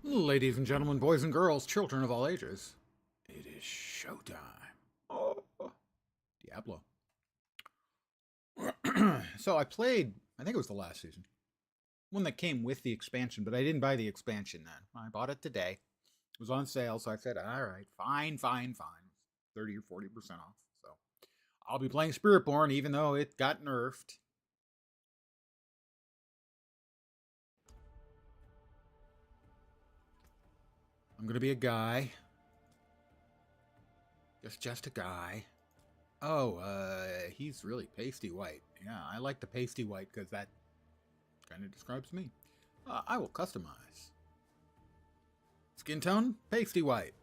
Ladies and gentlemen, boys and girls, children of all ages, it is showtime. Oh, Diablo. So I played, I think it was the last season, one that came with the expansion, but I didn't buy the expansion then. I bought it today. It was on sale, so I said, all right, fine. 30 or 40% off. So I'll be playing Spiritborn, even though it got nerfed. I'm going to be a guy. Just a guy. Oh, he's really pasty white. Yeah, I like the pasty white because that kind of describes me. I will customize. Skin tone, pasty white.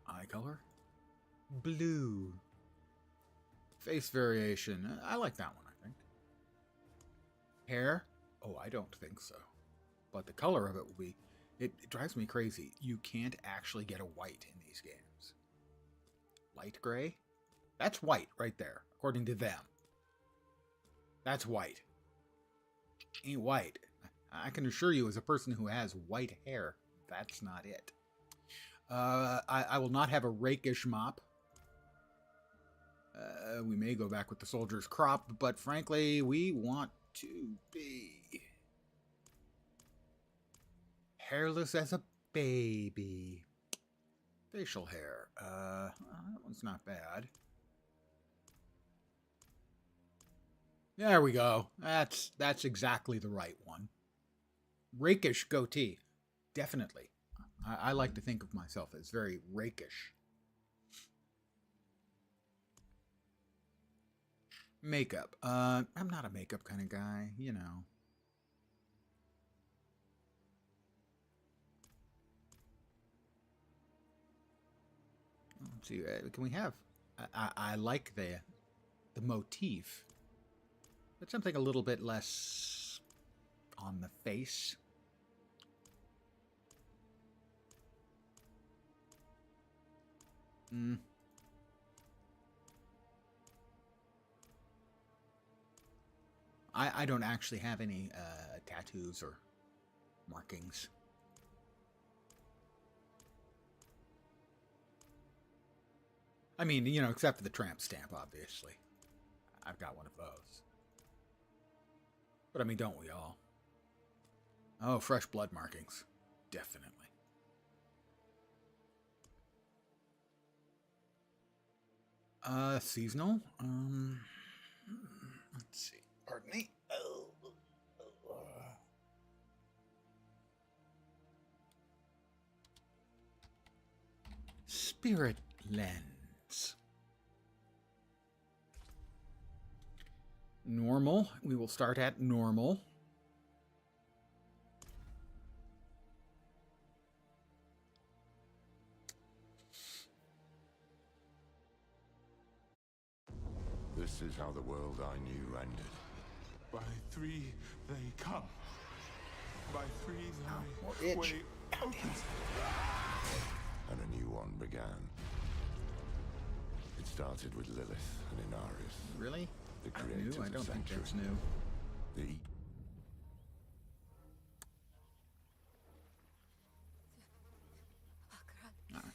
Eye color, blue. Face variation, I like that one, I think. Hair, oh, I don't think so. But the color of it will be, it drives me crazy. You can't actually get a white in these games. Light gray, that's white right there, according to them. That's white. Ain't white. I can assure you, as a person who has white hair, that's not it. I will not have a rakish mop. We may go back with the soldier's crop, but frankly, we want to be hairless as a baby. Facial hair. That one's not bad. There we go. That's exactly the right one. Rakish goatee. Definitely. I like to think of myself as very rakish. Makeup. I'm not a makeup kind of guy, you know. Let's see. Can we have? I like the motif, but something a little bit less on the face. I don't actually have any tattoos or markings. I mean, you know, except for the tramp stamp, obviously. I've got one of those. But I mean, don't we all? Oh, fresh blood markings. Definitely. Seasonal? Let's see. Pardon me. Spirit lens. Normal. We will start at normal. This is how the world I knew ended. By three they come. By three More thy itch. way opens. And a new one began. It started with Lilith and Inarius. Really? The creators New? I don't of think Sanctuary. that's new. The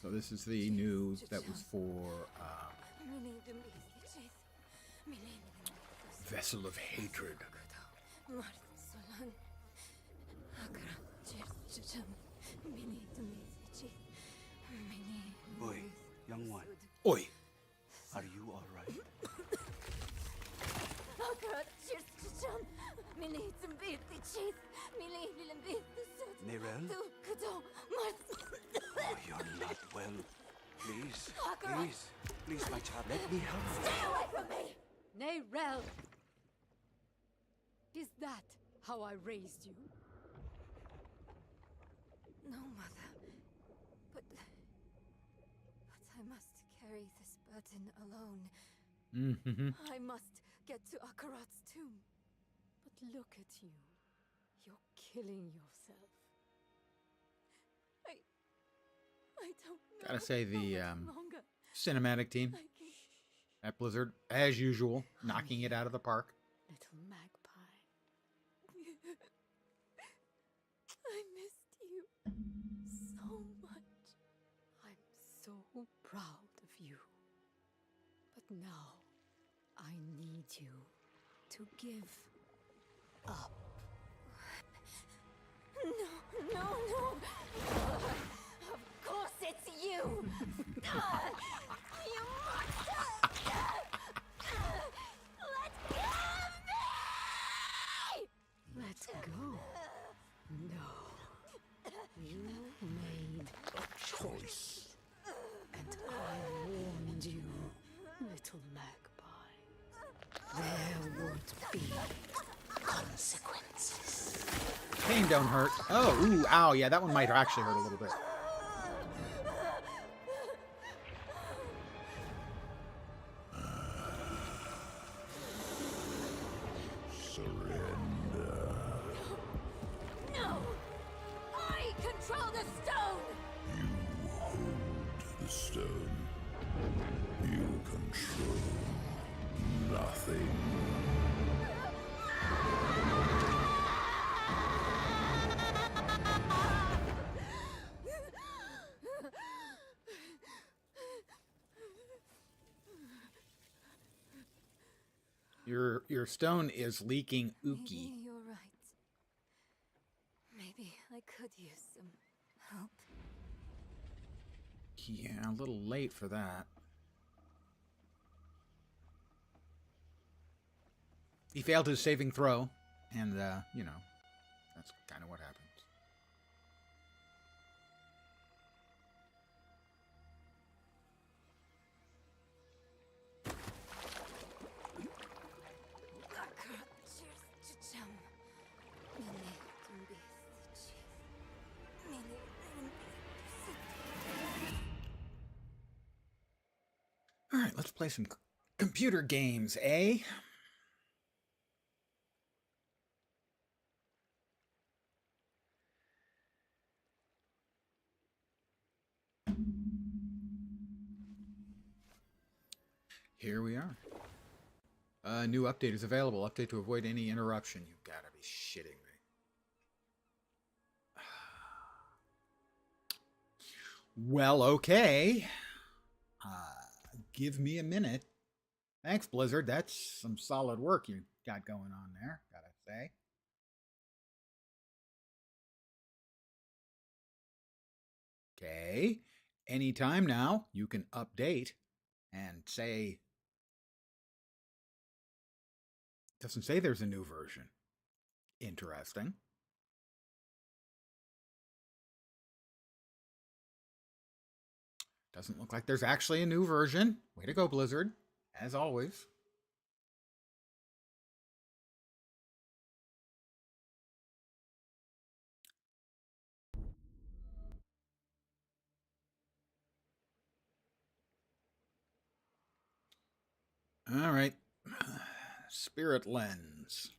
So this is the new that was for Vessel of Hatred. Oi, young one. Oi! Are you all right? Nerel? Oh, you're not well. Please, my child, let me help you. Stay away from me! Nerel! Is that how I raised you? No, Mother. But I must carry this burden alone. I must get to Akarat's tomb. But look at you. You're killing yourself. I don't know. Gotta say, the how much longer cinematic team I can... at Blizzard, as usual, knocking it out of the park. Little magpie. I missed you so so proud of you. But now, I need you to give up. No, no, no! Of course it's you! You monster! Let go of me! Let go. No. You made a choice. And I warned you, little magpie. There would be consequences. Pain don't hurt. Oh, ooh, ow. Yeah, that one might actually hurt a little bit. Surrender. No! I control the stone! You hold the stone. You control nothing. Your stone is leaking ookie. Maybe you're right. Maybe I could use some help. Yeah, a little late for that. He failed his saving throw, and, you know, that's kind of what happens. All right, let's play some computer games, eh? Here we are. New update is available. Update to avoid any interruption. You've got to be shitting me. Well, okay. Give me a minute. Thanks, Blizzard. That's some solid work you got going on there, gotta say. Okay. Anytime now, you can update and say... Doesn't say there's a new version. Interesting. Doesn't look like there's actually a new version. Way to go, Blizzard. As always. All right. Spirit Lens.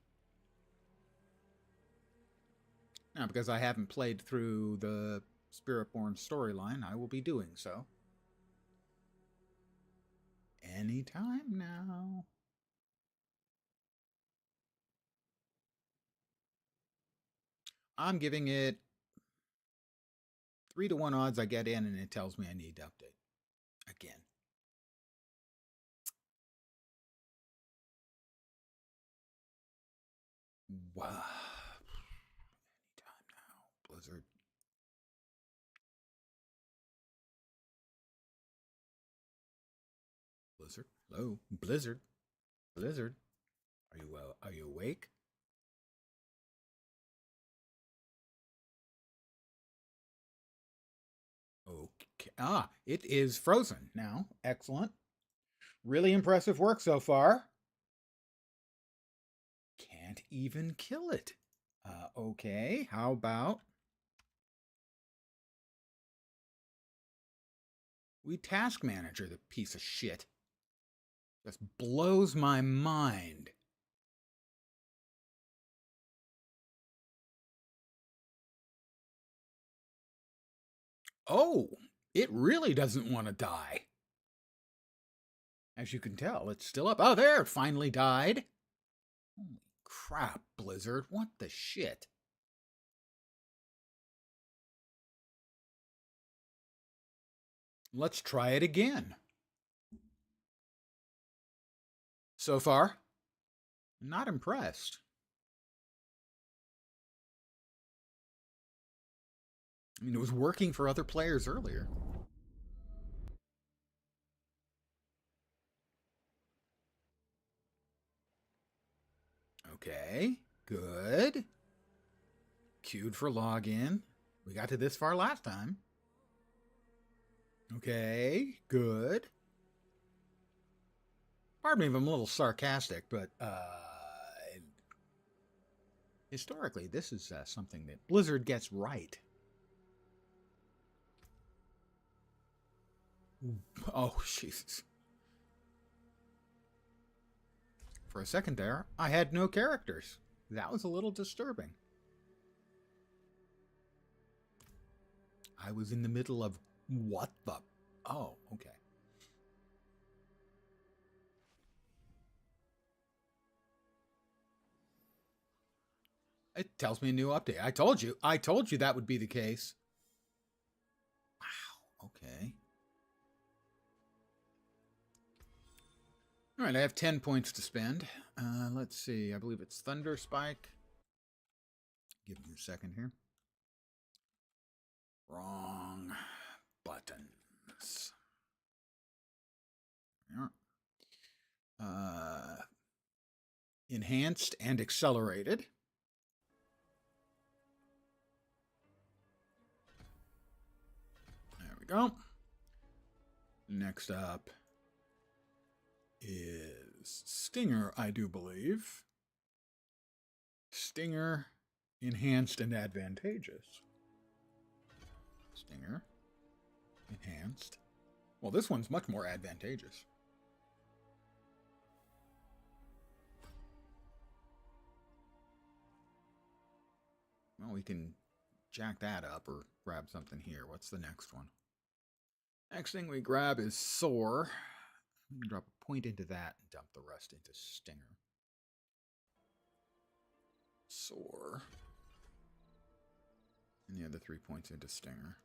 Now, because I haven't played through the Spiritborn storyline, I will be doing so. Anytime now. I'm giving it 3-to-1 odds I get in, and it tells me I need to update again. Wow. Anytime now, Blizzard. Blizzard? Hello? Blizzard? Blizzard? Are you awake? Okay. Ah, it is frozen now. Excellent. Really impressive work so far. Can't even kill it. Okay, how about we task manager the piece of shit? Just blows my mind. Oh, it really doesn't want to die. As you can tell, it's still up. Oh, there, it finally died. Holy crap, Blizzard. What the shit? Let's try it again. So far, not impressed. I mean, it was working for other players earlier. Okay, good. Queued for login. We got to this far last time. Okay, good. Pardon me if I'm a little sarcastic, but historically, this is something that Blizzard gets right. Oh, Jesus. For a second there, I had no characters. That was a little disturbing. I was in the middle of what the... Oh, okay. It tells me a new update. I told you that would be the case. Wow, okay. All right, I have 10 points to spend. Let's see. I believe it's Thunder Spike. Give me a second here. Wrong buttons. Yeah. Enhanced and accelerated. There we go. Next up is Stinger, I do believe. Stinger, enhanced and advantageous. Stinger, enhanced. Well, this one's much more advantageous. Well, we can jack that up or grab something here. What's the next one? Next thing we grab is Soar. I'm going to drop a point into that and dump the rest into Stinger. Soar. And the other 3 points into Stinger.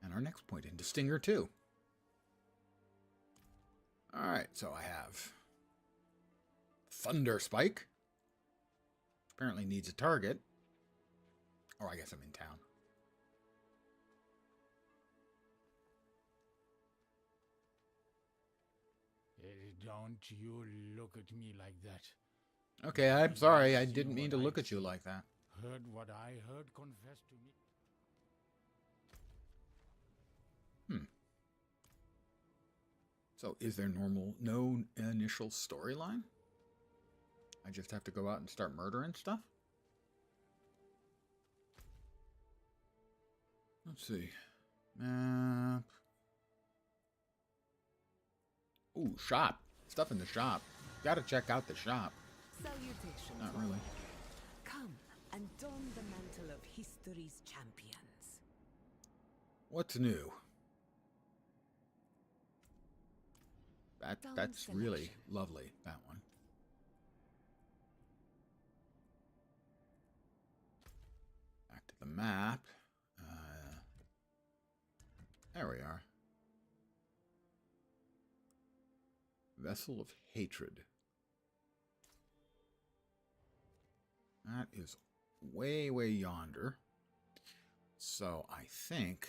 And our next point into Stinger, too. Alright, so I have Thunder Spike. Apparently needs a target. Or I guess I'm in town. Don't you look at me like that. Okay, I'm sorry. I didn't mean to look at you like that. Heard what I heard, confess to me. So is there no initial storyline? I just have to go out and start murdering stuff? Let's see. Map. Ooh, shop. Stuff in the shop. Gotta check out the shop. Salutations. Not really. Come and don the mantle of history's champions. What's new? That's really lovely, that one. Back to the map. There we are. Vessel of Hatred. That is way, way yonder. So I think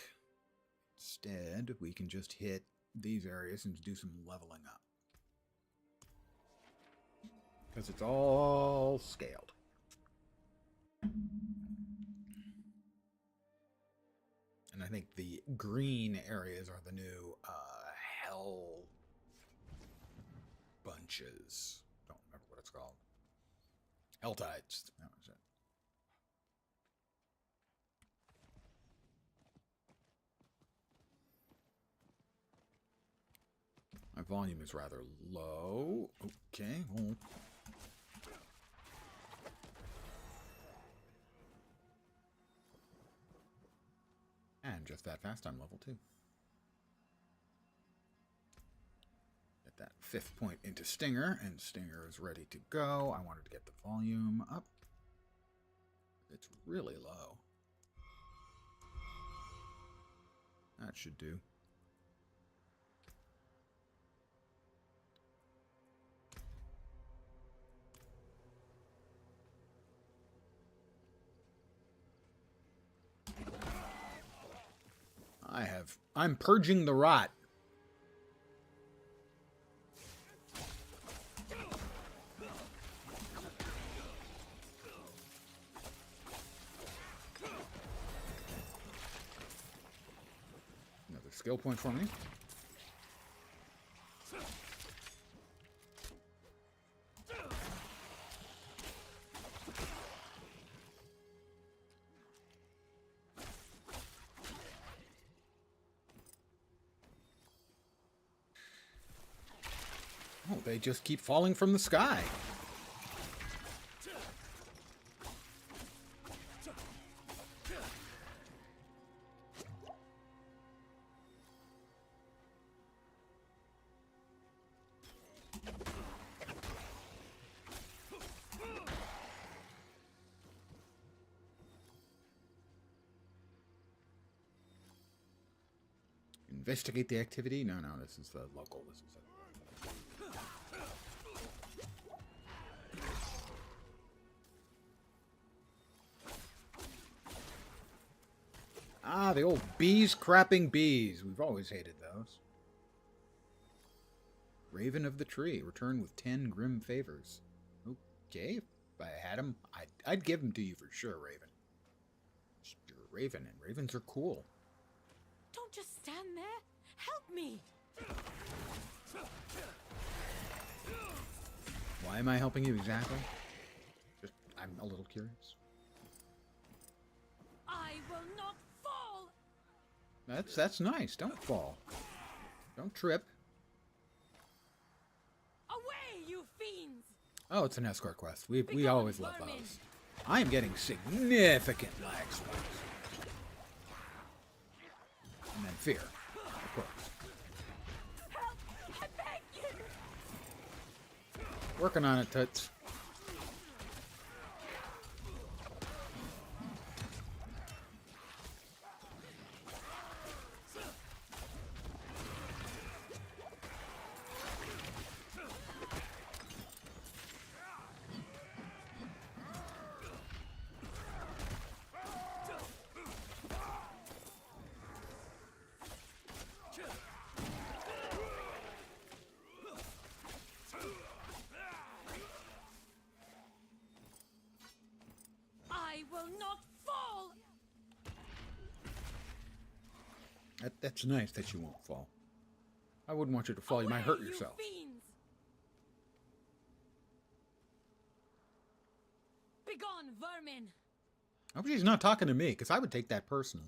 instead we can just hit these areas and do some leveling up. Because it's all scaled. And I think the green areas are the new hell bunches. Don't remember what it's called. Hell tides. That was it. My volume is rather low. Okay, well. And just that fast, I'm level 2. Get that 5th point into Stinger, and Stinger is ready to go. I wanted to get the volume up. It's really low. That should do. I'm purging the rot. Another skill point for me. Oh, they just keep falling from the sky. Investigate the activity? No, this is the local. This is it. Ah, the old bees crapping bees. We've always hated those. Raven of the Tree. Return with 10 grim favors. Okay, if I had him, I'd give him to you for sure, Raven. You're a Raven, and ravens are cool. Don't just stand there. Help me. Why am I helping you exactly? Just, I'm a little curious. I will not fall. That's nice. Don't fall. Don't trip. Away, you fiends. Oh, it's an escort quest. We always love those. I am getting significant lag spikes. And then fear, of course. Help! I beg you. Working on it, Toots. I will not fall. That's nice that you won't fall. I wouldn't want you to fall. You might hurt yourself. You fiends. Begone, vermin. I hope she's not talking to me, because I would take that personal.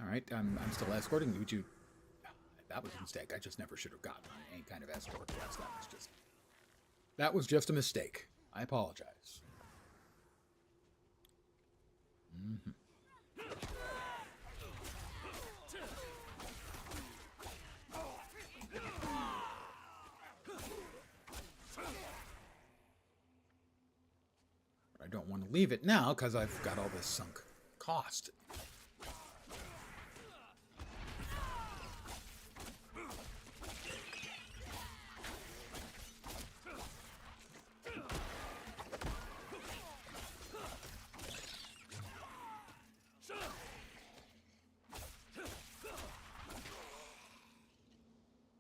Alright, I'm still escorting. Would you... That was a mistake. I just never should have gotten any kind of escort. Yes, that was just a mistake. I apologize. I don't want to leave it now because I've got all this sunk cost.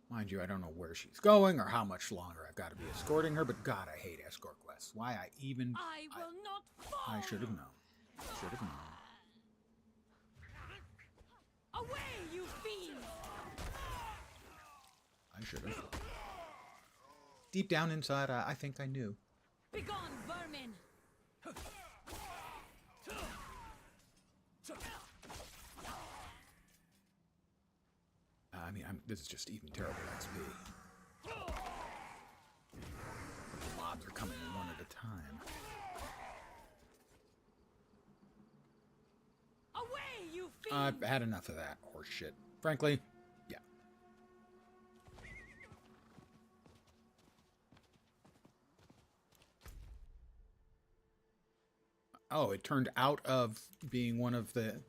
Mind you, I don't know where she's going or how much longer I've got to be escorting her, but God, I hate escort quests. Why I even... I will not fall. I should have known. Should have known. should have. Deep down inside, I think I knew. Begone, vermin! I mean, this is just even terrible XP. The mobs are coming in one at a time. Away, you fiend! I've had enough of that horse shit. Frankly, yeah. Oh, it turned out of being one of the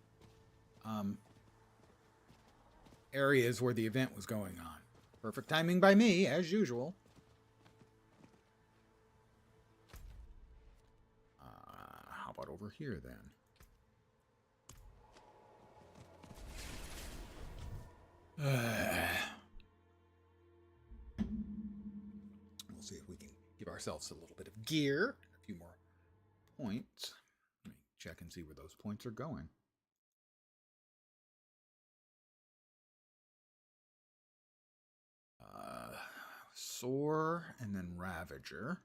areas where the event was going on. Perfect timing by me, as usual. How about over here, then? We'll see if we can give ourselves a little bit of gear. A few more points. Let me check and see where those points are going. Soar and then Ravager.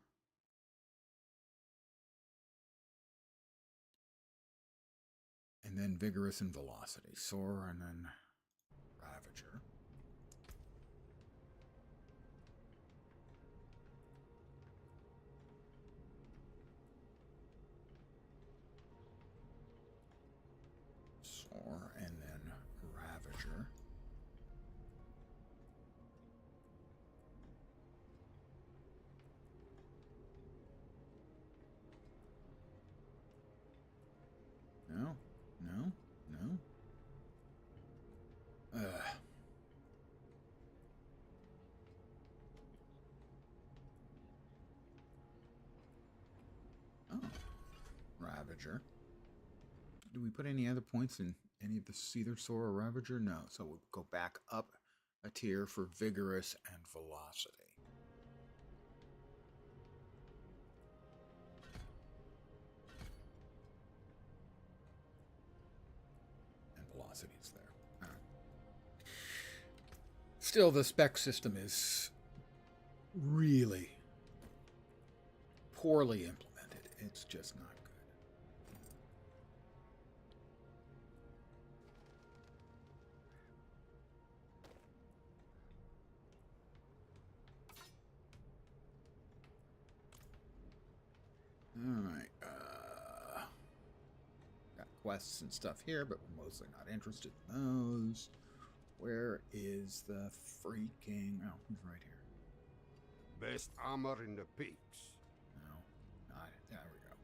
And then Vigorous and Velocity. Soar and then Ravager. Soar and then Ravager. No, no, no. Oh, Ravager. Do we put any other points in any of the either Soar or Ravager? No, so we'll go back up a tier for Vigorous and Velocity. And Velocity's there. All right. Still, the spec system is really poorly implemented. It's just not good. All right. Got quests and stuff here, but we're mostly not interested in those. Where is the freaking... Oh, he's right here. Best armor in the peaks. No, not... There we go.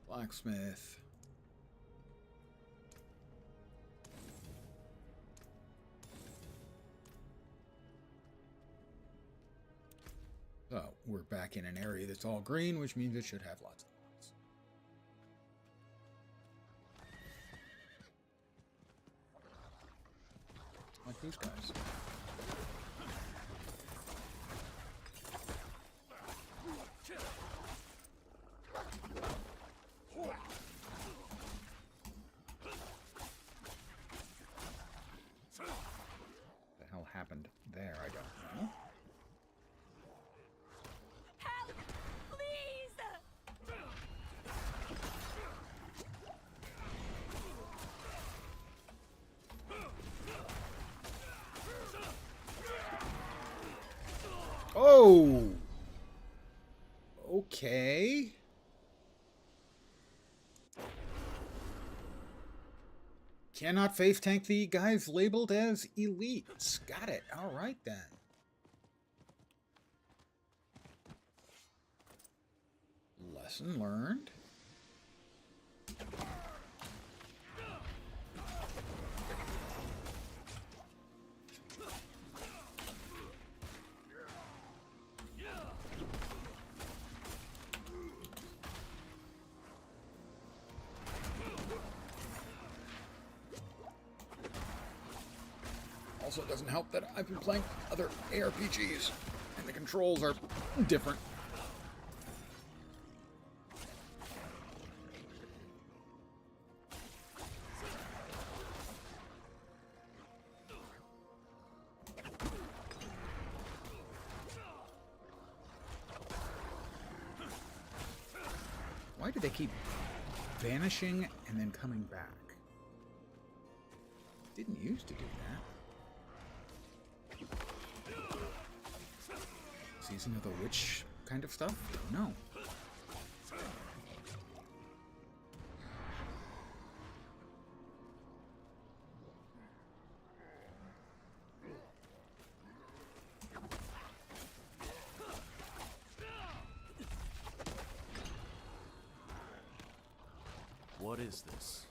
Blacksmith. So, we're back in an area that's all green, which means it should have lots of mods. Like these guys. What the hell happened there? I don't know. Help! Please! Oh! Okay. Cannot face tank the guys labeled as elites. Got it. All right then. Lesson learned. Also, it doesn't help that I've been playing other ARPGs, and the controls are different. they keep vanishing and then coming back. Didn't used to do that. Season of the Witch kind of stuff? Don't know. What is this?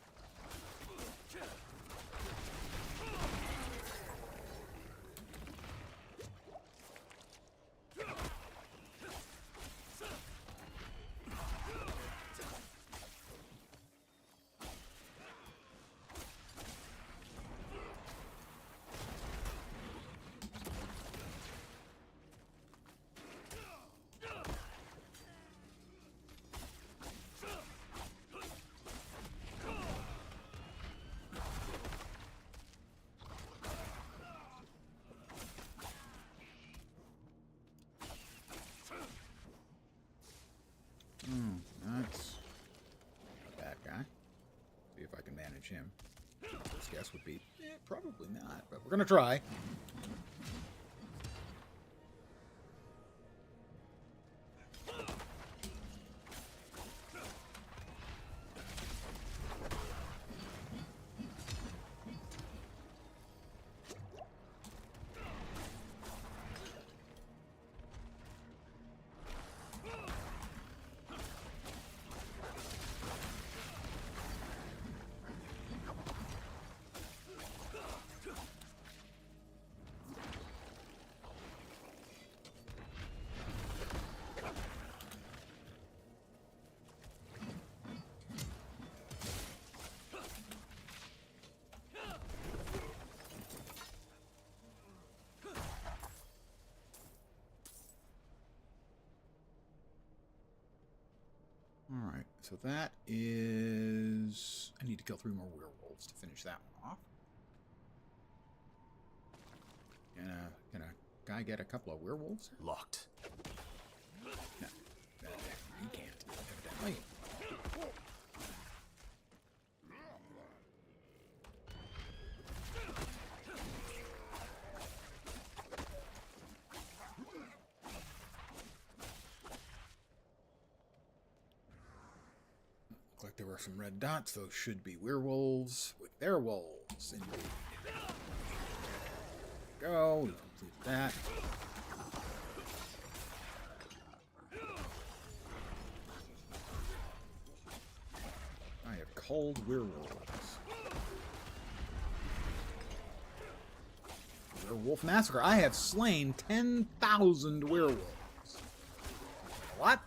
That's a bad guy. See if I can manage him. This guess would be probably not, but we're gonna try. Alright, so that is... I need to kill 3 more werewolves to finish that one off. Can a guy get a couple of werewolves? Locked. No, he can't, evidently. Like there were some red dots. Those should be werewolves with their wolves. Indeed. There we go. We complete that. I have culled werewolves. Werewolf massacre. I have slain 10,000 werewolves. What?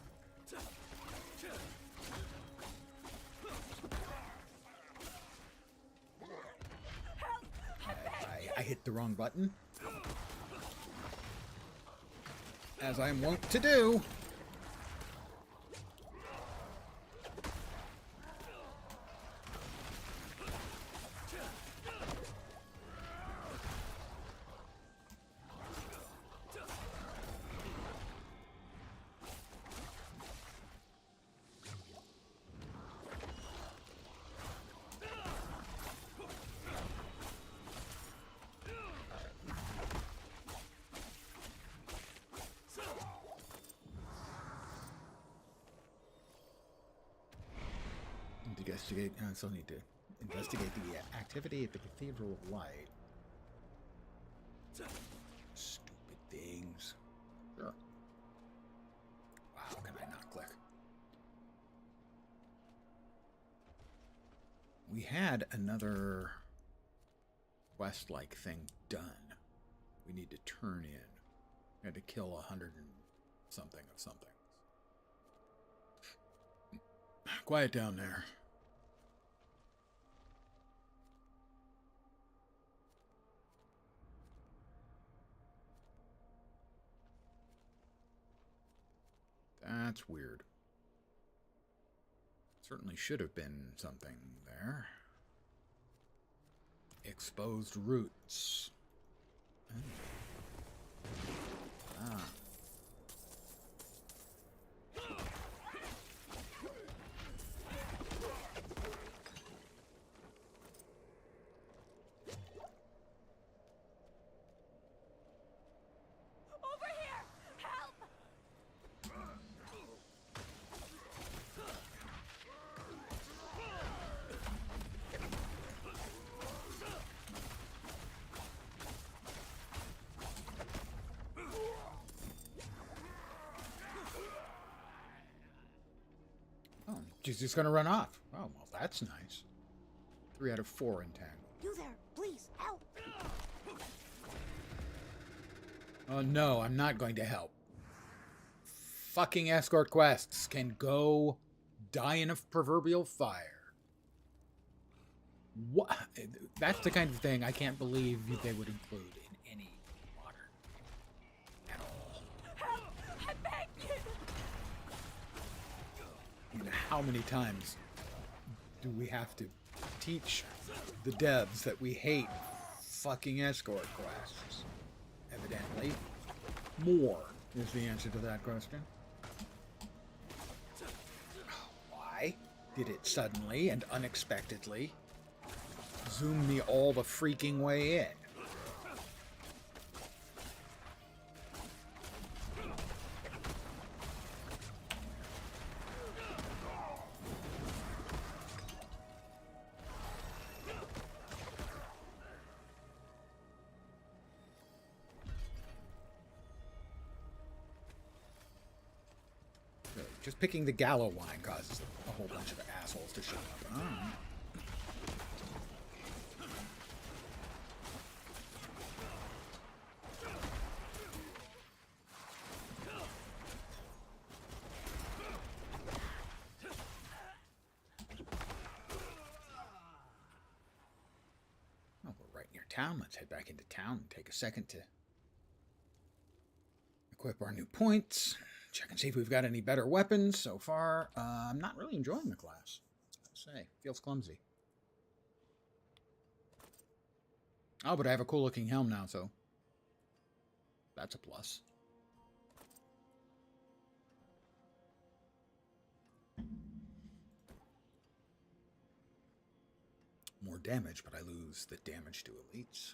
I hit the wrong button. As I am wont to do. Investigate. I still need to investigate the activity at the Cathedral of Light. Stupid things. Sure. Wow, can I not click? We had another quest-like thing done. We need to turn in. We had to kill 100 and something of something. Quiet down there. That's weird. Certainly should have been something there. Exposed roots. Ah. she's just gonna run off. Oh, well, that's nice. 3 out of 4 entangled. You there, please, help! Oh, no, I'm not going to help. Fucking escort quests can go die in a proverbial fire. What? That's the kind of thing I can't believe they would include in any modern at all. Help! I beg you! I mean, how many times do we have to teach the devs that we hate fucking escort quests? Evidently, more is the answer to that question. Why did it suddenly and unexpectedly zoom me all the freaking way in? Just picking the gallow wine causes a whole bunch of assholes to show up. Oh. Well, we're right near town. Let's head back into town and take a second to equip our new points. Check and see if we've got any better weapons. So far, I'm not really enjoying the class. I'll say, feels clumsy. Oh, but I have a cool looking helm now, so that's a plus. More damage, but I lose the damage to elites.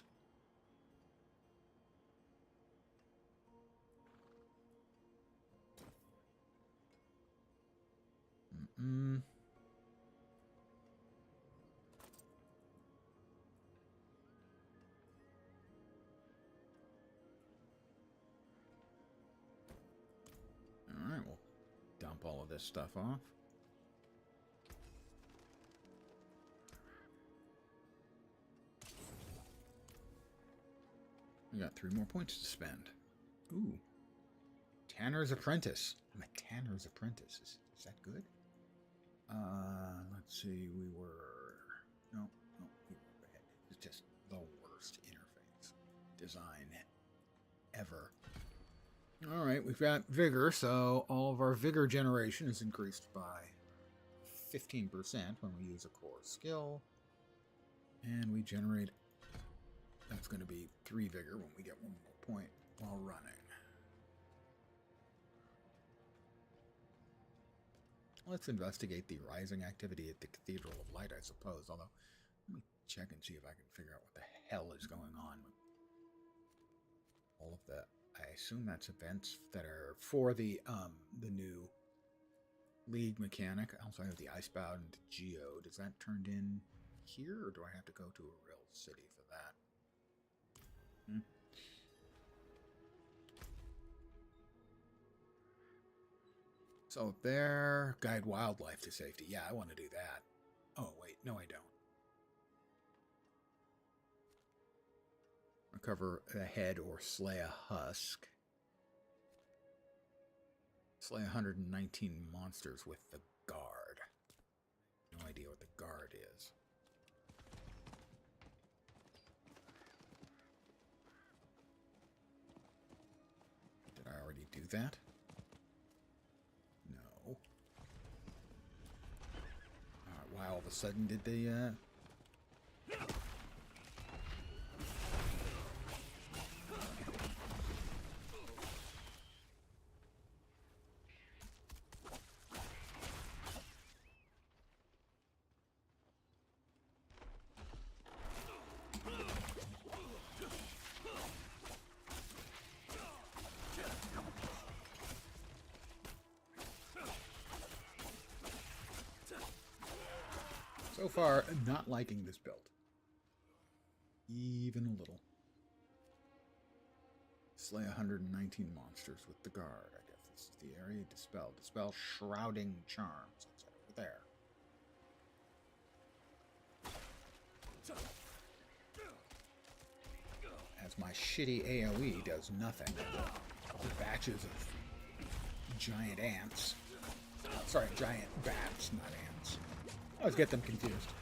Alright, we'll dump all of this stuff off. We got 3 more points to spend. Ooh. Tanner's Apprentice. I'm a Tanner's Apprentice. Is that good? Let's see, we were... No, we were ahead. It's just the worst interface design ever. Alright, we've got Vigor, so all of our Vigor generation is increased by 15% when we use a core skill. And we generate... That's going to be 3 Vigor when we get 1 more point while running. Let's investigate the rising activity at the Cathedral of Light, I suppose. Although, let me check and see if I can figure out what the hell is going on with all of that. I assume that's events that are for the new League mechanic. Also, I have the Icebound and Geo. Does that turn in here, or do I have to go to a real city for that? So there, guide wildlife to safety. Yeah, I want to do that. Oh, wait, no I don't. Recover a head or slay a husk. Slay 119 monsters with the guard. No idea what the guard is. Did I already do that? No. Why all of a sudden did they, So far, not liking this build. Even a little. Slay 119 monsters with the guard. I guess this is the area. Dispel. Dispel shrouding charms. That's over there. Because my shitty AoE does nothing. Batches of giant ants. Sorry, giant bats, not ants. I always get them confused.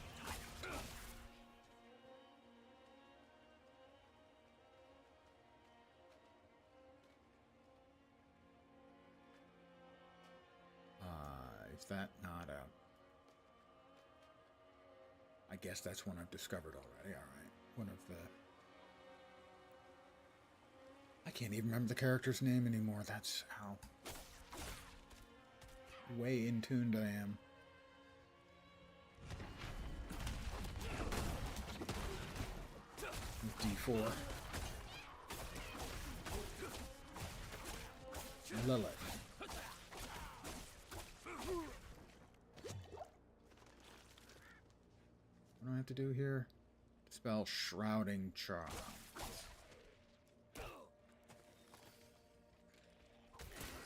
Is that not a... I guess that's one I've discovered already. Alright. One of the... I can't even remember the character's name anymore. That's how way in tuned I am. D4. Lilith. What do I have to do here? Spell Shrouding Charm.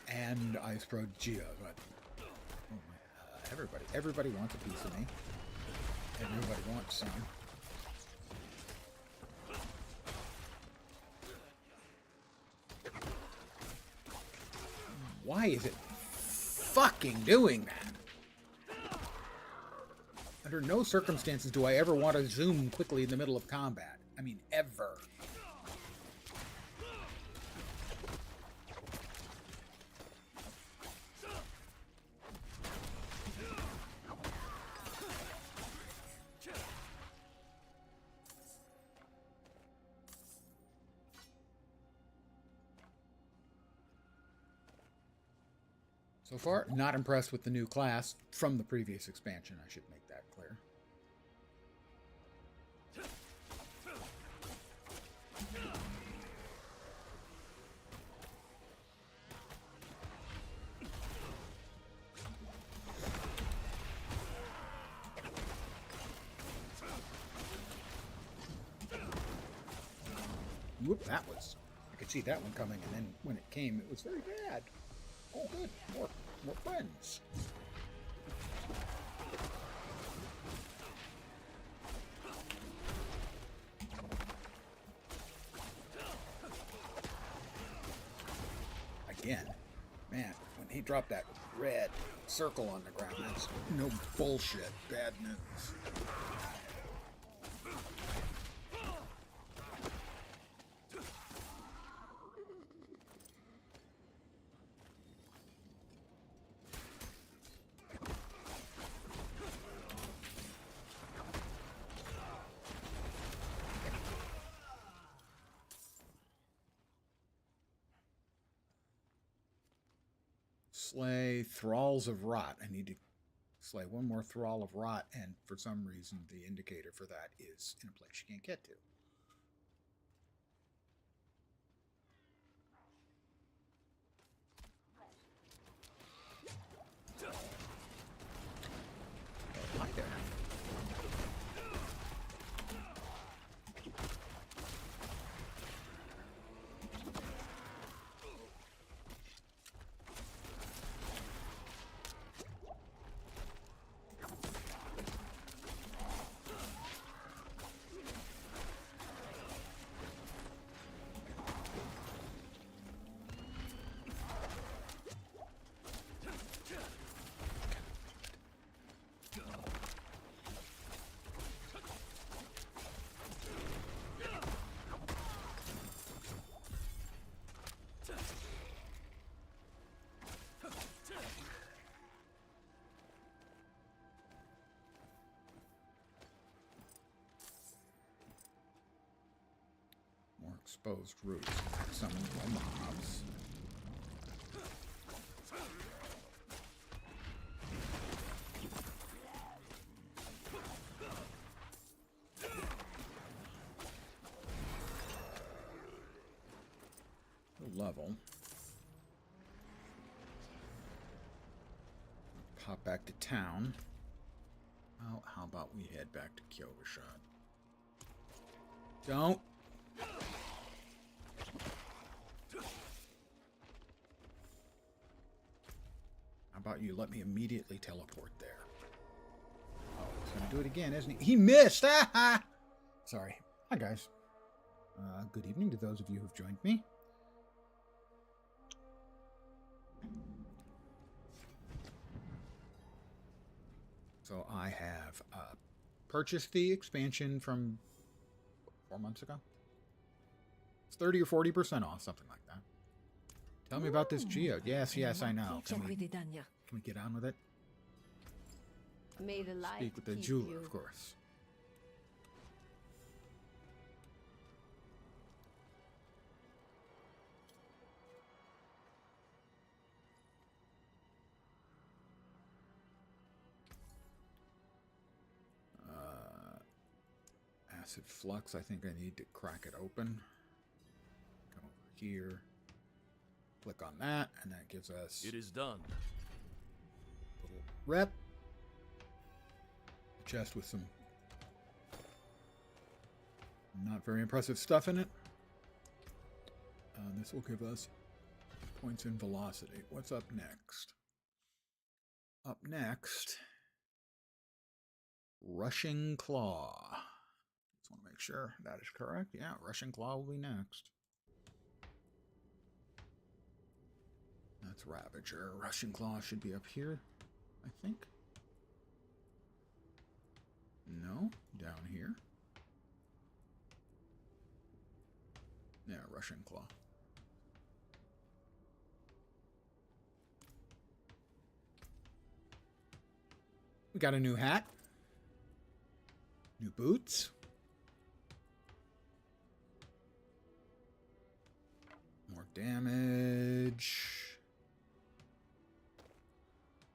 And Ice Progia, but oh my, everybody wants a piece of me. Everybody wants some. Why is it fucking doing that? Under no circumstances do I ever want to zoom quickly in the middle of combat. I mean, ever. So far, not impressed with the new class from the previous expansion. I should make that clear. Whoop, that was... I could see that one coming, and then when it came, it was very bad. Oh, good. More friends. Again, man, when he dropped that red circle on the ground, that's no bullshit. Bad news. Slay Thralls of Rot. I need to slay one more Thrall of Rot, and for some reason the indicator for that is in a place you can't get to. Oh, hi there. Exposed roots. Summon more mobs. Level. Pop back to town. Well, how about we head back to Kyovashad? Don't. How about you let me immediately teleport there? Oh, he's gonna do it again, isn't he? He missed! Ah! Sorry. Hi, guys. Good evening to those of you who've joined me. So I have purchased the expansion from 4 months ago. It's 30 or 40% off, something like that. Tell me about this geode. Yes, I know. Can we get on with it? May the light Speak with the keep jeweler, you. of course. Acid flux, I think I need to crack it open. Come over here. Click on that, and that gives us It is done. a little rep. A chest with some not very impressive stuff in it. This will give us points in velocity. What's up next? Up next, Rushing Claw. Just want to make sure that is correct. Yeah, Rushing Claw will be next. That's Ravager. Rushing Claw should be up here, I think. No, down here. Yeah, Rushing Claw. We got a new hat. New boots. More damage.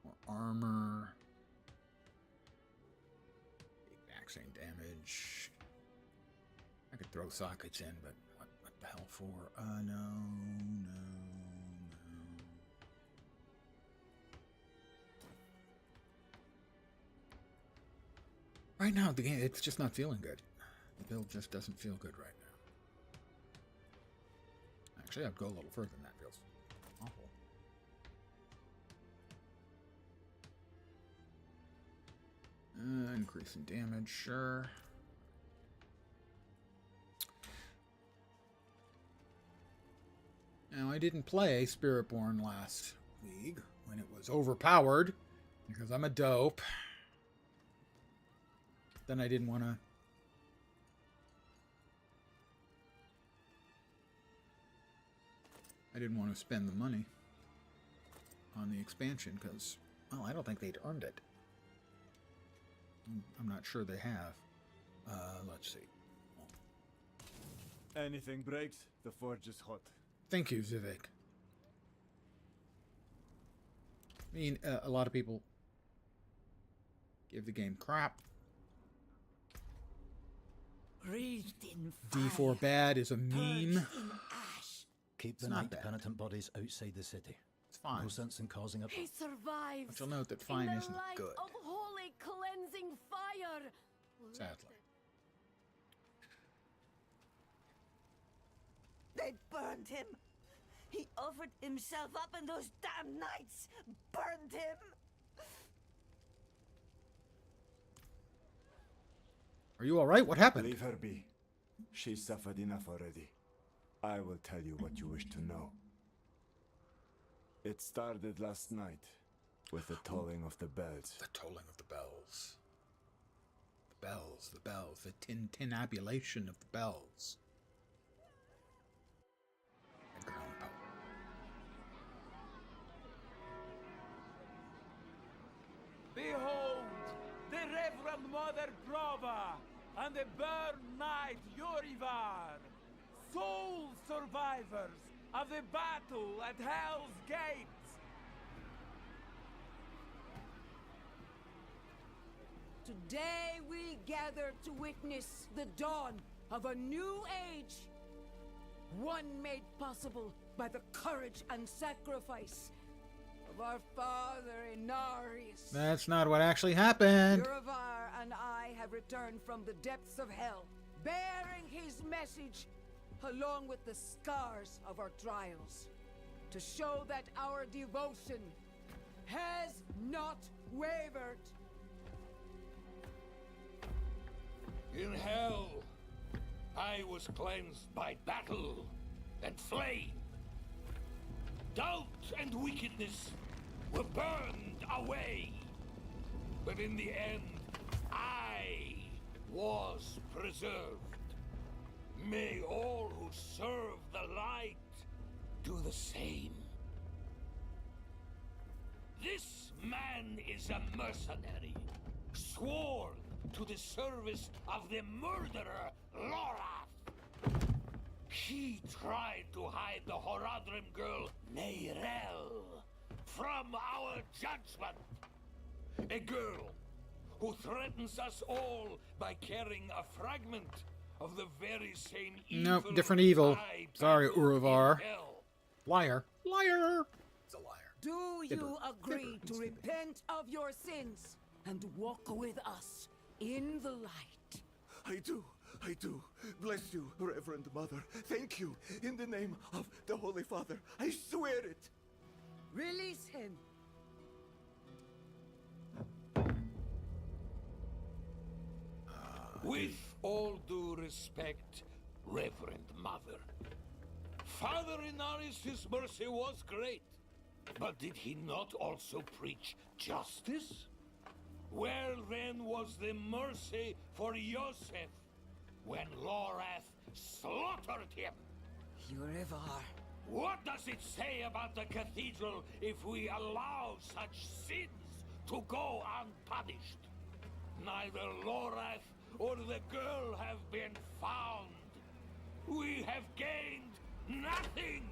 More armor. Exact same damage. I could throw sockets in, but what the hell for? No. Right now, the game, it's just not feeling good. The build just doesn't feel good right now. Actually, I'd go a little further than that. Feels awful. Increase in damage, sure. Now, I didn't play Spiritborn last week when it was overpowered because I'm a dope. Then I didn't want to. I didn't want to spend the money on the expansion because, well, I don't think they'd earned it. I'm not sure they have. Let's see. Anything breaks, the forge is hot. Thank you, Zivik. I mean, a lot of people give the game crap. Breathed in D4bad is a meme. Keep the It's not night bad. penitent bodies outside the city. It's fine. No sense in causing a... He survives. But you'll note that fine in the isn't light good. of holy cleansing fire. Sadly. They burned him. He offered himself up, and those damn knights burned him. Are you all right? What happened? Leave her be. She suffered enough already. I will tell you what you wish to know. It started last night with the tolling of the bells. The tolling of the bells. The bells. The tintinabulation of the bells. Edgar Allan Poe. Behold, the Reverend Mother Prova and the Burn Knight Yorivar, sole survivors of the battle at Hell's Gate. Today we gather to witness the dawn of a new age. One made possible by the courage and sacrifice of our father Inarius. That's not what actually happened. Yorivar and I have returned from the depths of hell, bearing his message along with the scars of our trials, to show that our devotion has not wavered. In hell, I was cleansed by battle and flame. Doubt and wickedness were burned away. But in the end, I was preserved. May all who serve the light do the same. This man is a mercenary, sworn to the service of the murderer, Lorath. He tried to hide the Horadrim girl, Neyrel, from our judgment. A girl who threatens us all by carrying a fragment of the very same evil. Nope, different evil. Sorry, Uruvar. Liar. Liar! It's a liar. Do you agree to repent of your sins and walk with us in the light? I do. I do. Bless you, Reverend Mother. Thank you. In the name of the Holy Father, I swear it. Release him. With all due respect, Reverend Mother, Father Inarius' mercy was great, but did he not also preach justice? Where then was the mercy for Yosef when Lorath slaughtered him? Urevar. What does it say about the cathedral if we allow such sins to go unpunished? Neither Lorath or the girl have been found. We have gained nothing.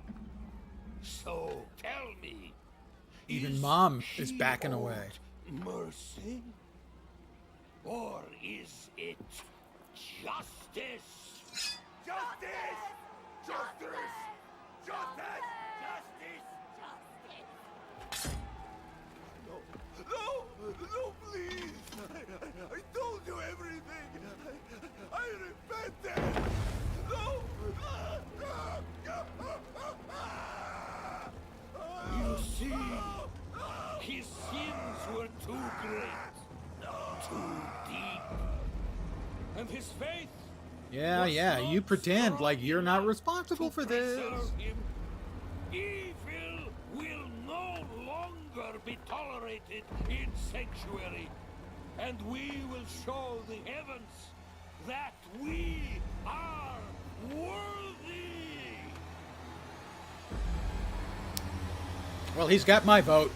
So tell me, Even Mom is backing away. Mercy? Or is it justice? Justice! Justice! Justice! Justice! No! No, please! I told you everything! I repented! No! You see, his sins were too great, too deep. And his faith... Yeah, you pretend like you're not responsible for this. Him. Evil will no longer be tolerated in Sanctuary, and we will show the heavens that we are worthy. Well, he's got my vote.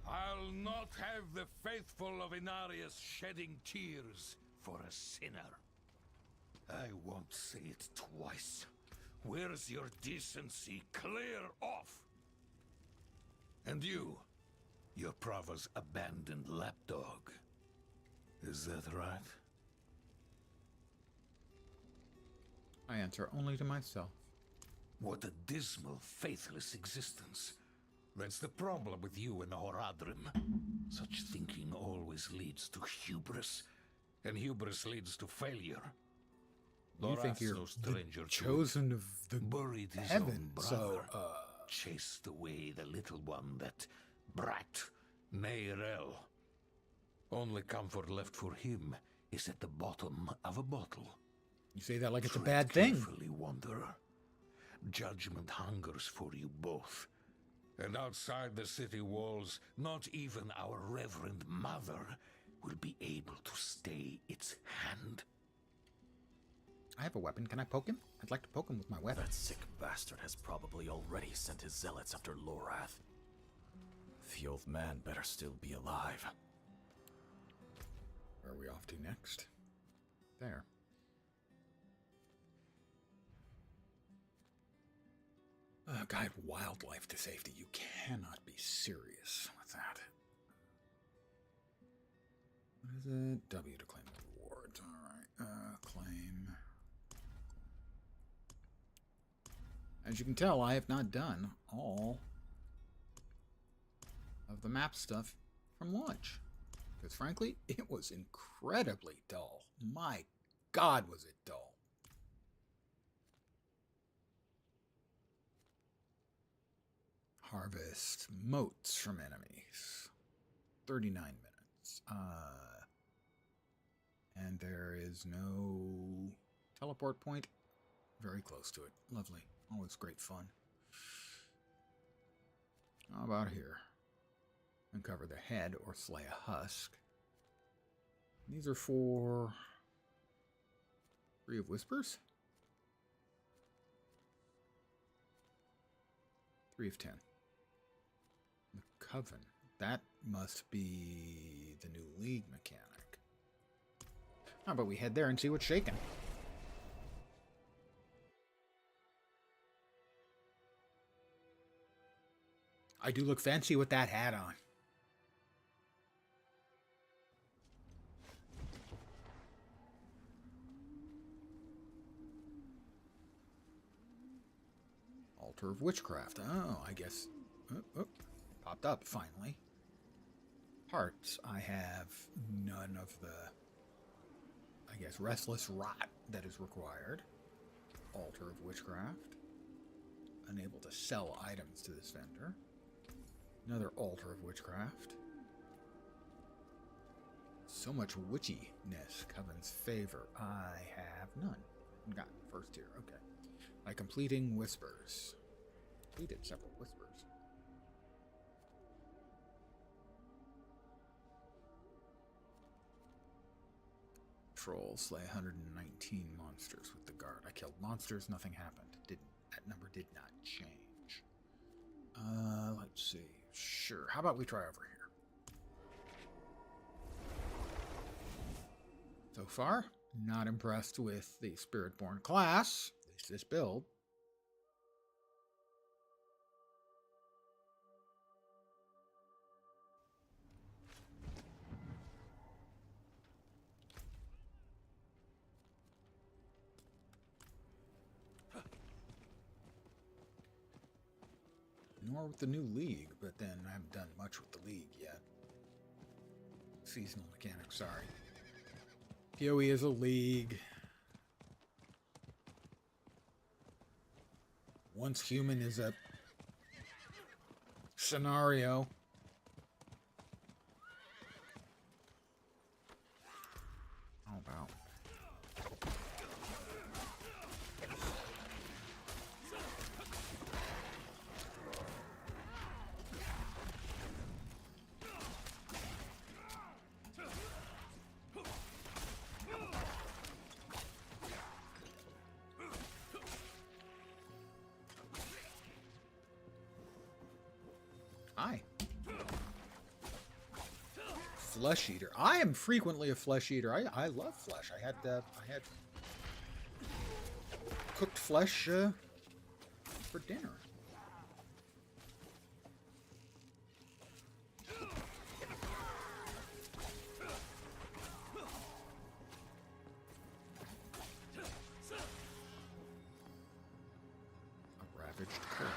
I'll not have the faithful of Inarius shedding tears for a sinner. I won't say it twice. Where's your decency? Clear off! And you, your Prava's abandoned lapdog. Is that right? I answer only to myself. What a dismal, faithless existence. That's the problem with you and Horadrim. Such thinking always leads to hubris, and hubris leads to failure. You think you're no stranger the chosen of the buried his heaven, own so, brother, chased away the little one, that brat, Neyrel. Only comfort left for him is at the bottom of a bottle. You say that like it's a bad thing. Carefully, Wanderer. Judgment hungers for you both. And outside the city walls, not even our Reverend Mother will be able to stay its hand. I have a weapon. Can I poke him? I'd like to poke him with my weapon. That sick bastard has probably already sent his zealots after Lorath. The old man better still be alive. Where are we off to next? There. Guide wildlife to safety. You cannot be serious with that. What is it? W to claim the rewards. Alright. Claim. As you can tell, I have not done all of the map stuff from launch. Because frankly, it was incredibly dull. My God, was it dull. Harvest motes from enemies. 39 minutes. And there is no teleport point. Very close to it. Lovely. Always great fun. How about here? Uncover the head or slay a husk. These are for 3 of Whispers. 3 of 10. The Coven. That must be the new League mechanic. How about we head there and see what's shaking? I do look fancy with that hat on. Altar of Witchcraft. Oh, I guess. Popped up, finally. Parts. I have none of the, I guess, Restless Rot that is required. Altar of Witchcraft. Unable to sell items to this vendor. Another Altar of Witchcraft. So much witchiness. Coven's Favor. I have none. Got first tier. Okay. By completing Whispers. Completed several Whispers. Troll. Slay 119 monsters with the guard. I killed monsters. Nothing happened. That number did not change. Let's see. Sure. How about we try over here? So far, not impressed with the Spiritborn class. At least this build. Nor with the new League, but then I haven't done much with the League yet. Seasonal mechanics, sorry. PoE is a League. Once Human is a scenario. How about? Hi. Flesh eater. I am frequently a flesh eater. I love flesh. I had cooked flesh for dinner. A ravaged corpse.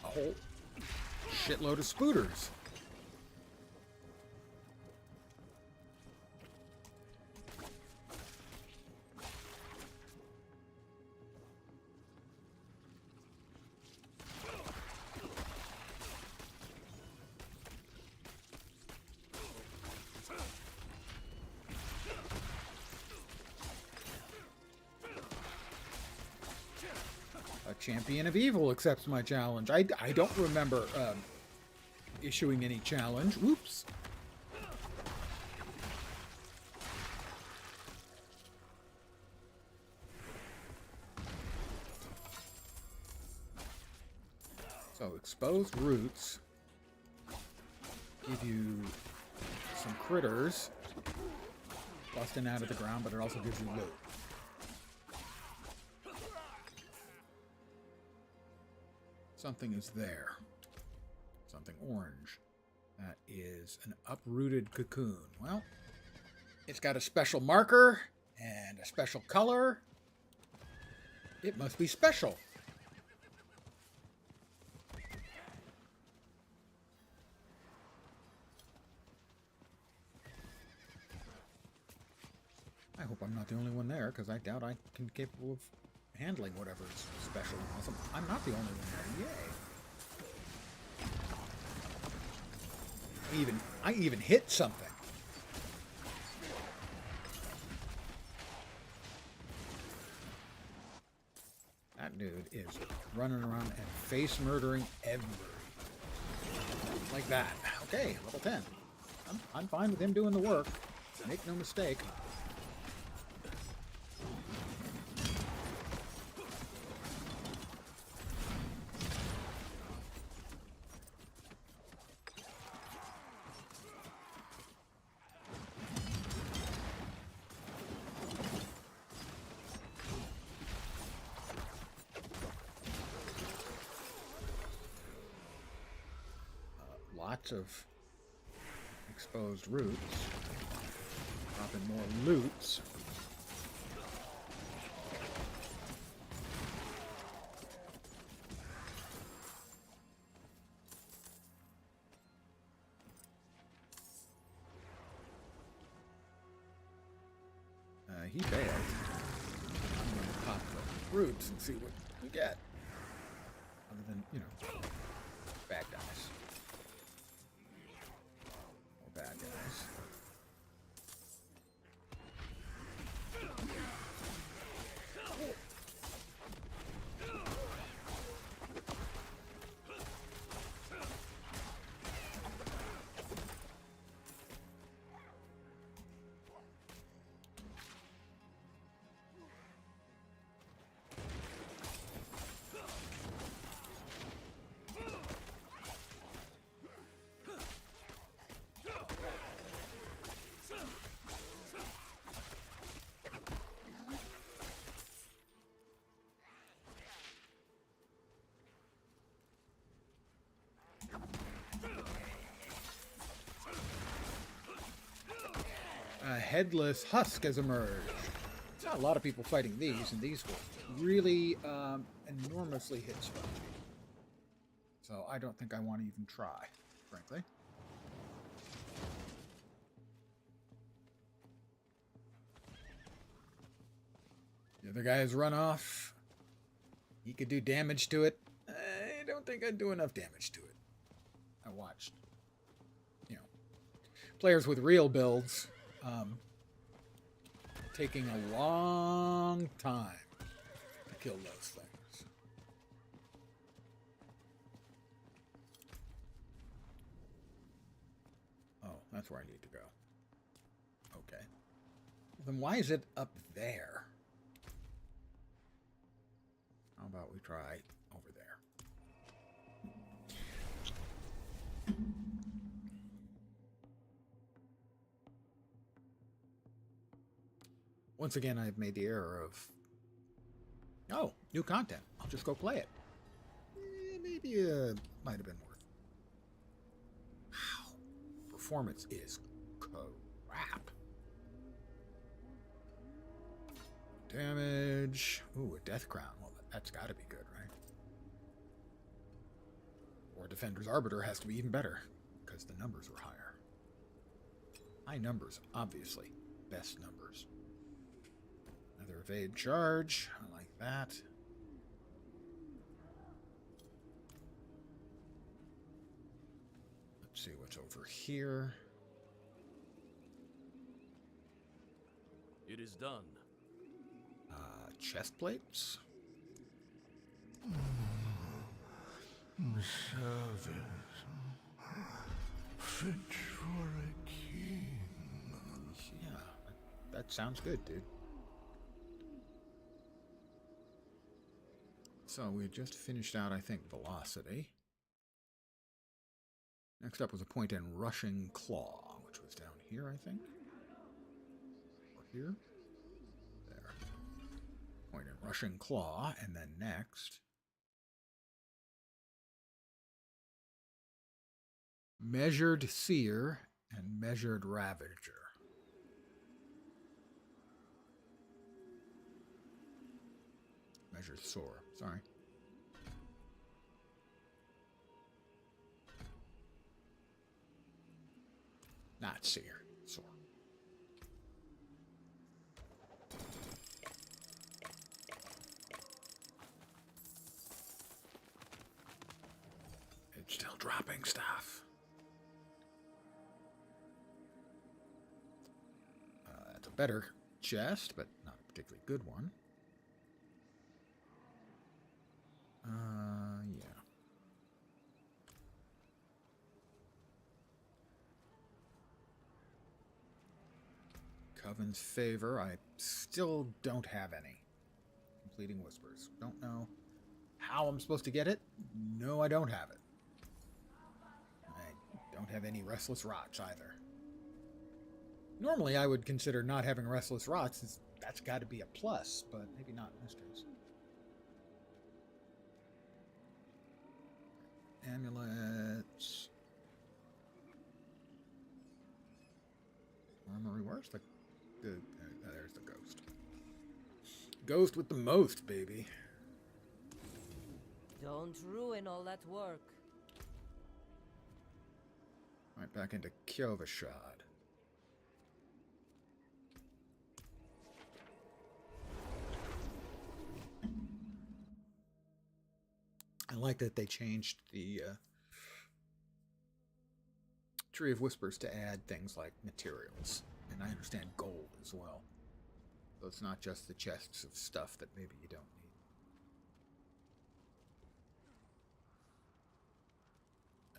A whole shitload of spooters. A champion of evil accepts my challenge. I don't remember issuing any challenge. Whoops. So exposed roots give you some critters busting out of the ground, but it also gives you loot. Something is there. Something orange. That is an uprooted cocoon. Well, it's got a special marker and a special color. It must be special. I hope I'm not the only one there, because I doubt I can be capable of handling whatever is special and awesome. I'm not the only one there. Yay. I even hit something. That dude is running around and face murdering everybody. Like that. Okay, level 10. I'm fine with him doing the work. Make no mistake. Lots of exposed roots. Dropping more loots. He failed. I'm going to pop the roots and see what we get. Other than, you know, bad guys. Bad guys. A headless husk has emerged. Not a lot of people fighting these, and these will really enormously hit spongy. So I don't think I want to even try, frankly. The other guy has run off. He could do damage to it. I don't think I'd do enough damage to it. I watched, you know, players with real builds taking a long time to kill those things. Oh, that's where I need to go. Okay. Then why is it up there? How about we try over there? Once again, I've made the error of, oh, new content. I'll just go play it. Maybe might have been worth. Wow. Performance is crap. Damage. Ooh, a death crown. Well, that's got to be good, right? Or Defender's Arbiter has to be even better, because the numbers are higher. High numbers, obviously. Best numbers. Another evade charge. I like that. Let's see what's over here. It is done. Chest plates. Service fit for a king. Yeah, that sounds good, dude. So we just finished out, I think, Velocity. Next up was a point in Rushing Claw, which was down here, I think. Or here? There. Point in Rushing Claw, and then next, Measured Seer and Measured Ravager. Measured Soar, sorry. Not Seer, Soar. It's still dropping stuff. better chest, but not a particularly good one. Yeah. Coven's favor. I still don't have any. Completing Whispers. Don't know how I'm supposed to get it. No, I don't have it. I don't have any Restless Rots either. Normally, I would consider not having Restless Rots. That's got to be a plus, but maybe not in this case. Amulets. Armory. Where's the there's the ghost. Ghost with the most, baby. Don't ruin all that work. Right back into Kyovashad. I like that they changed the Tree of Whispers to add things like materials. And I understand gold as well. So it's not just the chests of stuff that maybe you don't need.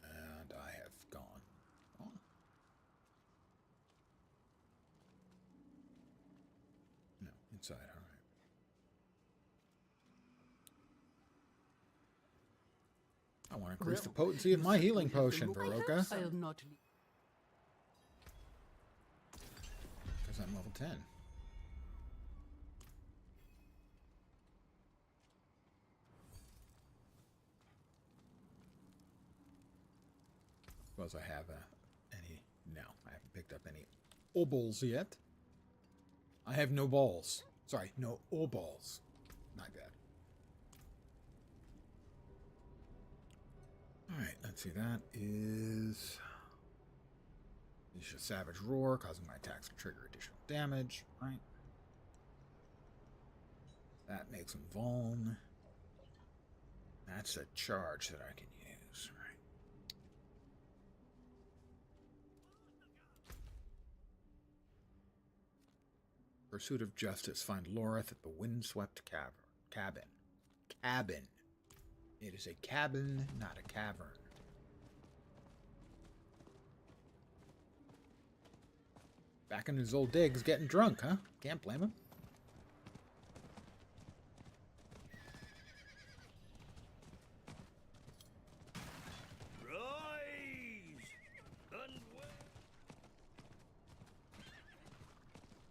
And I have gone on. No, inside, alright. I want to increase the potency of my healing potion, Baroka. I'll not leave. Because I'm level 10. Suppose I have any... No, I haven't picked up any obols yet. I have no balls. Sorry, no obols. Not bad. Alright, let's see. That is... Unleash a Savage Roar, causing my attacks to trigger additional damage. Right. That makes him vuln. That's a charge that I can use. Right. Pursuit of Justice. Find Loreth at the Windswept Cabin. Cabin. It is a cabin, not a cavern. Back in his old digs, getting drunk, huh? Can't blame him.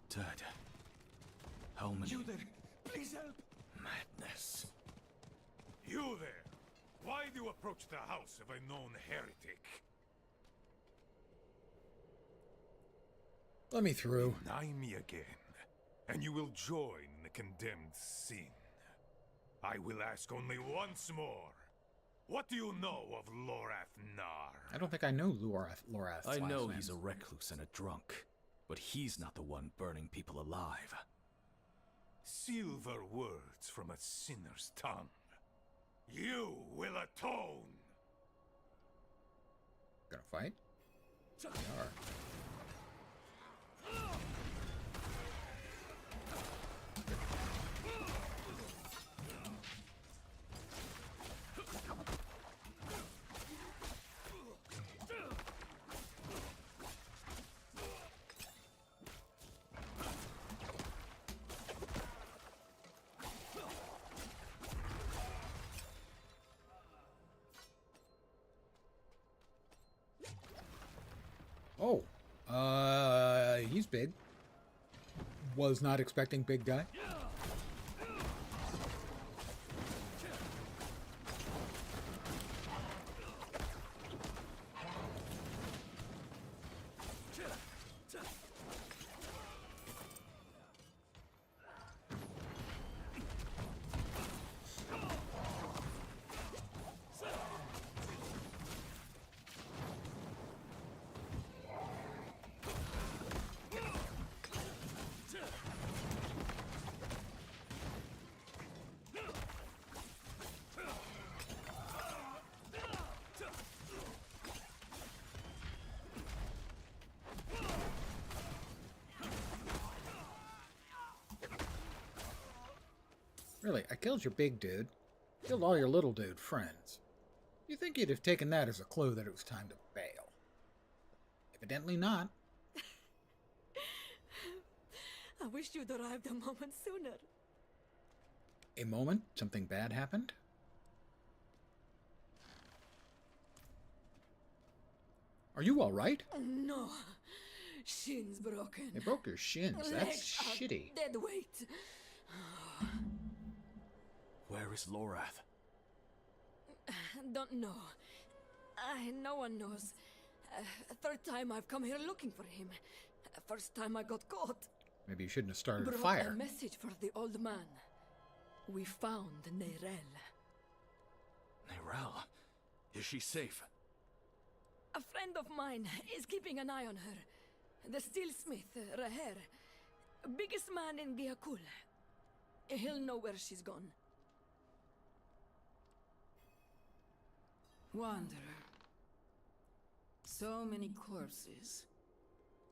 Dad, how many... You there, please help! Madness. You there! Why do you approach the house of a known heretic? Let me through. Deny me again, and you will join the condemned sin. I will ask only once more. What do you know of Lorath Nar? I don't think I know Lorath's I know last he's a name. recluse and a drunk, but he's not the one burning people alive. Silver words from a sinner's tongue. You will atone! Gonna fight? We are. Oh, he's big. Was not expecting big guy. Really, I killed your big dude. Killed all your little dude friends. You'd think you'd have taken that as a clue that it was time to bail. Evidently not. I wish you'd arrived a moment sooner. A moment? Something bad happened? Are you alright? No. Shins broken. They broke your shins. That's shitty. Dead weight. Where is Lorath? Don't know. No one knows. Third time I've come here looking for him. First time I got caught. Maybe you shouldn't have started a Brought fire. a message for the old man. We found Neyrelle. Neyrelle? Is she safe? A friend of mine is keeping an eye on her. The steelsmith, Raher. Biggest man in Giakul. He'll know where she's gone. Wanderer. So many corpses.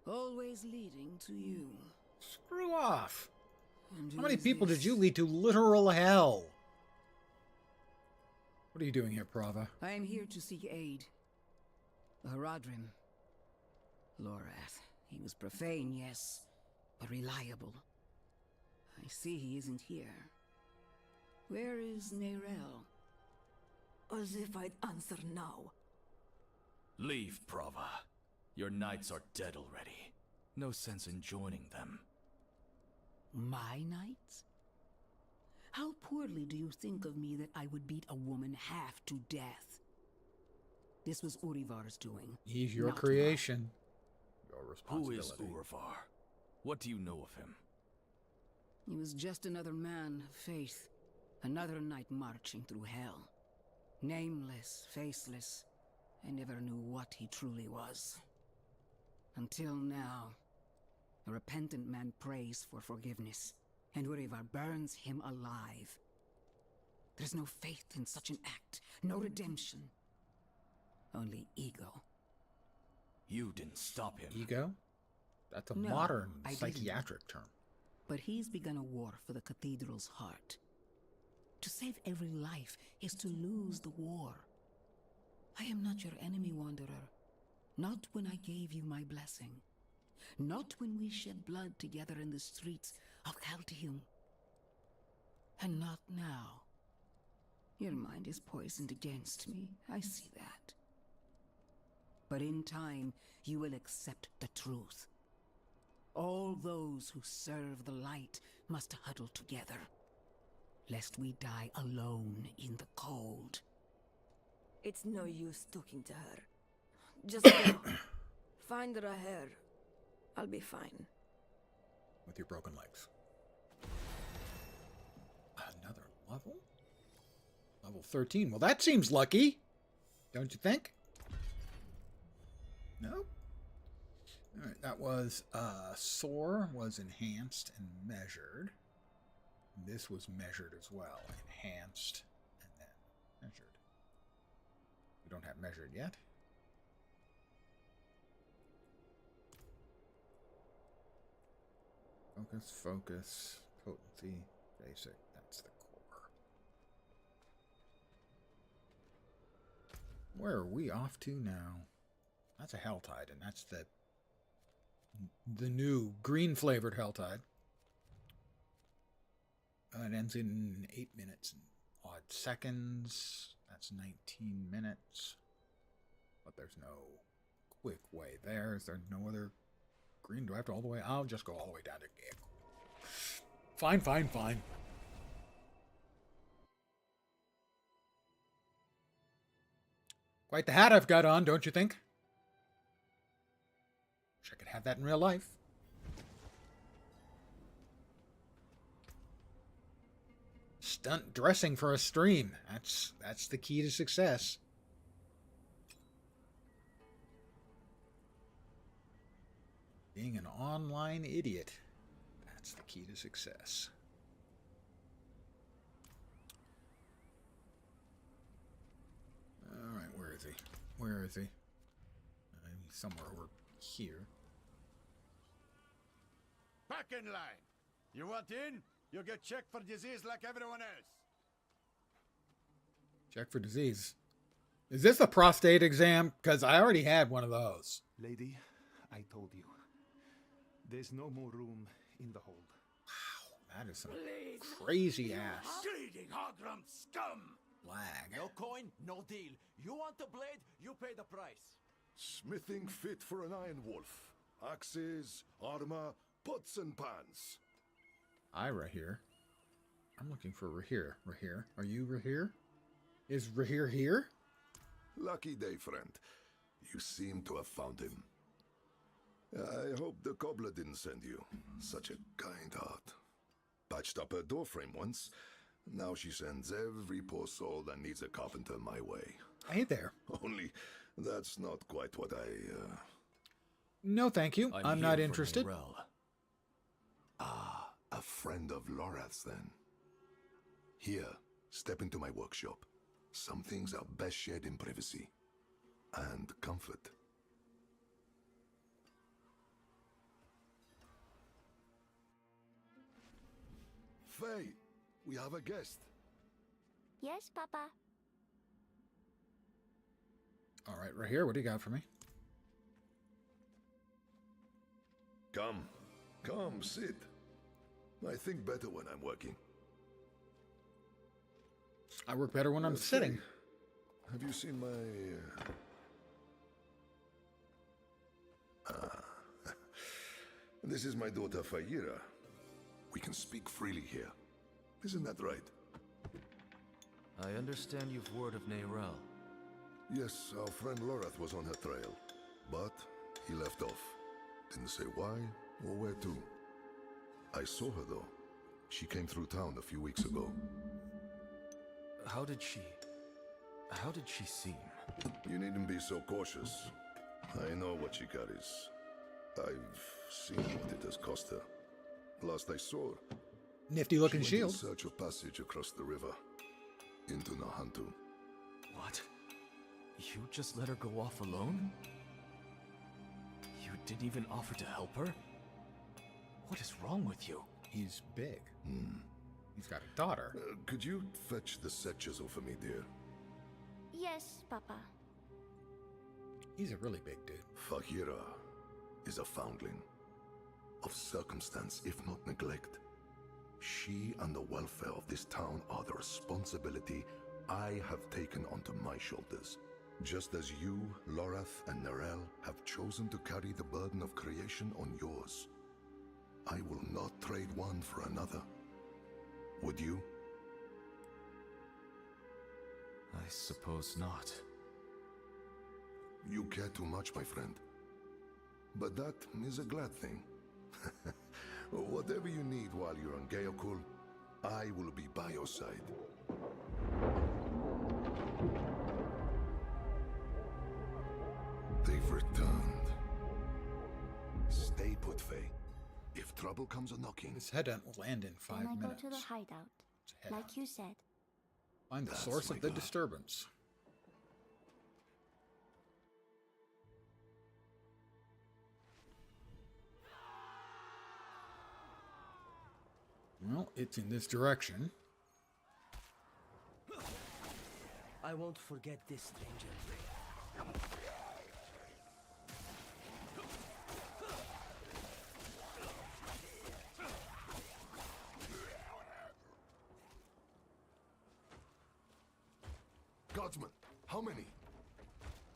Always leading to you. Screw off. And How many who's people this? did you lead to literal hell? What are you doing here, Prava? I am here to seek aid. Haradrim. Lorath. He was profane, yes, but reliable. I see he isn't here. Where is Neyrelle? As if I'd answer now. Leave, Prava. Your knights are dead already. No sense in joining them. My knights? How poorly do you think of me that I would beat a woman half to death? This was Urivar's doing. He's your not creation. Your Who responsibility. is Urivar? What do you know of him? He was just another man of faith. Another knight marching through hell. Nameless, faceless. I never knew what he truly was. Until now. A repentant man prays for forgiveness, and Urivar burns him alive. There's no faith in such an act, no redemption. Only ego. You didn't stop him. Ego? That's a No, modern I didn't. psychiatric term. But he's begun a war for the cathedral's heart. To save every life is to lose the war. I am not your enemy, Wanderer. Not when I gave you my blessing. Not when we shed blood together in the streets of Caldeum. And not now. Your mind is poisoned against me, I see that. But in time, you will accept the truth. All those who serve the light must huddle together, lest we die alone in the cold. It's no use talking to her. Just go. Find Raher. I'll be fine. With your broken legs. Another level? Level 13. Well, that seems lucky. Don't you think? No? Alright, that was, Soar was enhanced and measured. This was measured as well. Enhanced and then measured. We don't have measured yet. Focus, potency, basic, that's the core. Where are we off to now? That's a Helltide, and that's the new green flavored Helltide. It ends in 8 minutes and odd seconds. That's 19 minutes. But there's no quick way there. Is there no other green? Do I have to all the way? I'll just go all the way down to Gig. Fine, fine, fine. Quite the hat I've got on, don't you think? Wish I could have that in real life. Stunt dressing for a stream. That's the key to success. Being an online idiot. That's the key to success. Alright, where is he? Where is he? He's somewhere over here. Back in line. You want in? You get checked for disease like everyone else. Check for disease. Is this a prostate exam? Because I already had one of those. Lady, I told you. There's no more room in the hold. Wow, that is some crazy ass Greedy Hogrum scum! lag. No coin, no deal. You want the blade, you pay the price. Smithing fit for an Iron Wolf. Axes, armor, pots and pans. Rahir. I'm looking for Rahir. Rahir. Are you Rahir? Is Rahir here? Lucky day, friend. You seem to have found him. I hope the cobbler didn't send you. Such a kind heart. Patched up her doorframe once. Now she sends every poor soul that needs a carpenter my way. Hey there. Only that's not quite what No, thank you. I'm not interested. Ah, a friend of Lorath's then. Here, step into my workshop. Some things are best shared in privacy and comfort. Faye, we have a guest. Yes, Papa. All right, Rahir, what do you got for me? Come, sit. I think better when I'm working. I work better when I'm sitting. Have you seen my... This is my daughter, Fayira. We can speak freely here. Isn't that right? I understand you've word of Neyrel. Yes, our friend Lorath was on her trail, but he left off. Didn't say why or where to. I saw her though. She came through town a few weeks ago. How did she seem? You needn't be so cautious. I know what she carries. I've seen what it has cost her. Last I saw her, nifty looking she went shield. in search of passage across the river into Nahantu. What? You just let her go off alone? You didn't even offer to help her? What is wrong with you? He's big. He's got a daughter. Could you fetch the set chisel for me, dear? Yes, Papa. He's a really big dude. Fahira is a foundling. Of circumstance, if not neglect. She and the welfare of this town are the responsibility I have taken onto my shoulders. Just as you, Lorath, and Neyrel have chosen to carry the burden of creation on yours. I will not trade one for another. Would you? I suppose not. You care too much, my friend. But that is a glad thing. Whatever you need while you're on Geokul, I will be by your side. They've returned. Stay put, Faye. If trouble comes a-knocking... This head will land in 5 Then I minutes. go to the hideout, like you said. Find the That's source my of the God. disturbance. Well, it's in this direction. I won't forget this, stranger. Guardsmen, how many?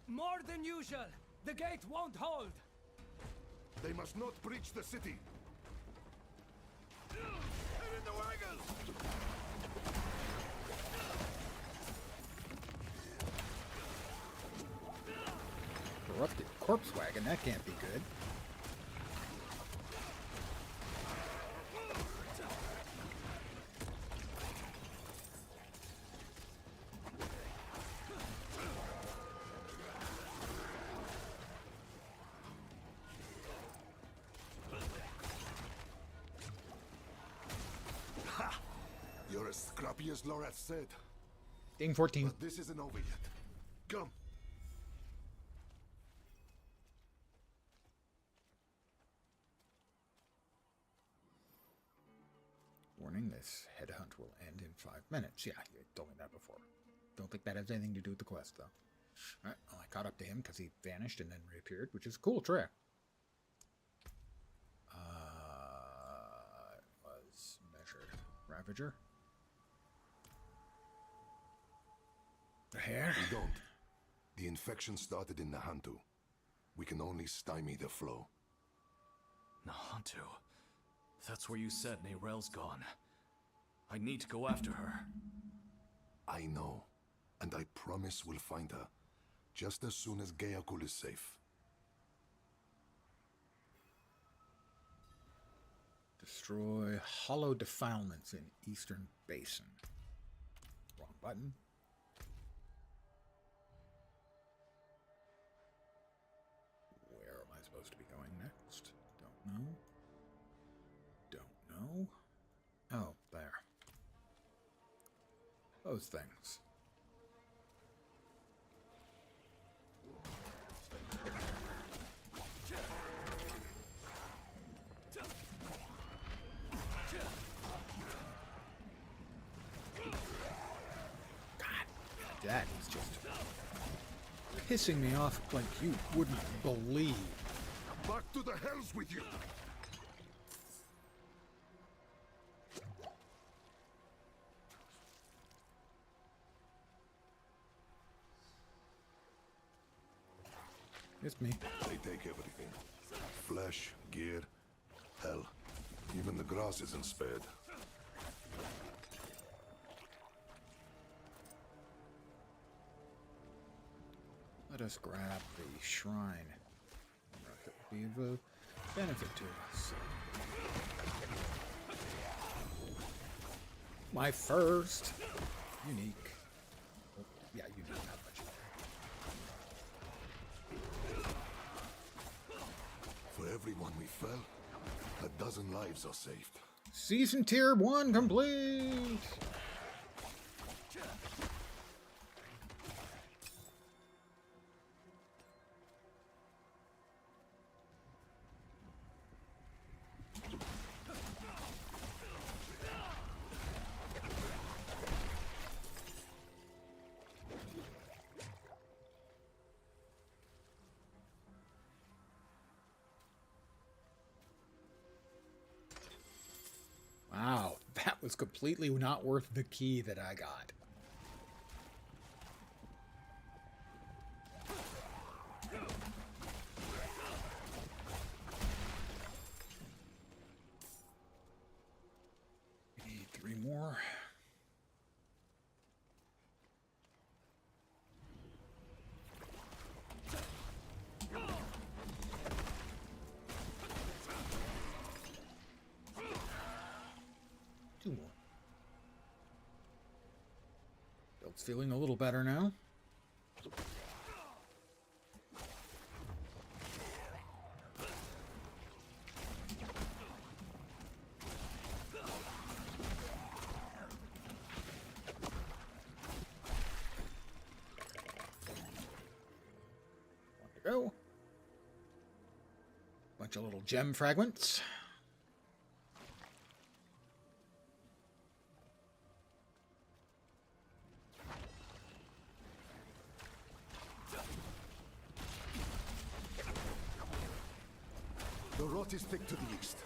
More than usual. The gate won't hold. They must not breach the city. In the wagons! Corrupted corpse wagon, that can't be good. Ha! You're as scrappy as Lorath said. Ding 14. But this isn't over yet. Come. Warning. Warning, this headhunt will end in 5 minutes. Yeah, you told me that before. Don't think that has anything to do with the quest, though. Alright, well, I caught up to him because he vanished and then reappeared, which is a cool trick. It was measured. Ravager. The hair? We don't. The infection started in Nahantu. We can only stymie the flow. Nahantu? That's where you said Neyrel's gone. I need to go after her. I know. And I promise we'll find her. Just as soon as Gayakul is safe. Destroy hollow defilements in Eastern Basin. Wrong button. Where am I supposed to be going next? Don't know. Don't know. Oh, there. Those things. That is just pissing me off like you wouldn't believe. Back to the hells with you! It's me. They take everything. Flesh, gear, hell. Even the grass isn't spared. Let us grab the shrine. That would be of a benefit to us. My first unique. Oh, yeah, unique, not much. For everyone we fell, a dozen lives are saved. Season tier 1 complete! Wow, that was completely not worth the key that I got. We need 3 more. Bill's feeling a little better now. One to go. Bunch of little gem fragments. The rot is thick to the east.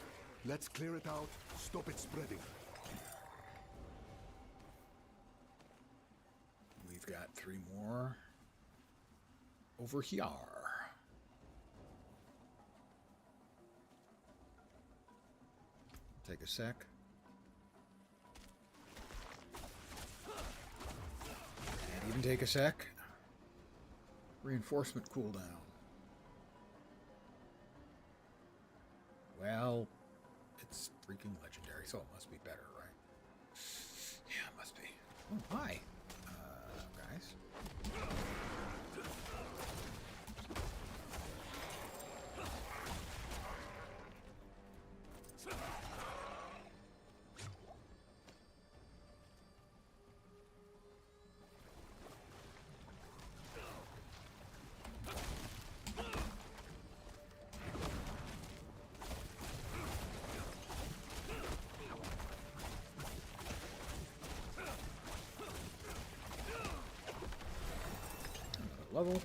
Let's clear it out, stop it spreading. We've got 3 more over here. Take a sec. Can't even take a sec. Reinforcement cooldown. Well, it's freaking legendary, so it must be better, right? Yeah, it must be. Oh, hi, guys. level.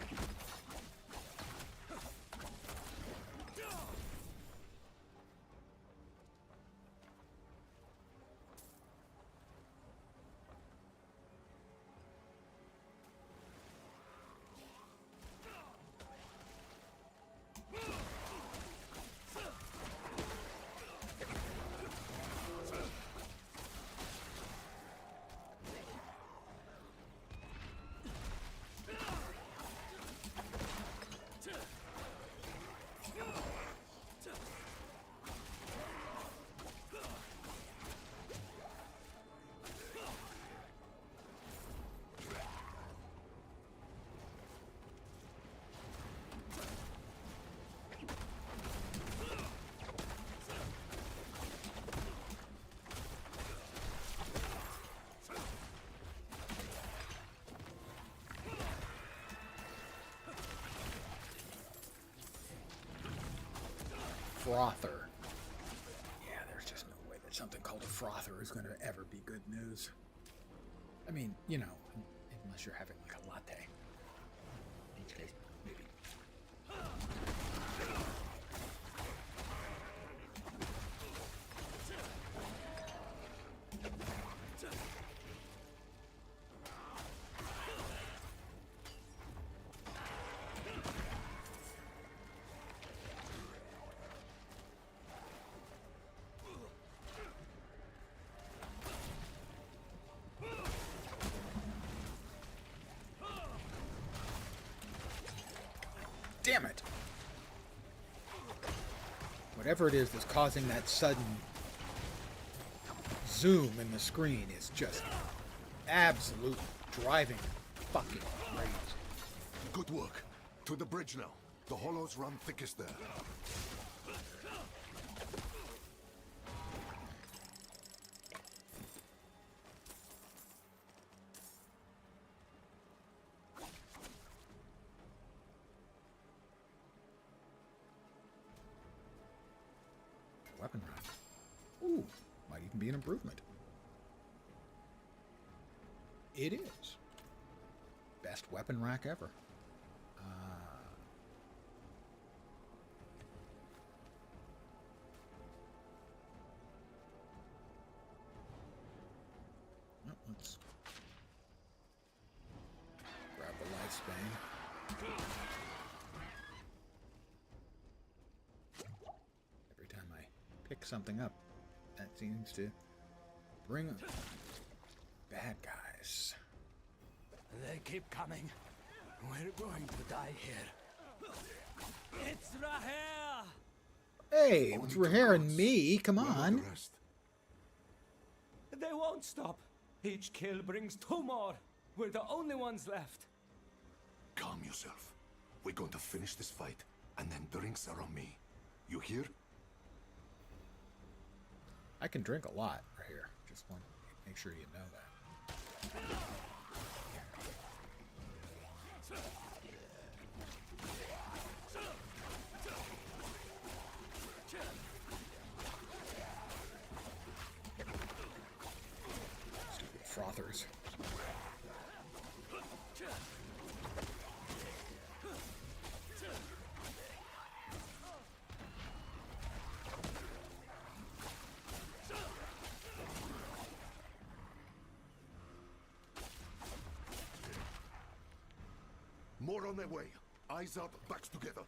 Frother. Yeah, there's just no way that something called a frother is going to ever be good news. I mean, you know, unless you're having like a latte. In each case, maybe. Damn it! Whatever it is that's causing that sudden zoom in the screen is just absolute driving fucking crazy. Good work. To the bridge now. The hollows run thickest there. Weapon rack. Ooh, might even be an improvement. It is. Best weapon rack ever. Let's grab the lifespan. Every time I pick something up, that seems to bring bad guys. They keep coming. We're going to die here. It's Rahir! Hey, it's Rahir and me. Come on. They won't stop. Each kill brings 2 more. We're the only ones left. Calm yourself. We're going to finish this fight, and then drinks are on me. You hear? I can drink a lot right here. Just want to make sure you know that. Stupid frothers. More on their way. Eyes up, backs together.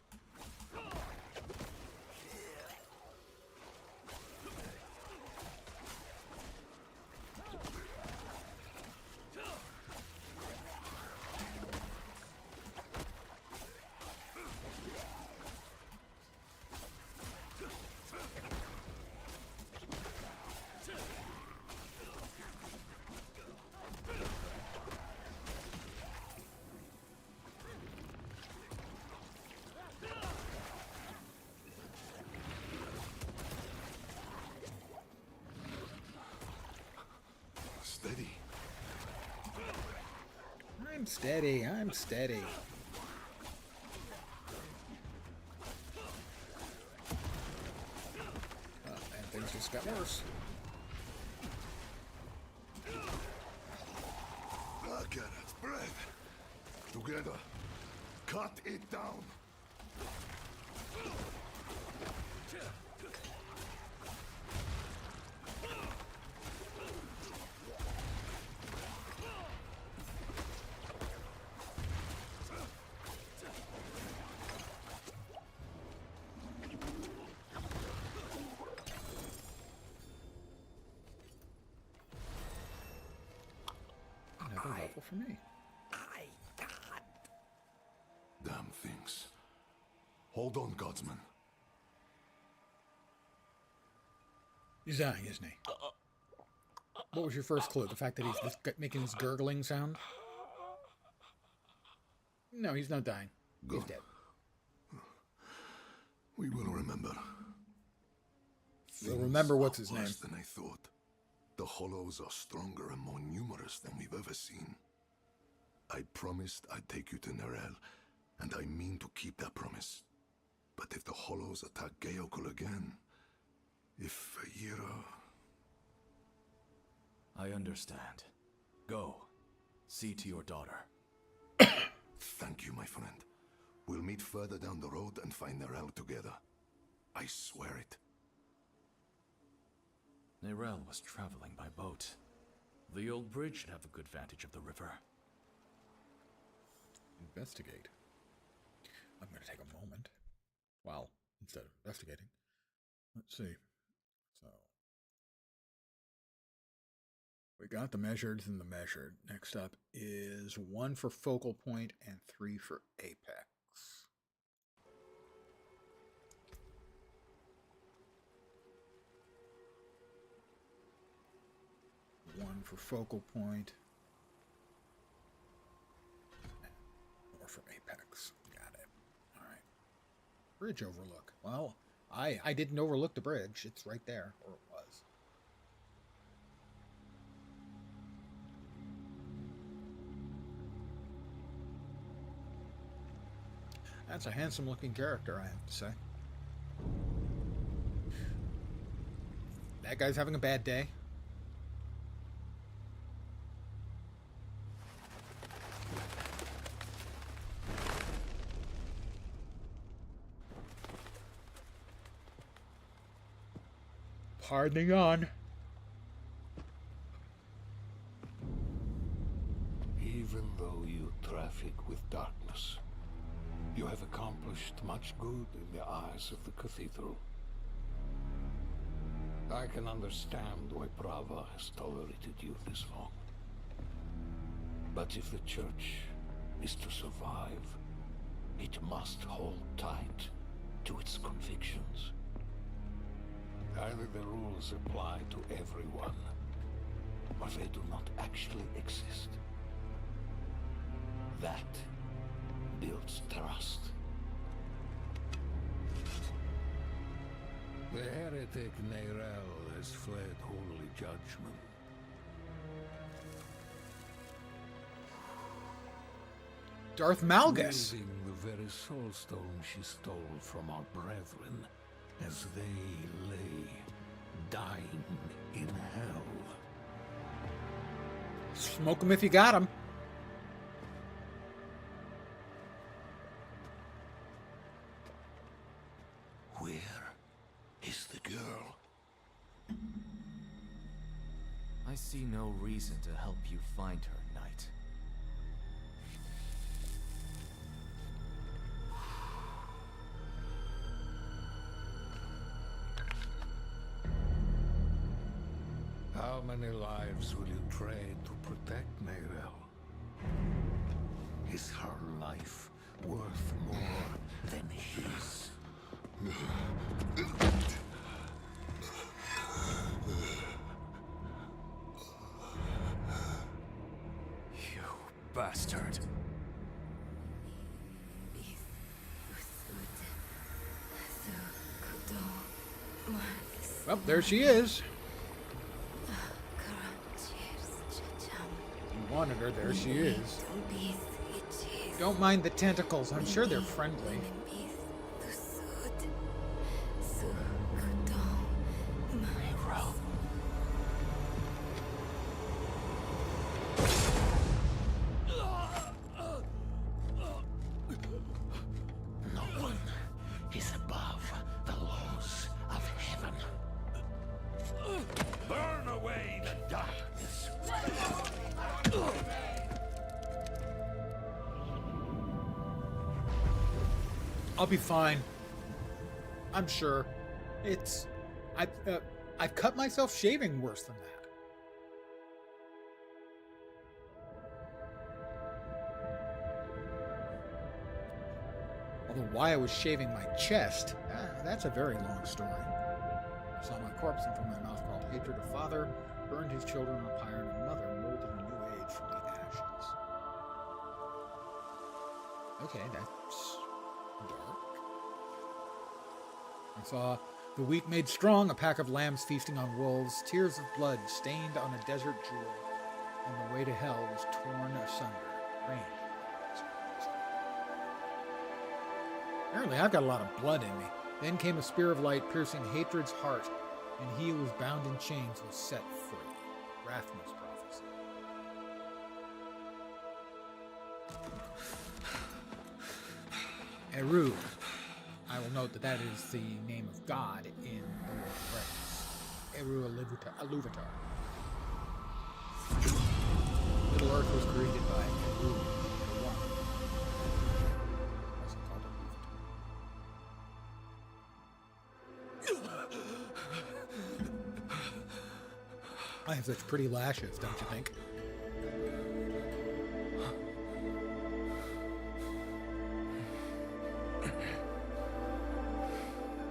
Steady. I'm steady. I'm steady. Oh, and things just got worse. Look at it, breath. Together. Cut it down! Another level for me. Damn things. Hold on, Godsman. He's dying, isn't he? What was your first clue? The fact that he's making this gurgling sound? No, he's not dying. He's dead. We will remember. We'll remember what's his name. Worse than I thought. The Hollows are stronger and more numerous than we've ever seen. I promised I'd take you to Nerel, and I mean to keep that promise. But if the Hollows attack Geokul again, if Yira... I understand. Go. See to your daughter. Thank you, my friend. We'll meet further down the road and find Nerel together. I swear it. Nerel was traveling by boat. The old bridge should have a good vantage of the river. Investigate. I'm going to take a moment. Well, instead of investigating. Let's see. So, we got the measured and the measured. Next up is 1 for focal point and 3 for apex. One for focal point. Or for apex. Got it. Alright. Bridge overlook. Well, I didn't overlook the bridge. It's right there. Or it was. That's a handsome looking character, I have to say. That guy's having a bad day. Hardening on. Even though you traffic with darkness, you have accomplished much good in the eyes of the cathedral. I can understand why Prava has tolerated you this long. But if the church is to survive, it must hold tight to its convictions. Either the rules apply to everyone, or they do not actually exist. That builds trust. The heretic Nerel has fled holy judgment. Darth Malgus. Wielding the very soulstone she stole from our brethren as they lay dying in hell. Smoke him if you got him. Where is the girl? I see no reason to help you find her, Knight. How many lives will you trade to protect Nerel? Is her life worth more than his? You bastard. Well, there she is. You wanted her, there she is. Don't mind the tentacles, I'm sure they're friendly. above the laws of heaven. Burn away the darkness. I'll be fine. I'm sure. I've cut myself shaving worse than that. Although why I was shaving my chest, that's a very long story. I saw my corpse and from my mouth crawled hatred. A father burned his children on a pyre, and a mother molded a new age from the ashes. Okay, that's dark. I saw the weak made strong, a pack of lambs feasting on wolves, tears of blood stained on a desert jewel, and the way to hell was torn asunder. Rain. Apparently I've got a lot of blood in me. Then came a spear of light piercing hatred's heart, and he who was bound in chains was set free. Rathma's prophecy. Eru. I will note that that is the name of God in the Lord of Praise. Eru Aluvatar. Middle Earth was created by Eru, the One. Also called Aluvatar. I have such pretty lashes, don't you think?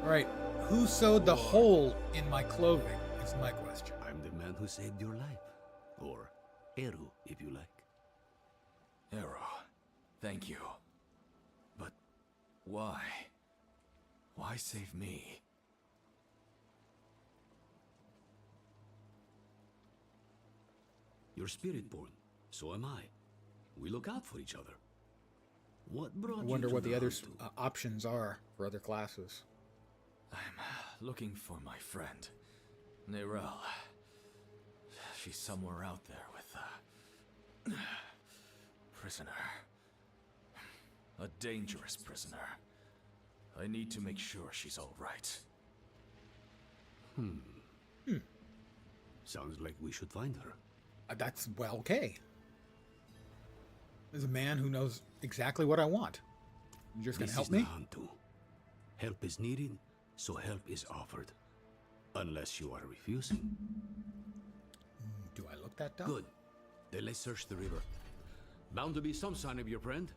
Alright, who sewed the hole in my clothing is my question. I'm the man who saved your life. Or Eru, if you like. Eru, thank you. But why? Why save me? You're Spiritborn, so am I. We look out for each other. What brought I wonder you to what the other Hunt? options are for other classes. I'm looking for my friend, Nerel. She's somewhere out there with a prisoner. A dangerous prisoner. I need to make sure she's all right. Sounds like we should find her. That's, well, okay. There's a man who knows exactly what I want. You just gonna help me? Help is needed, so help is offered. Unless you are refusing. Do I look that dumb? Good. Then let's search the river. Bound to be some sign of your friend.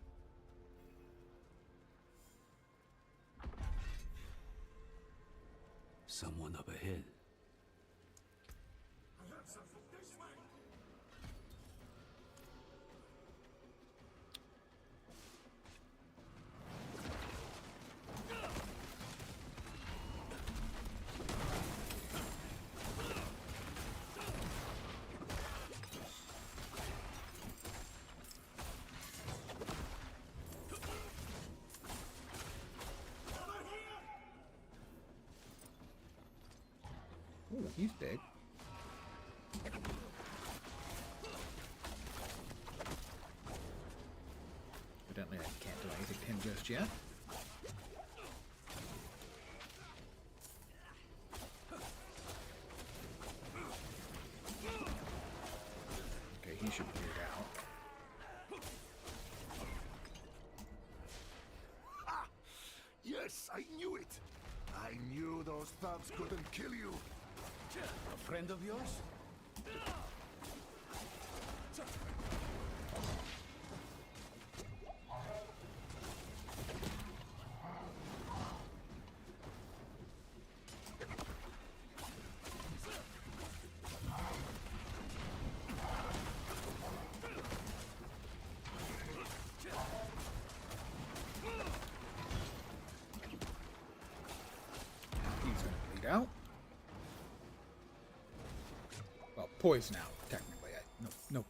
Someone up ahead. Ooh, he's big. Evidently I can't do anything to him just yet. Okay, he should be cleared out. Ah! Yes, I knew it! I knew those thugs couldn't kill you! A friend of yours? He's gonna bleed out. Well, poison out, technically. No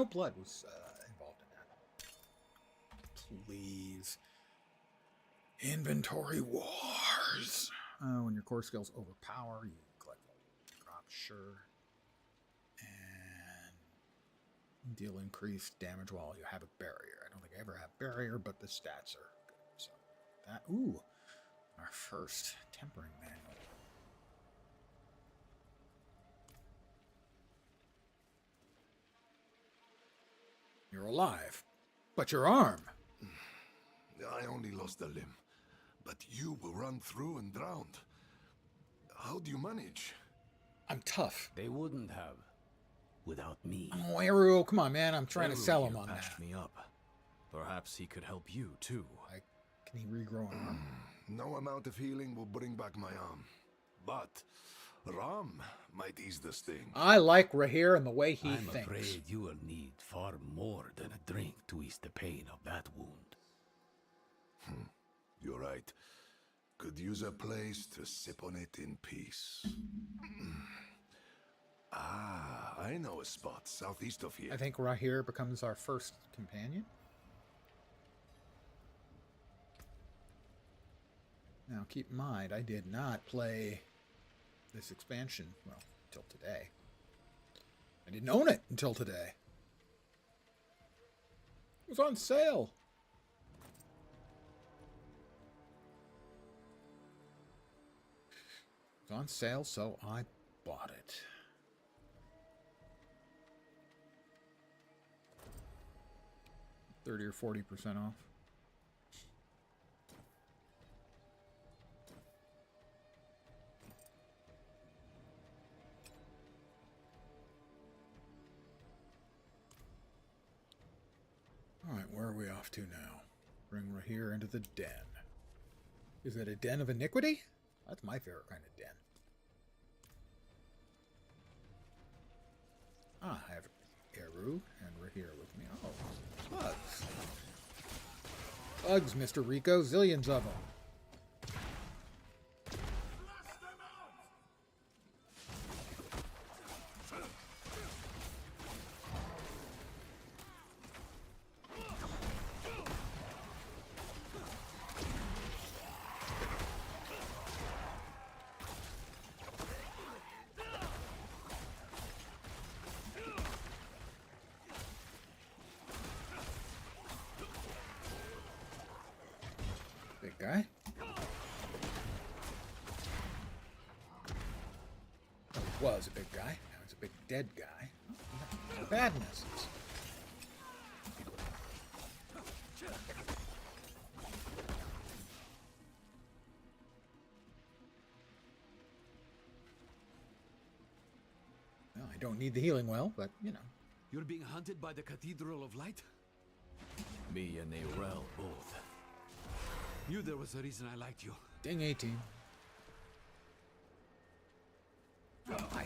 blood was involved in that. Please. Inventory wars. When your core skills overpower, you collect drop, sure. And deal increased damage while you have a barrier. I don't think I ever have barrier, but the stats are good. So that, ooh. Our first tempering manual. You're alive, but your arm. I only lost a limb, but you were run through and drowned. How do you manage? I'm tough. They wouldn't have. Without me. Oh, Eru, come on, man. I'm trying to sell him on patched that. me up. Perhaps he could help you, too. Can he regrow an arm? No amount of healing will bring back my arm. But Ram might ease the sting. I like Rahir and the way he I'm thinks. afraid you will need far more than a drink to ease the pain of that wound. You're right. Could use a place to sip on it in peace. I know a spot southeast of here. I think Rahir becomes our first companion. Now, keep in mind, I did not play this expansion, well, until today. I didn't own it until today. It was on sale. It was on sale, so I bought it. $30 or 40% off. Alright, where are we off to now? Bring Rahir into the den. Is it a den of iniquity? That's my favorite kind of den. Ah, I have Eru and Rahir with me. Oh, bugs. Bugs, Mr. Rico. Zillions of them. Big guy. Well, he was a big guy. Now he's a big dead guy. Oh, badness. Well, I don't need the healing well, but, you know. You're being hunted by the Cathedral of Light? Me and Neyrel both. Knew there was a reason I liked you. Ding 18. Hi.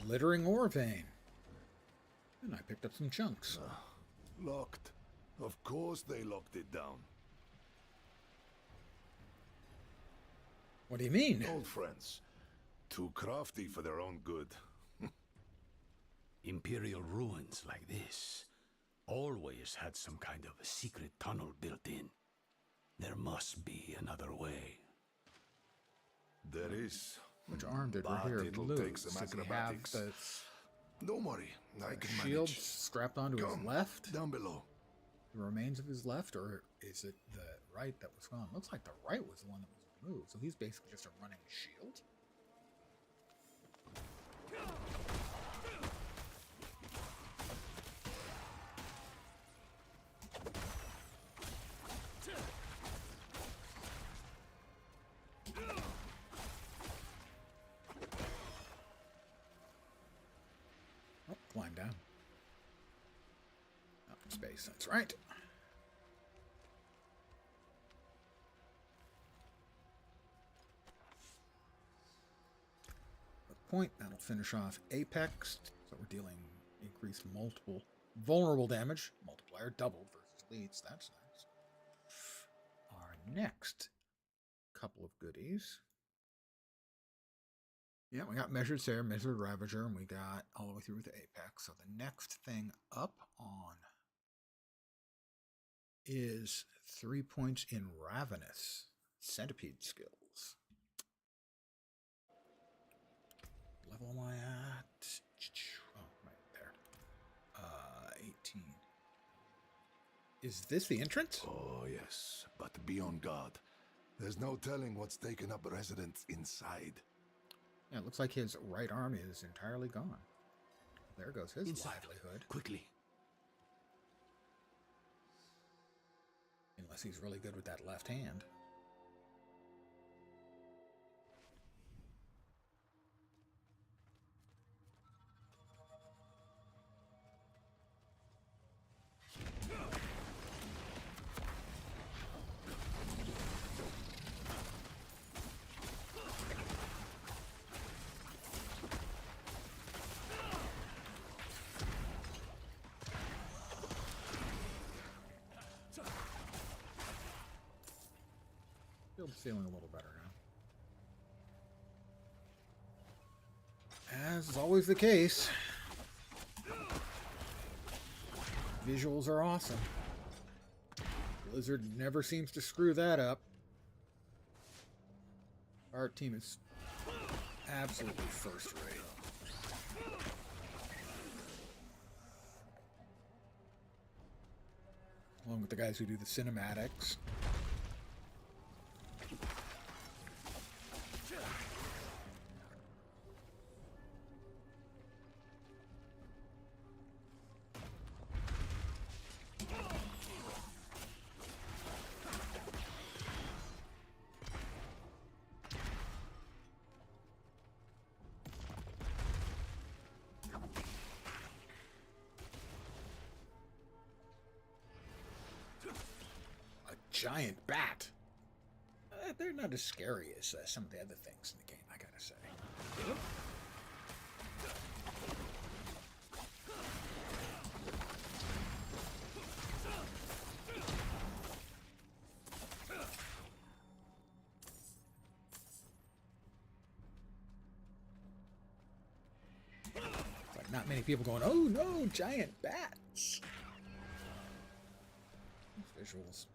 Glittering ore vein. And I picked up some chunks. Locked. Of course they locked it down. What do you mean? Old friends. Too crafty for their own good. Imperial ruins like this always had some kind of a secret tunnel built in. There must be another way. There is. Which arm did But Rahir it'll lose? take some Does he have acrobatics. the Don't worry, I can shield manage. strapped onto his Come, left? down below. The remains of his left, or is it the right that was gone? Looks like the right was the one that was removed, so he's basically just a running shield. Oh, climb down. Up in space, that's right. Point, that'll finish off Apex. So we're dealing increased multiple vulnerable damage, multiplier doubled versus leads. That's nice. Our next couple of goodies Yeah, we got Measured Sarah, Measured Ravager, and we got all the way through with the Apex. So the next thing up on is 3 points in Ravenous Centipede skills. Level am I at? Oh, right there. 18. Is this the entrance? Oh, yes, but be on guard. There's no telling what's taken up residence inside. Yeah, it looks like his right arm is entirely gone. There goes his Inside. livelihood. Quickly. Unless he's really good with that left hand. Feeling a little better now. As is always the case, visuals are awesome. Blizzard never seems to screw that up. Our team is absolutely first rate. Along with the guys who do the cinematics. Giant bat. They're not as scary as some of the other things in the game, I gotta say. It's like not many people going, oh no, giant bats. These visuals.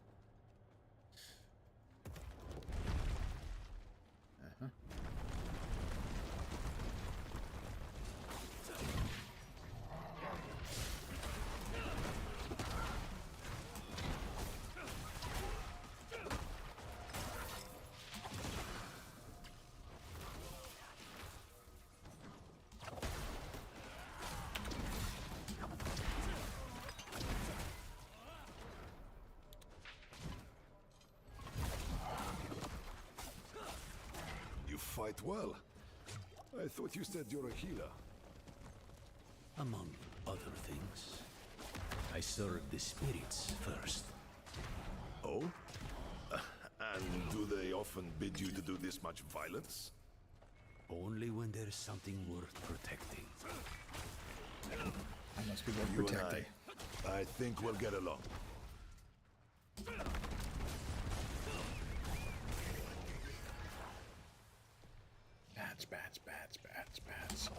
Fight well. I thought you said you're a healer. Among other things, I serve the spirits first. Oh? And do they often bid you to do this much violence? Only when there's something worth protecting. I must be worth You protecting. and I think we'll get along. Bats.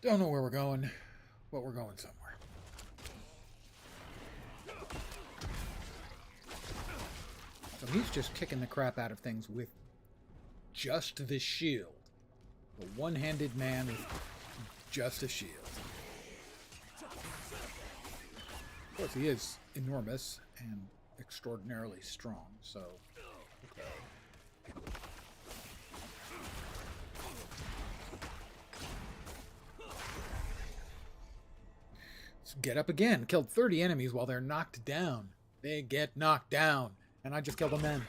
Don't know where we're going, but we're going somewhere. So he's just kicking the crap out of things with just the shield. The one-handed man with just a shield. Of course, he is enormous and extraordinarily strong, so... Okay. Let's get up again. Killed 30 enemies while they're knocked down. They get knocked down. And I just killed a man.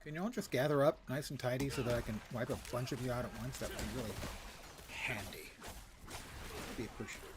Can you all just gather up nice and tidy so that I can wipe a bunch of you out at once? That would be really handy. Be appreciative.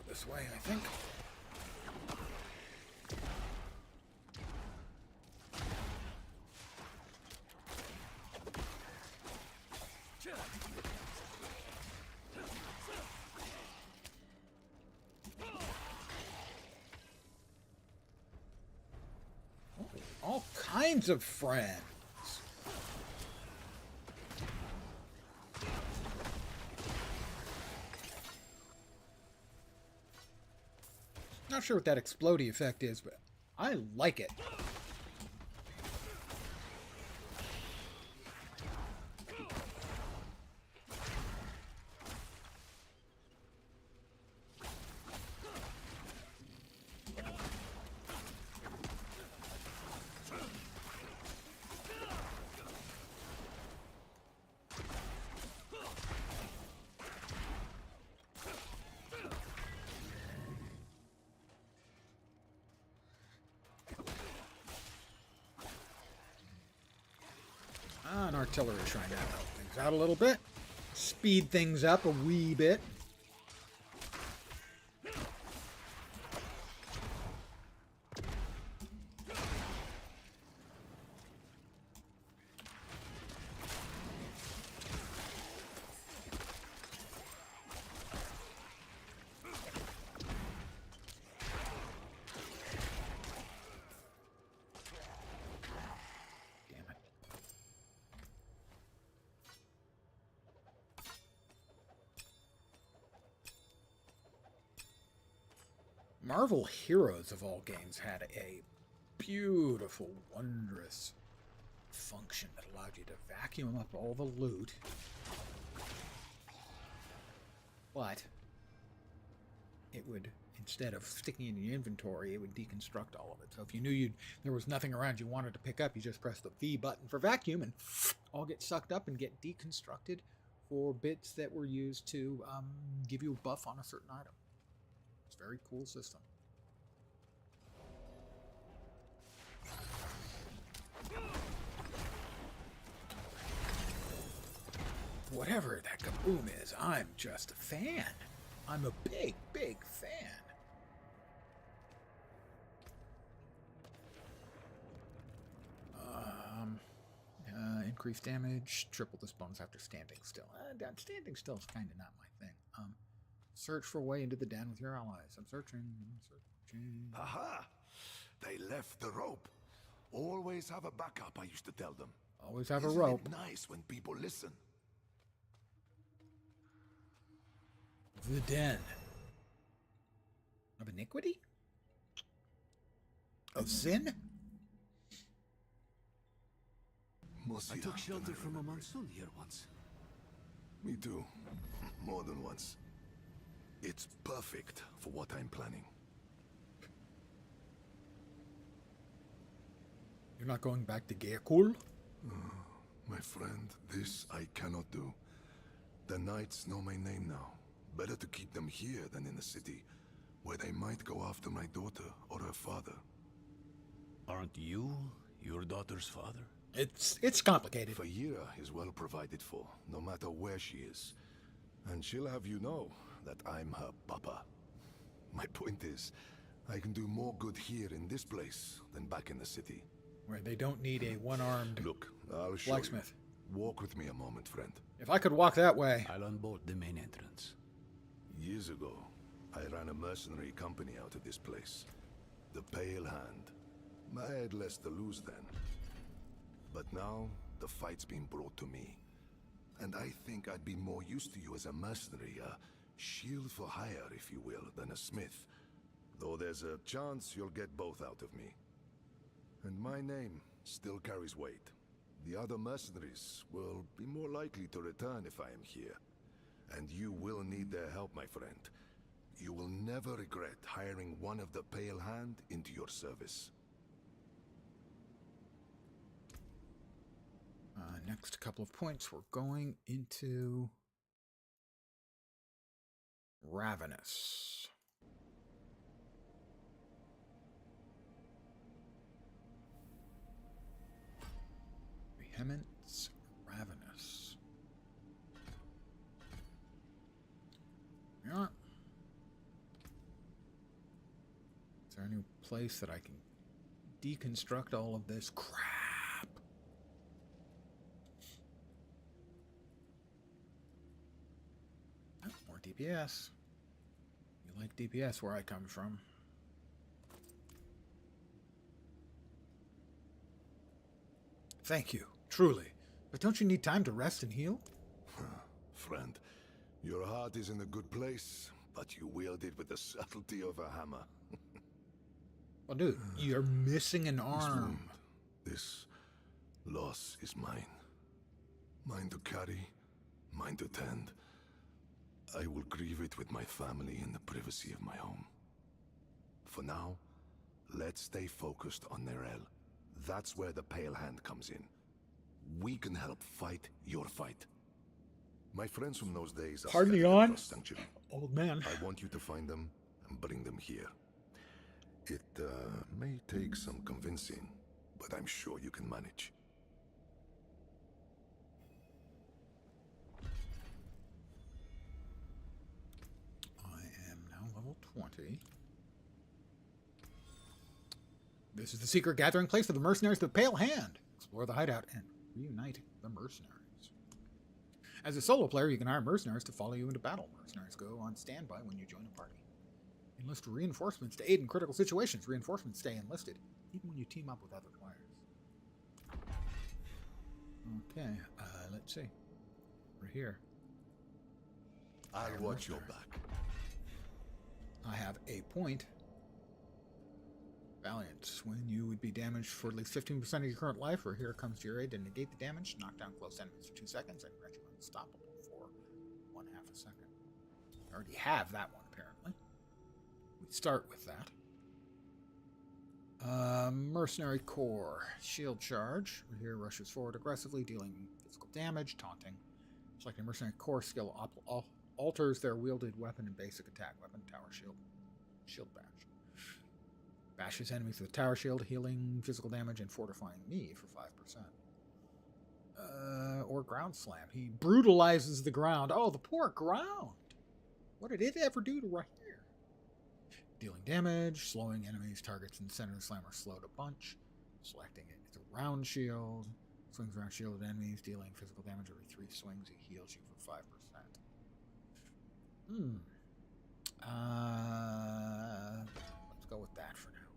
This way, I think. Oh, all kinds of friends. Not sure what that explodey effect is, but I like it. An artillery trying to help things out a little bit. Speed things up a wee bit. Marvel Heroes of all games had a beautiful, wondrous function that allowed you to vacuum up all the loot. But it would, instead of sticking it in your inventory, it would deconstruct all of it. So if you knew there was nothing around you wanted to pick up, you just press the V button for vacuum and all get sucked up and get deconstructed for bits that were used to give you a buff on a certain item. It's a very cool system. Whatever that kaboom is, I'm just a fan. I'm a big, big fan. Increased damage, triple this bonus after standing still. Standing still is kind of not my thing. Search for a way into the den with your allies. I'm searching. Aha! They left the rope. Always have a backup, I used to tell them. Always have Isn't a rope. It nice when people listen. The den. Of iniquity? Of sin? I took shelter from a monsoon here once. Me too. More than once. It's perfect for what I'm planning. You're not going back to Gearkul? My friend, this I cannot do. The knights know my name now. Better to keep them here than in the city, where they might go after my daughter or her father. Aren't you your daughter's father? It's complicated. Fayira is well provided for, no matter where she is. And she'll have you know that I'm her papa. My point is, I can do more good here in this place than back in the city. Where they don't need a one-armed I'll show blacksmith. You. Walk with me a moment, friend. If I could walk that way. I'll unbolt the main entrance. Years ago, I ran a mercenary company out of this place. The Pale Hand. I had less to lose then. But now, the fight's been brought to me. And I think I'd be more used to you as a mercenary, a shield for hire, if you will, than a smith. Though there's a chance you'll get both out of me. And my name still carries weight. The other mercenaries will be more likely to return if I am here. And you will need their help, my friend. You will never regret hiring one of the Pale Hand into your service. Next couple of points, we're going into Ravenous. Vehemence, Ravenous. Yeah. Is there any place that I can deconstruct all of this crap? Oh, more DPS. You like DPS where I come from. Thank you, truly. But don't you need time to rest and heal? Friend, your heart is in a good place, but you wield it with the subtlety of a hammer. Well, dude, you're missing an arm. This loss is mine. Mine to carry, mine to tend. I will grieve it with my family in the privacy of my home. For now, let's stay focused on Nerel. That's where the Pale Hand comes in. We can help fight your fight. My friends from those days are Pardon scattered on, across Sanctuary. old man. I want you to find them and bring them here. It may take some convincing, but I'm sure you can manage. I am now level 20. This is the secret gathering place for the mercenaries of the Pale Hand. Explore the hideout and reunite the mercenaries. As a solo player, you can hire mercenaries to follow you into battle. Mercenaries go on standby when you join a party. Enlist reinforcements to aid in critical situations. Reinforcements stay enlisted, even when you team up with other players. Okay, let's see. We're here. I'll watch your back. I have a point. Valiant. When you would be damaged for at least 15% of your current life, or here comes to your aid to negate the damage, knock down close enemies for 2 seconds, and grant you unstoppable for 1/2 a second. I already have that one, apparently. We start with that. Mercenary Core. Shield Charge. Here rushes forward aggressively, dealing physical damage, taunting. Selecting Mercenary Core skill alters their wielded weapon and basic attack. Weapon, tower, shield. Shield bash. Bashes enemies with a tower shield, healing physical damage and fortifying me for 5%. Or ground slam. He brutalizes the ground. Oh, the poor ground. What did it ever do to right here? Dealing damage, slowing enemies, targets in the center of the slam are slowed a bunch. Selecting it. It's a round shield. Swings around shielded enemies, dealing physical damage every 3 swings. He heals you for 5%. Let's go with that for now.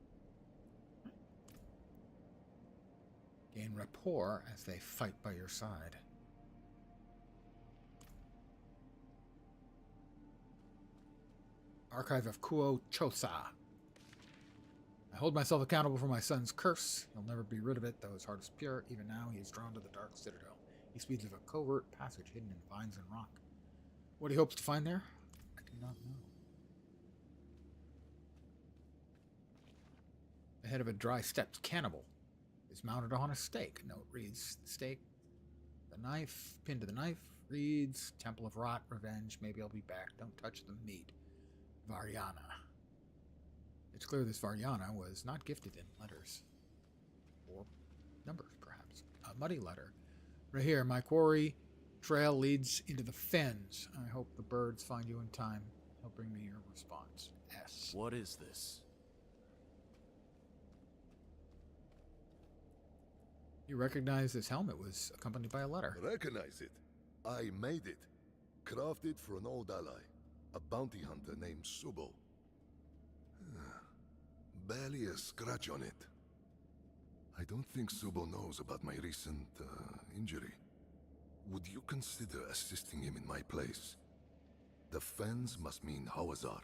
Gain rapport as they fight by your side. Archive of Kuo Chosa. I hold myself accountable for my son's curse. He'll never be rid of it, though his heart is pure. Even now, he is drawn to the dark citadel. He speaks of a covert passage hidden in vines and rock. What he hopes to find there, I do not know. The head of a dry stepped cannibal is mounted on a stake. Note reads the stake. The knife, pinned to the knife, reads Temple of Rot, Revenge, maybe I'll be back. Don't touch the meat. Varyana. It's clear this Varyana was not gifted in letters. Or numbers, perhaps. A muddy letter. Right here, my quarry trail leads into the fens. I hope the birds find you in time. They'll bring me your response. S. What is this? You recognize this helmet was accompanied by a letter. Recognize it. I made it. Crafted for an old ally. A bounty hunter named Subo. Barely a scratch on it. I don't think Subo knows about my recent injury. Would you consider assisting him in my place? The fens must mean Hawazar.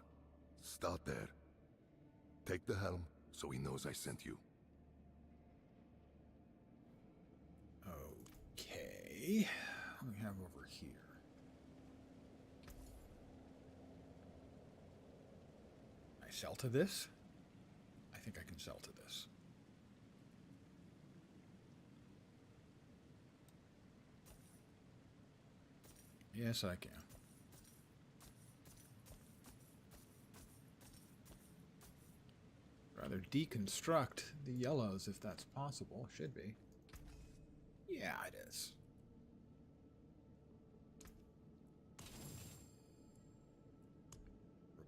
Start there. Take the helm so he knows I sent you. me. What do we have over here? I sell to this? I think I can sell to this. Yes, I can. Rather deconstruct the yellows if that's possible. Should be. Yeah, it is.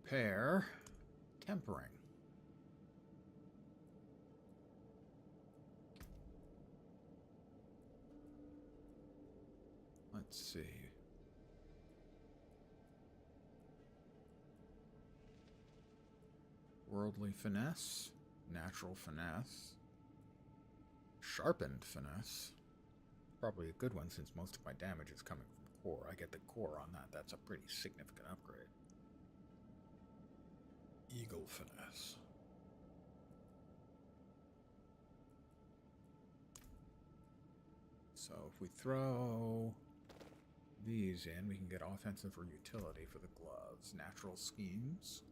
Repair. Tempering. Let's see. Worldly finesse, natural finesse, sharpened finesse. Probably a good one since most of my damage is coming from core. I get the core on that. That's a pretty significant upgrade. Eagle finesse. So if we throw these in, we can get offensive or utility for the gloves. Natural schemes.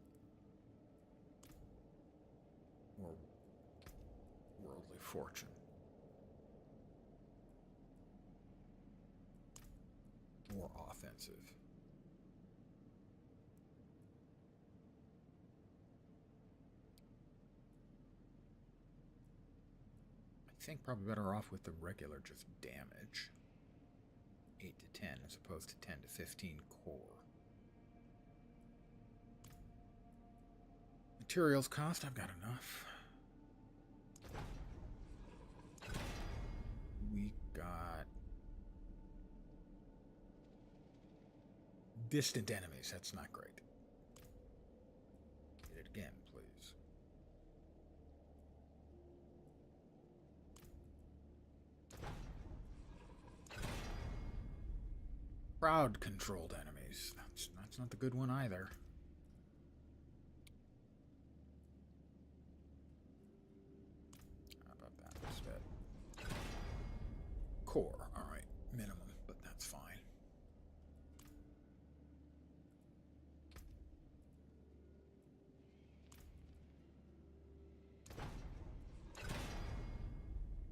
Or worldly fortune. Or offensive. I think probably better off with the regular just damage. 8 to 10 as opposed to 10 to 15 core. Materials cost, I've got enough. We got distant enemies, that's not great. Hit it again, please. Crowd controlled enemies. That's not the good one either. Core, alright, minimum, but that's fine.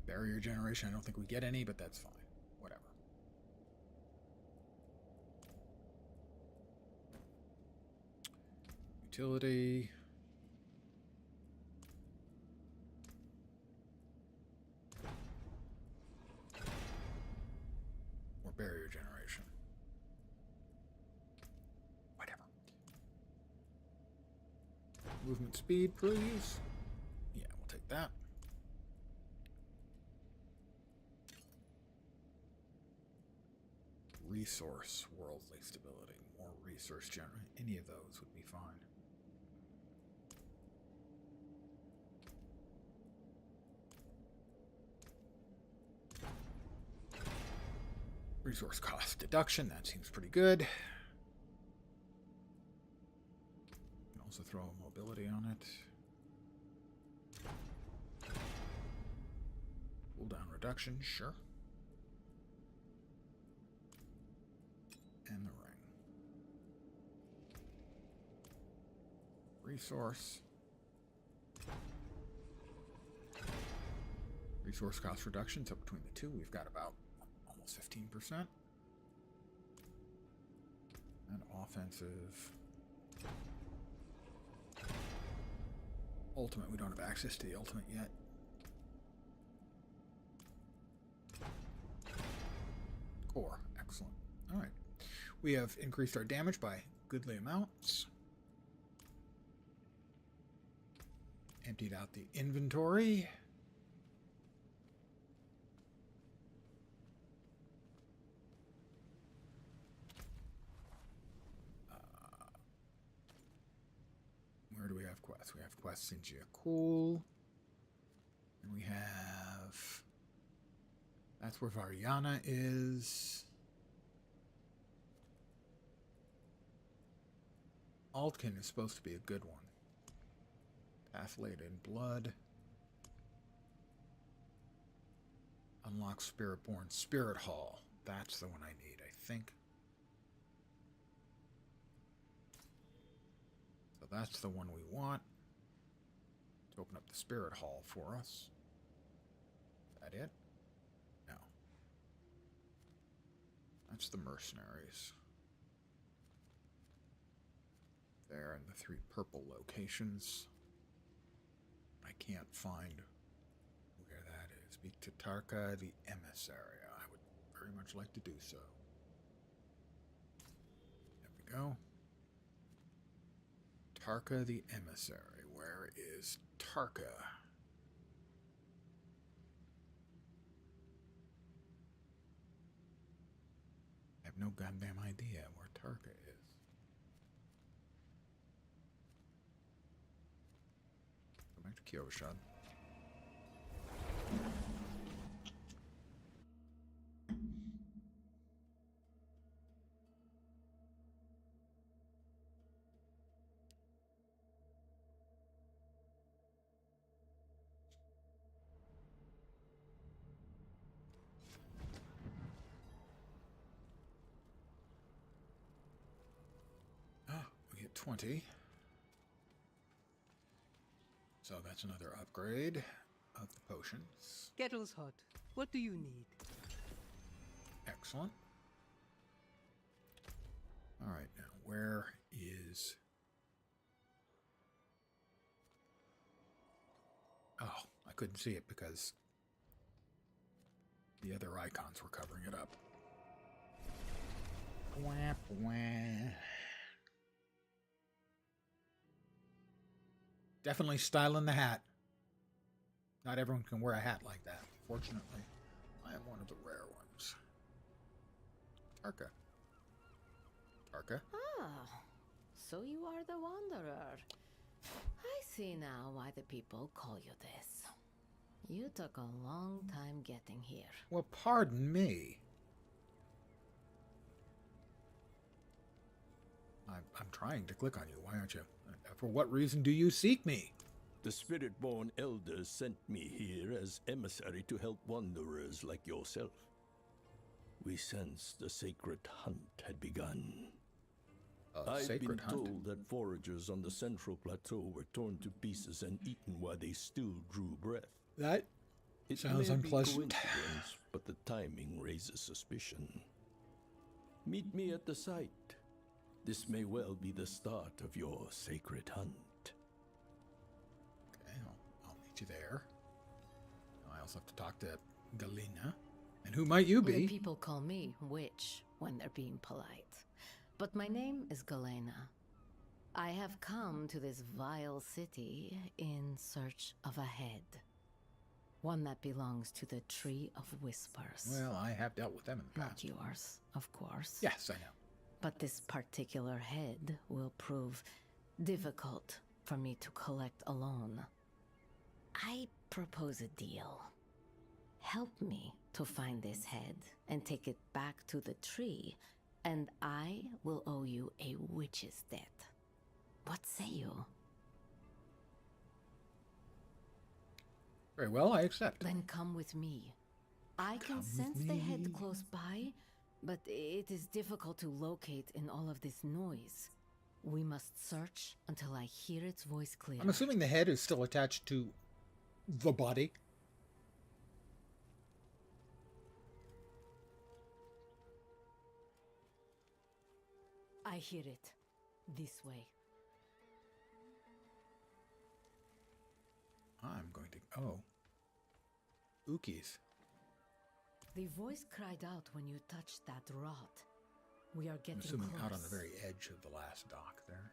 Barrier generation, I don't think we get any, but that's fine. Whatever. Utility. Barrier generation. Whatever. Movement speed, please. Yeah, we'll take that. Resource, worldly stability, more resource generation. Any of those would be fine. Resource cost deduction, that seems pretty good. You can also throw mobility on it. Cooldown reduction, sure. And the ring. Resource. Resource cost reduction, so between the two, we've got about almost 15%. And offensive. Ultimate, we don't have access to the ultimate yet. Core, excellent. Alright. We have increased our damage by goodly amounts. Emptied out the inventory. Where do we have quests? We have quests in Giacool. And we have... That's where Variana is. Altkin is supposed to be a good one. Path laid in blood. Unlock Spiritborn Spirit Hall. That's the one I need, I think. So that's the one we want to open up the Spirit Hall for us. Is that it? No. That's the mercenaries. There in the 3 purple locations. I can't find where that is. Speak to Tarka the Emissary. I would very much like to do so. There we go. Tarka the Emissary. Where is Tarka? I have no goddamn idea where Tarka is. Go back to Kyoshad. We get 20. So that's another upgrade of the potions. Kettle's hot. What do you need? Excellent. All right, now where is... Oh, I couldn't see it because the other icons were covering it up. Wah, wah. Definitely styling the hat. Not everyone can wear a hat like that. Fortunately, I am one of the rare ones. Tarka. Tarka? Ah, so you are the Wanderer. I see now why the people call you this. You took a long time getting here. Well, pardon me. I'm trying to click on you. Why aren't you? For what reason do you seek me? The Spiritborn elders sent me here as emissary to help wanderers like yourself. We sensed the sacred hunt had begun. I've been told that foragers on the central plateau were torn to pieces and eaten while they still drew breath. That sounds unpleasant. Be coincidence, but the timing raises suspicion. Meet me at the site. This may well be the start of your sacred hunt. Okay, I'll meet you there. I also have to talk to Galena. And who might you be? The people call me witch when they're being polite. But my name is Galena. I have come to this vile city in search of a head. One that belongs to the Tree of Whispers. Well, I have dealt with them in the past. Not yours, of course. Yes, I know. But this particular head will prove difficult for me to collect alone. I propose a deal. Help me to find this head and take it back to the tree, and I will owe you a witch's debt. What say you? Very well, I accept. Then come with me. I can sense the head close by, but it is difficult to locate in all of this noise. We must search until I hear its voice clear. I'm assuming the head is still attached to the body. I hear it. This way. I'm going to... Oh. Ookies. The voice cried out when you touched that rot. We are getting I'm assuming close. out on the very edge of the last dock there.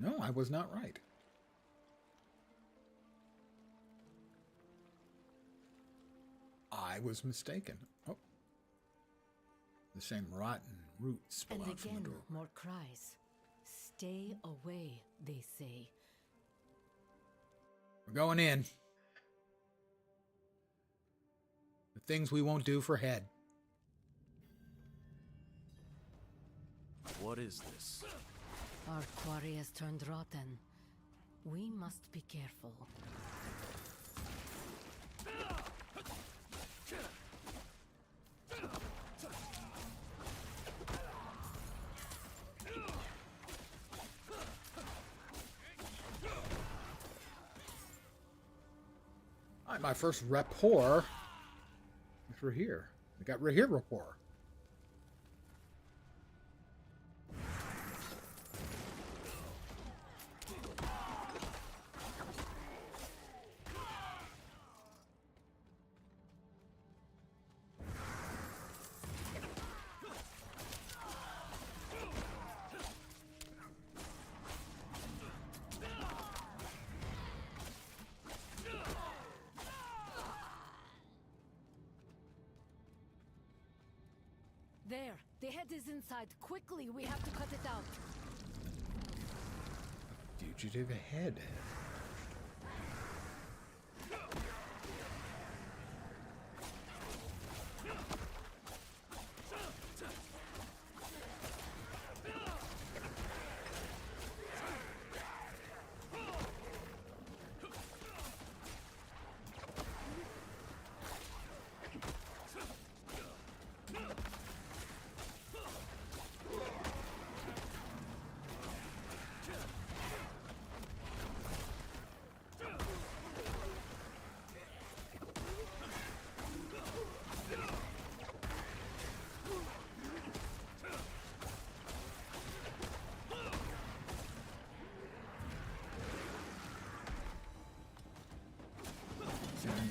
No, I was not right. I was mistaken. Oh. The same rotten roots spill And out from the again, door. more cries. Stay away, they say. We're going in. The things we won't do for head. What is this? Our quarry has turned rotten. We must be careful. Alright, my first rapport. We're here. We got right here rapport. There, the head is inside. Quickly, we have to cut it out. Fugitive head.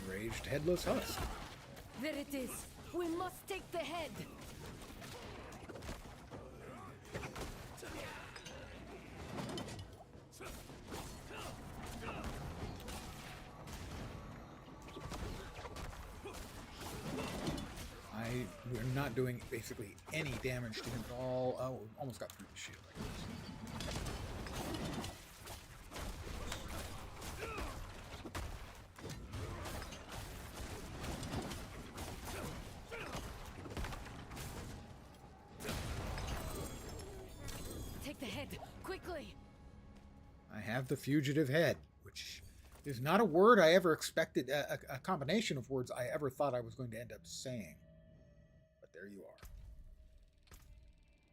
Enraged headless husk. There it is. We must take the head. We're not doing basically any damage to him at all. Oh, almost got through the shield. Take the head, quickly. I have the fugitive head, which is not a word I ever expected, a combination of words I ever thought I was going to end up saying. But there you are.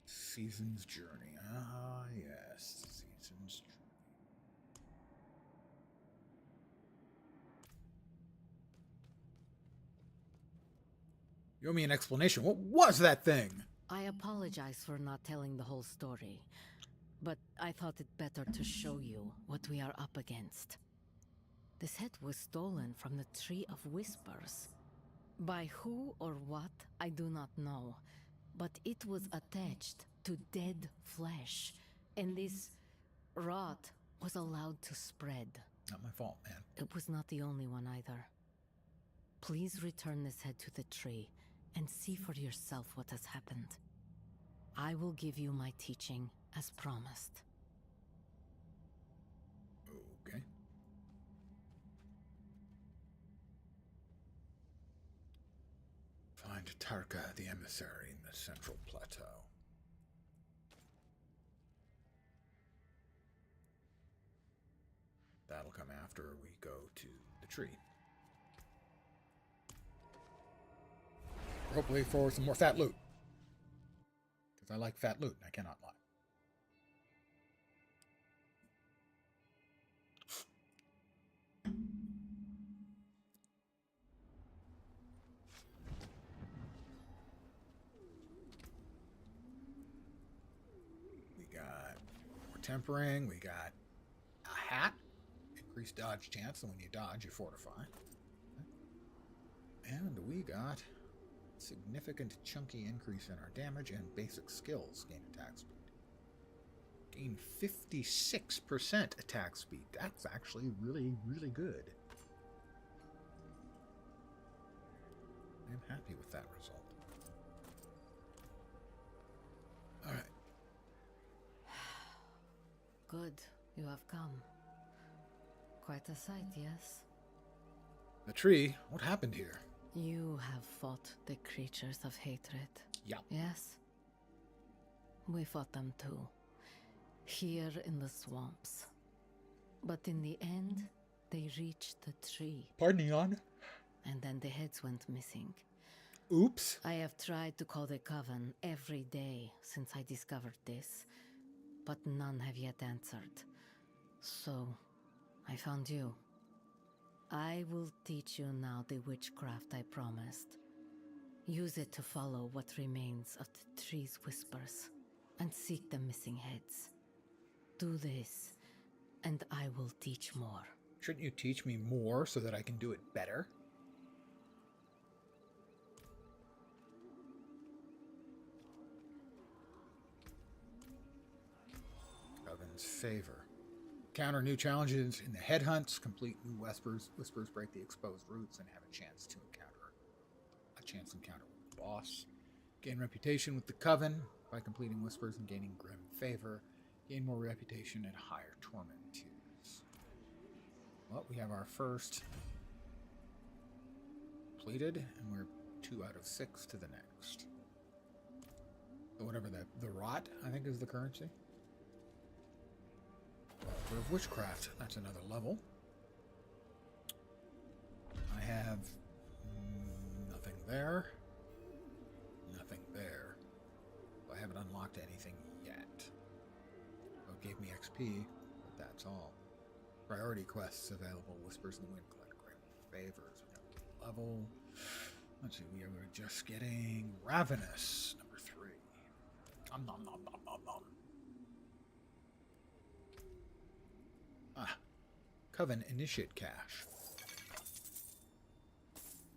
Season's Journey. Ah, yes. Season's Journey. You owe me an explanation. What was that thing? I apologize for not telling the whole story, but I thought it better to show you what we are up against. This head was stolen from the Tree of Whispers. By who or what, I do not know, but it was attached to dead flesh, and this rot was allowed to spread. Not my fault, man. It was not the only one either. Please return this head to the tree and see for yourself what has happened. I will give you my teaching as promised. Okay. Find Tarka, the emissary, in the central plateau. That'll come after we go to the tree. Hopefully for some more fat loot. Because I like fat loot, I cannot lie. We got more tempering, we got a hat. Increased dodge chance, and when you dodge, you fortify. And we got significant chunky increase in our damage and basic skills gain attack speed. Gain 56% attack speed. That's actually really, really good. I'm happy with that result. Alright. Good, you have come. Quite a sight, yes? The tree, what happened here? You have fought the creatures of hatred. Yeah. Yes? We fought them too. Here in the swamps. But in the end, they reached the tree. Pardon, Jan? And then the heads went missing. Oops. I have tried to call the Coven every day since I discovered this, but none have yet answered. So, I found you. I will teach you now the witchcraft I promised. Use it to follow what remains of the tree's whispers, and seek the missing heads. Do this, and I will teach more. Shouldn't you teach me more so that I can do it better? Coven's favor. Counter new challenges in the headhunts, complete new whispers, break the exposed routes, and have a chance to encounter with the boss. Gain reputation with the Coven by completing whispers and gaining grim favor. Gain more reputation at higher torment tiers. Well, we have our first completed, and we're 2 out of 6 to the next. So whatever the rot, I think, is the currency. Altar of Witchcraft, that's another level. I have nothing there. Nothing there. I haven't unlocked anything yet. Well, it gave me XP, but that's all. Priority quests available. Whispers in the Wind, collect great favors. We got level. Let's see, we are just getting Ravenous, number 3. Nom nom nom nom nom nom. Ah, Coven Initiate Cache.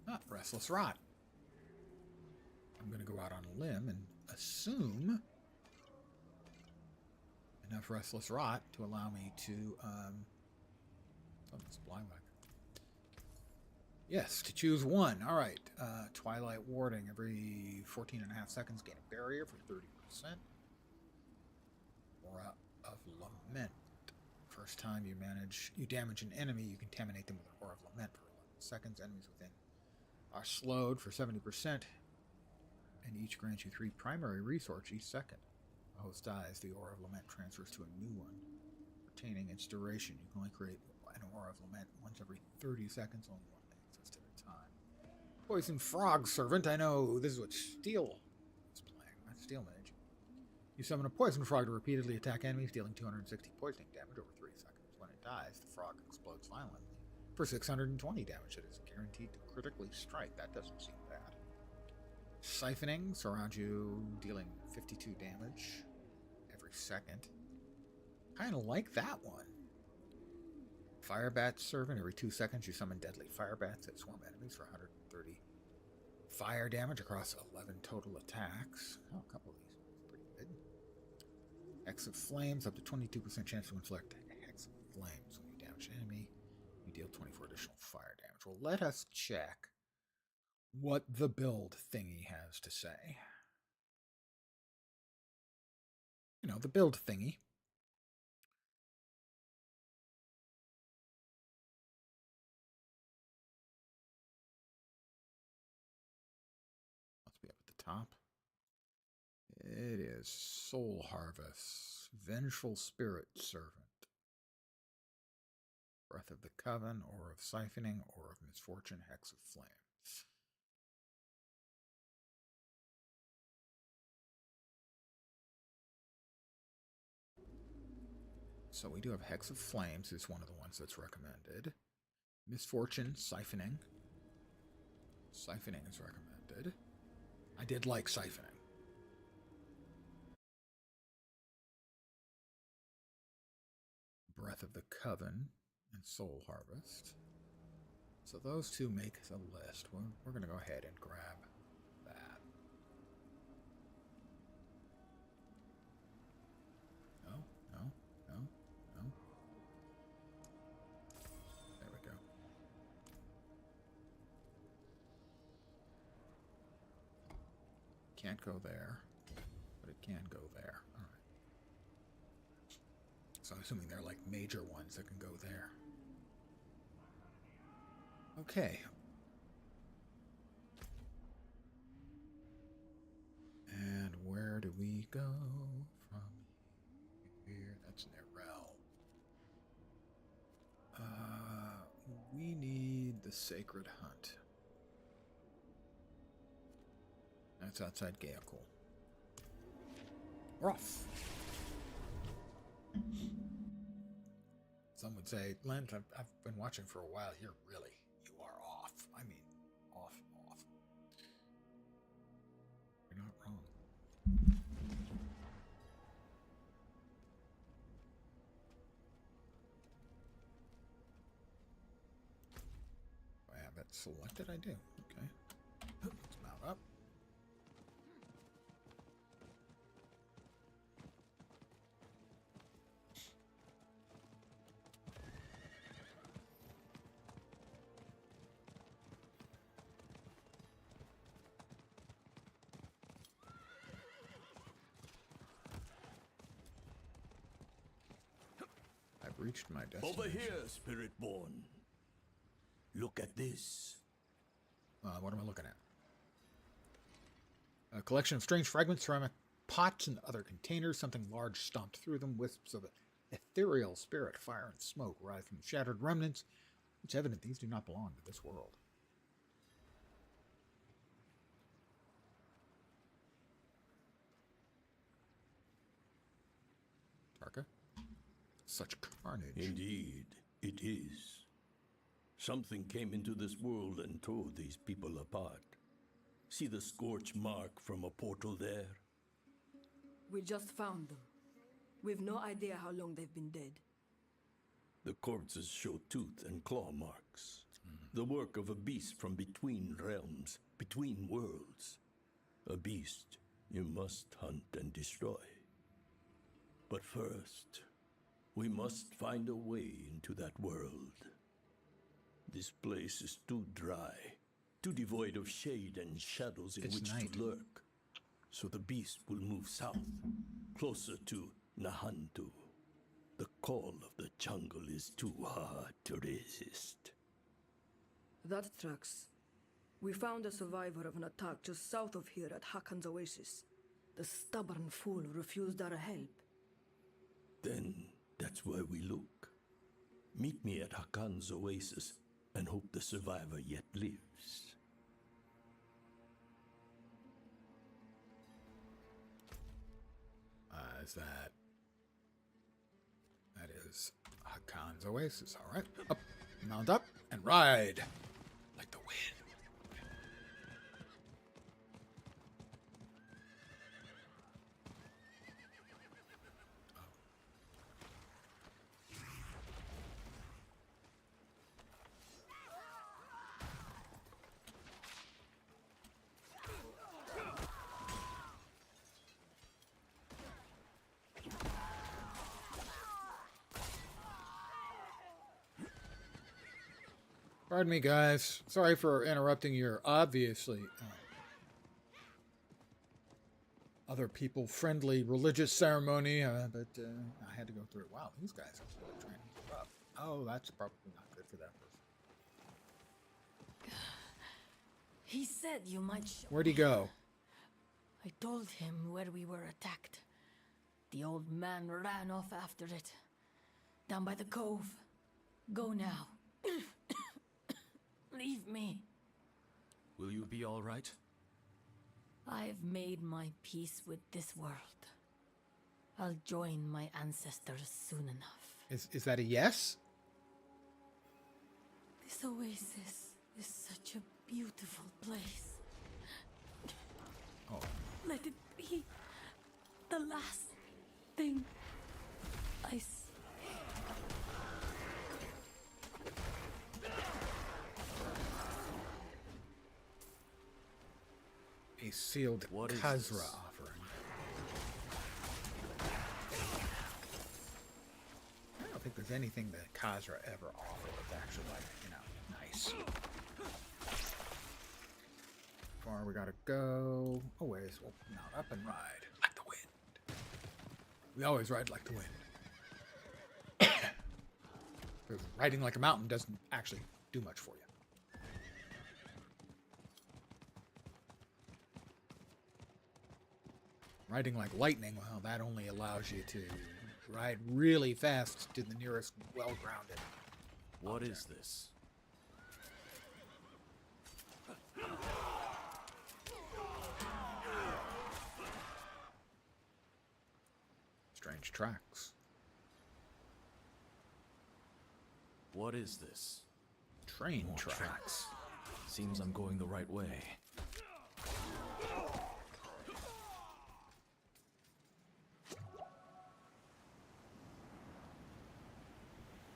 Ah, Restless Rot. I'm going to go out on a limb and assume enough Restless Rot to allow me to, oh, it's blind back. Yes, to choose one. All right. Twilight Warding. Every 14.5 seconds, gain a barrier for 30%. Aura of Lament. First time you damage an enemy, you contaminate them with an Aura of Lament for 11 seconds. Enemies within are slowed for 70%, and each grants you 3 primary resources each second. A host dies, the Aura of Lament transfers to a new one. Retaining its duration, you can only create an Aura of Lament once every 30 seconds, only one exists at a time. Poison Frog Servant, I know this is what Steel is playing. That's Steel Mage. You summon a Poison Frog to repeatedly attack enemies, dealing 260 poisoning damage over 3 seconds. When it dies, the frog explodes violently for 620 damage. It is guaranteed to critically strike. That doesn't seem bad. Siphoning surrounds you, dealing 52 damage every second. Kind of like that one. Firebat Servant. Every 2 seconds, you summon deadly firebats that swarm enemies for 130 fire damage across 11 total attacks. Oh, a couple of these. Pretty good. Hex of Flames. Up to 22% chance to inflict Hex of Flames. When you damage an enemy, you deal 24 additional fire damage. Well, let us check what the build thingy has to say. You know, the build thingy. Must be up at the top. It is Soul Harvest, Vengeful Spirit Servant, Breath of the Coven, Aura of Siphoning, Aura of Misfortune, Hex of Flames. So we do have Hex of Flames, is one of the ones that's recommended. Misfortune, Siphoning. Siphoning is recommended. I did like Siphoning. Breath of the Coven and Soul Harvest. So those two make the list. We're going to go ahead and grab that. No, no, no, no. There we go. Can't go there, but it can go there. All right. So I'm assuming they're like major ones that can go there. Okay. And where do we go from here? That's Nerel. We need the Sacred Hunt. That's outside Gaokul. We're off. Some would say, Lent, I've been watching for a while. You are off. I mean, off. You're not wrong. Do I have that selected? I do. Okay. Let's mount up. Reached my destination. Over here, Spiritborn. Look at this. What am I looking at? A collection of strange fragments, ceramic pots, and other containers. Something large stomped through them. Wisps of ethereal spirit, fire, and smoke rise from shattered remnants. It's evident these do not belong to this world. Tarka? Such carnage. Indeed, it is. Something came into this world and tore these people apart. See the scorch mark from a portal there? We just found them. We've no idea how long they've been dead. The corpses show tooth and claw marks. The work of a beast from between realms, between worlds. A beast you must hunt and destroy. But first, we must find a way into that world. This place is too dry, too devoid of shade and shadows in which to lurk. So the beast will move south, closer to Nahantu. The call of the jungle is too hard to resist. That tracks. We found a survivor of an attack just south of here at Hakan's Oasis. The stubborn fool refused our help. Then that's where we look. Meet me at Hakan's Oasis and hope the survivor yet lives. That is Hakan's Oasis. All right. Up, mount up, and ride like the wind. Pardon me, guys. Sorry for interrupting your obviously other people-friendly religious ceremony, but I had to go through it. Wow, these guys are really trying to keep up. Oh, that's probably not good for that person. He said you might show. Where'd he go? I told him where we were attacked. The old man ran off after it. Down by the cove. Go now. Leave me. Will you be all right? I've made my peace with this world. I'll join my ancestors soon enough. Is that a yes? This oasis is such a beautiful place. Oh. Let it be the last thing I say. A sealed Khazra offering. I don't think there's anything that Khazra ever offer that's actually like, nice. Far we gotta go. Oh, ways. We'll mount up and ride like the wind. We always ride like the wind. Because riding like a mountain doesn't actually do much for you. Riding like lightning, well, that only allows you to ride really fast to the nearest well-grounded. What is this? Strange tracks. What is this? Train More tracks. Seems I'm going the right way.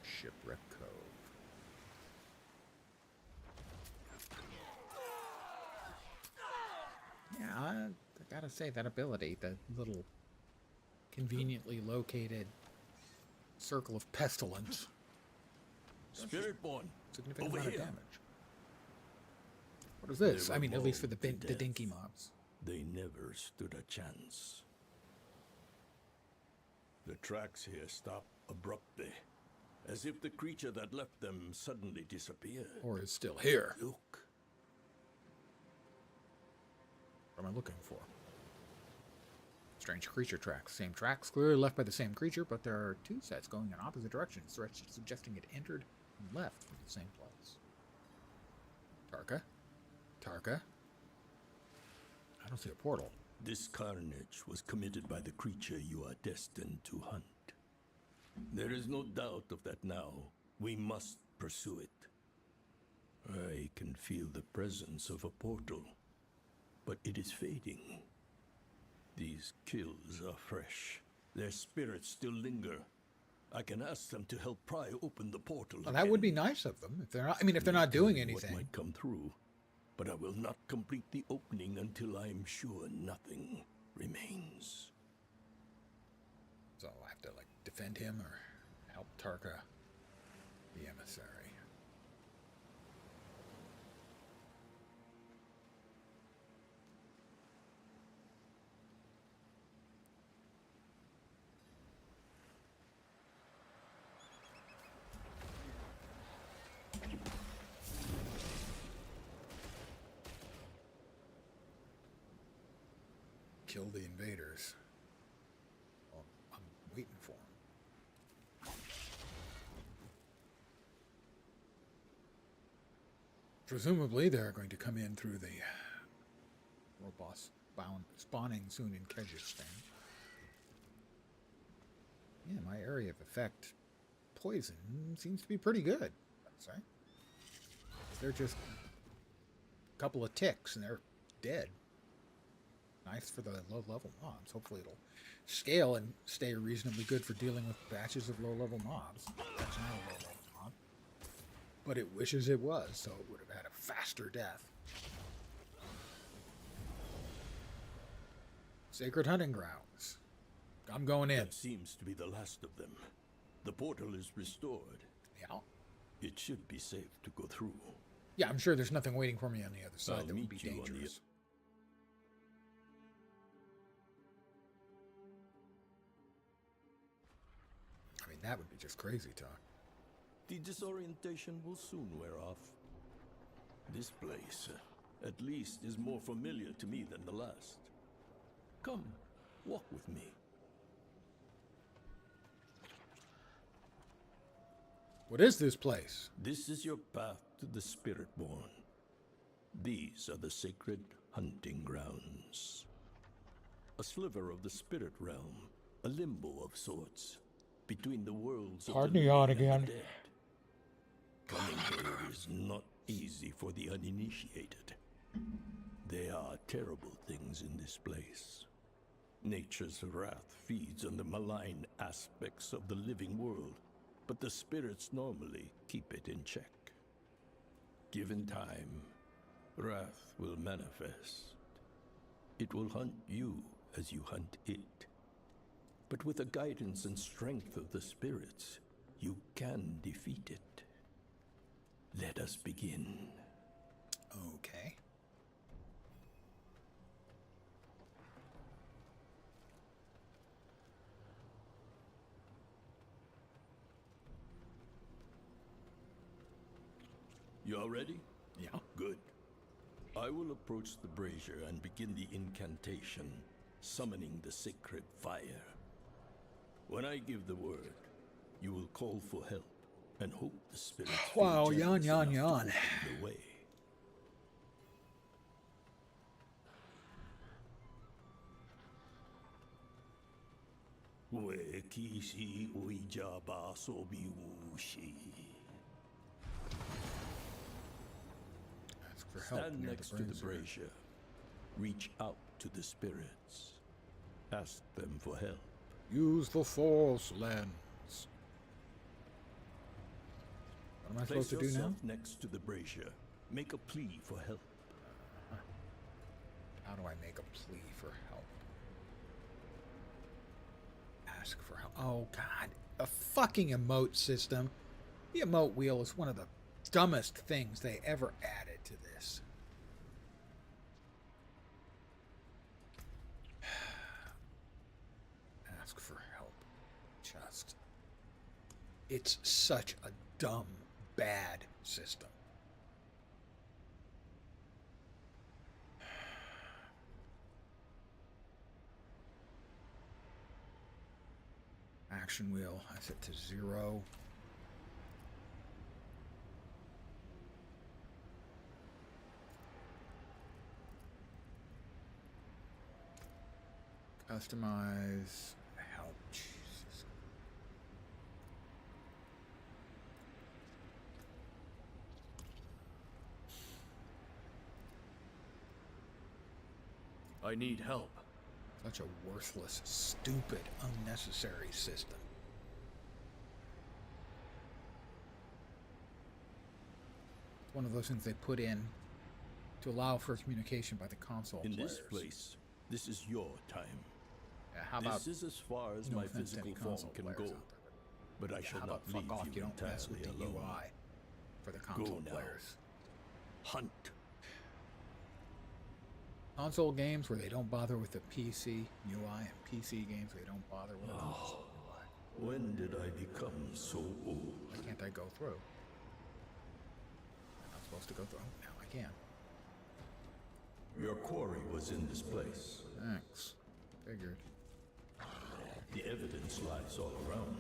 Shipwreck Cove. Yeah, I gotta say, that ability, the little conveniently located circle of pestilence. Spiritborn, Significant over amount of here. damage. What is this? They I were mean, at least for the mauled to death. dinky mobs. They never stood a chance. The tracks here stop abruptly, as if the creature that left them suddenly disappeared. Or is still here. Look. What am I looking for? Strange creature tracks. Same tracks, clearly left by the same creature, but there are two sets going in opposite directions, suggesting it entered and left from the same place. Tarka? Tarka? I don't see a portal. This carnage was committed by the creature you are destined to hunt. There is no doubt of that now. We must pursue it. I can feel the presence of a portal, but it is fading. These kills are fresh. Their spirits still linger. I can ask them to help pry open the portal. Well, that would be nice of them if they're not. I mean, if they're not doing anything. What might come through, but I will not complete the opening until I am sure nothing remains. So I have to like defend him or help Tarka, the emissary. Kill the invaders. Well, I'm waiting for them. Presumably, they're going to come in through the robots spawning soon in Kyrgyzstan. Yeah, my area of effect poison seems to be pretty good, I'd say. They're just a couple of ticks and they're dead. Nice for the low-level mobs. Hopefully it'll scale and stay reasonably good for dealing with batches of low-level mobs. That's not a low-level mob. But it wishes it was, so it would have had a faster death. Sacred hunting grounds. I'm going in. That seems to be the last of them. The portal is restored. Yeah. It should be safe to go through. Yeah, I'm sure there's nothing waiting for me on the other side I'll that would be meet you on the dangerous. I mean, that would be just crazy talk. The disorientation will soon wear off. This place, at least, is more familiar to me than the last. Come, walk with me. What is this place? This is your path to the Spiritborn. These are the sacred hunting grounds. A sliver of the spirit realm, a limbo of sorts, between the worlds of Pardon the me on living and again. the dead. Coming here is not easy for the uninitiated. There are terrible things in this place. Nature's wrath feeds on the malign aspects of the living world, but the spirits normally keep it in check. Given time, wrath will manifest. It will hunt you as you hunt it. But with the guidance and strength of the spirits, you can defeat it. Let us begin. Okay. You are ready? Yeah. Good. I will approach the brazier and begin the incantation. summoning the sacred fire. When I give the word, you will call for help and hope the spirits Wow, feel yawn, generous yawn, enough to yawn. open the way. Ask for help. Stand near next to the brazier. Reach out to the spirits. Ask them for help. Use the Force lens. What am I supposed to do now? Place yourself next to the brazier. Make a plea for help. How do I make a plea for help? Ask for help. Oh, God. A fucking emote system. The emote wheel is one of the dumbest things they ever added to this. Ask for help. Just. It's such a dumb, bad system. Action wheel, I set to 0. Customize help. Jesus. I need help. Such a worthless, stupid, unnecessary system. It's one of those things they put in to allow for communication by the console In players. this place, this is your time. Yeah, how about, this is as far as no my offense to physical any form console can players go. out there, But I yeah, shall how not about leave fuck off, you you don't mess with entirely the alone. UI for the console now. players. Hunt. Console games where they don't bother with the PC UI, and PC games where they don't bother with the console UI. When did I become so old? Why can't I go through? I'm not supposed to go through. Now I can. Your quarry was in this place. Thanks. Figured. The evidence lies all around.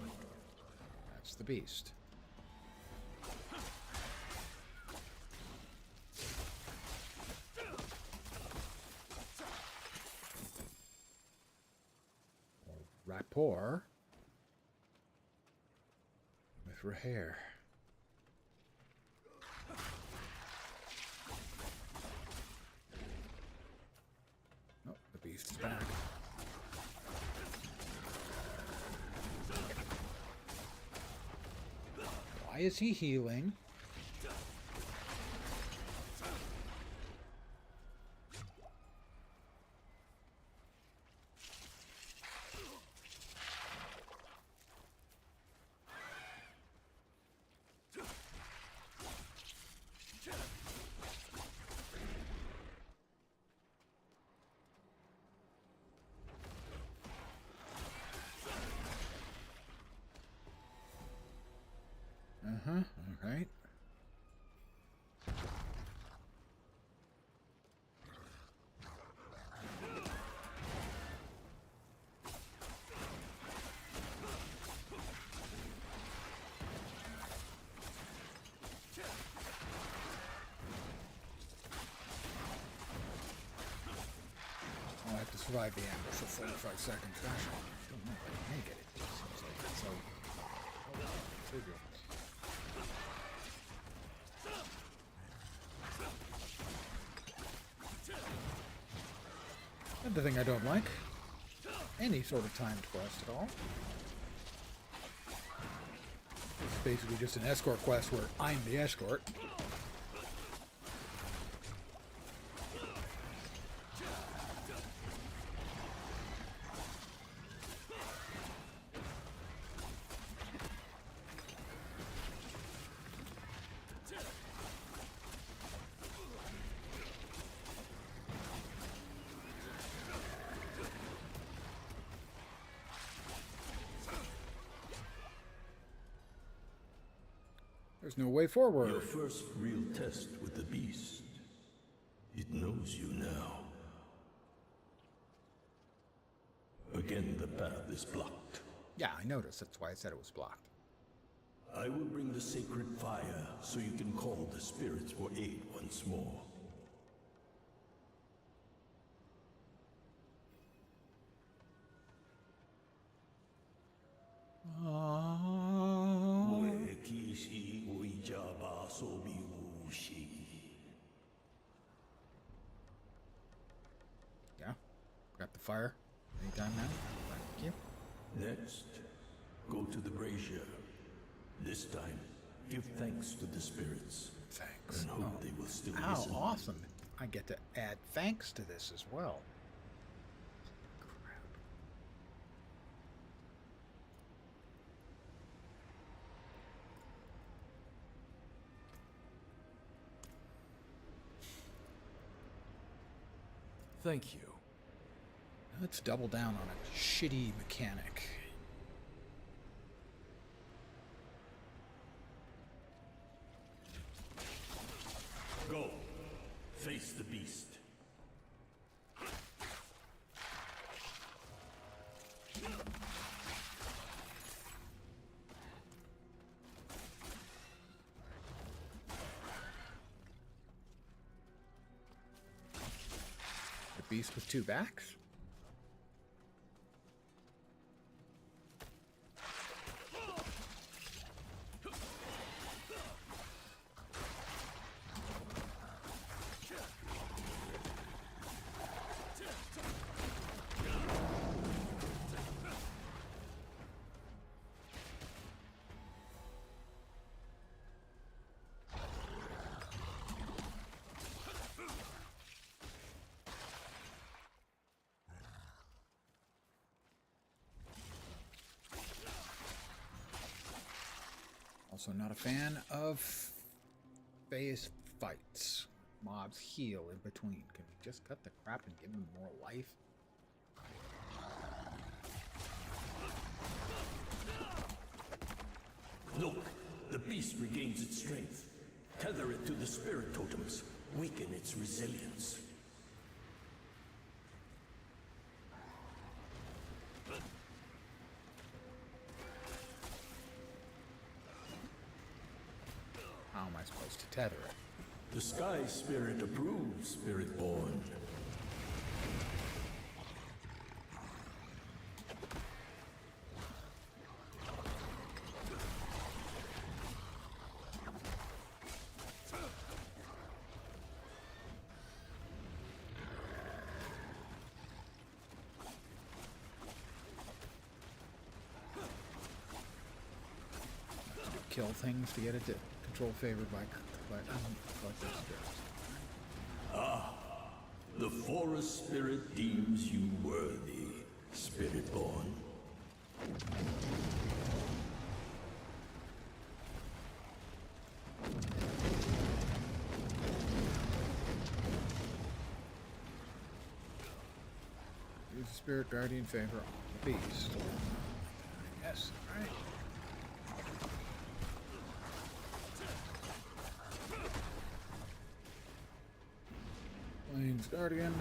That's the beast. Rapport with Raher. Oh, the beast is back. Why is he healing? All right. I have to survive the ambush for 45 seconds. Gosh, I don't know if I can make it. It seems like it's so... Oh, well, figure. That's the thing I don't like. Any sort of timed quest at all. It's basically just an escort quest where I'm the escort. There's no way forward. Your first real test with the beast. It knows you now. again the path is blocked. Yeah, I noticed. That's why I said it was blocked. I will bring the sacred fire so you can call the spirits for aid once more. Yeah, got the fire. Anytime now. Thank you. Next, go to the brazier. This time, give thanks to the spirits. Thanks. And hope they will still How listen. awesome. I get to add thanks to this as well. Crap. Thank you. Let's double down on a shitty mechanic. Go. Face the beast. The beast with two backs? Also not a fan of phase fights. Mobs heal in between. Can we just cut the crap and give them more life? Look, the beast regains its strength. Tether it to the spirit totems. Weaken its resilience. How am I supposed to tether it? The Sky Spirit approves, Spiritborn. Kill things to get it to control favored by collective spirits. Ah, the forest spirit deems you worthy, Spiritborn. Use the spirit guardian favor on the beast. Yes, alright. Plains Guardian.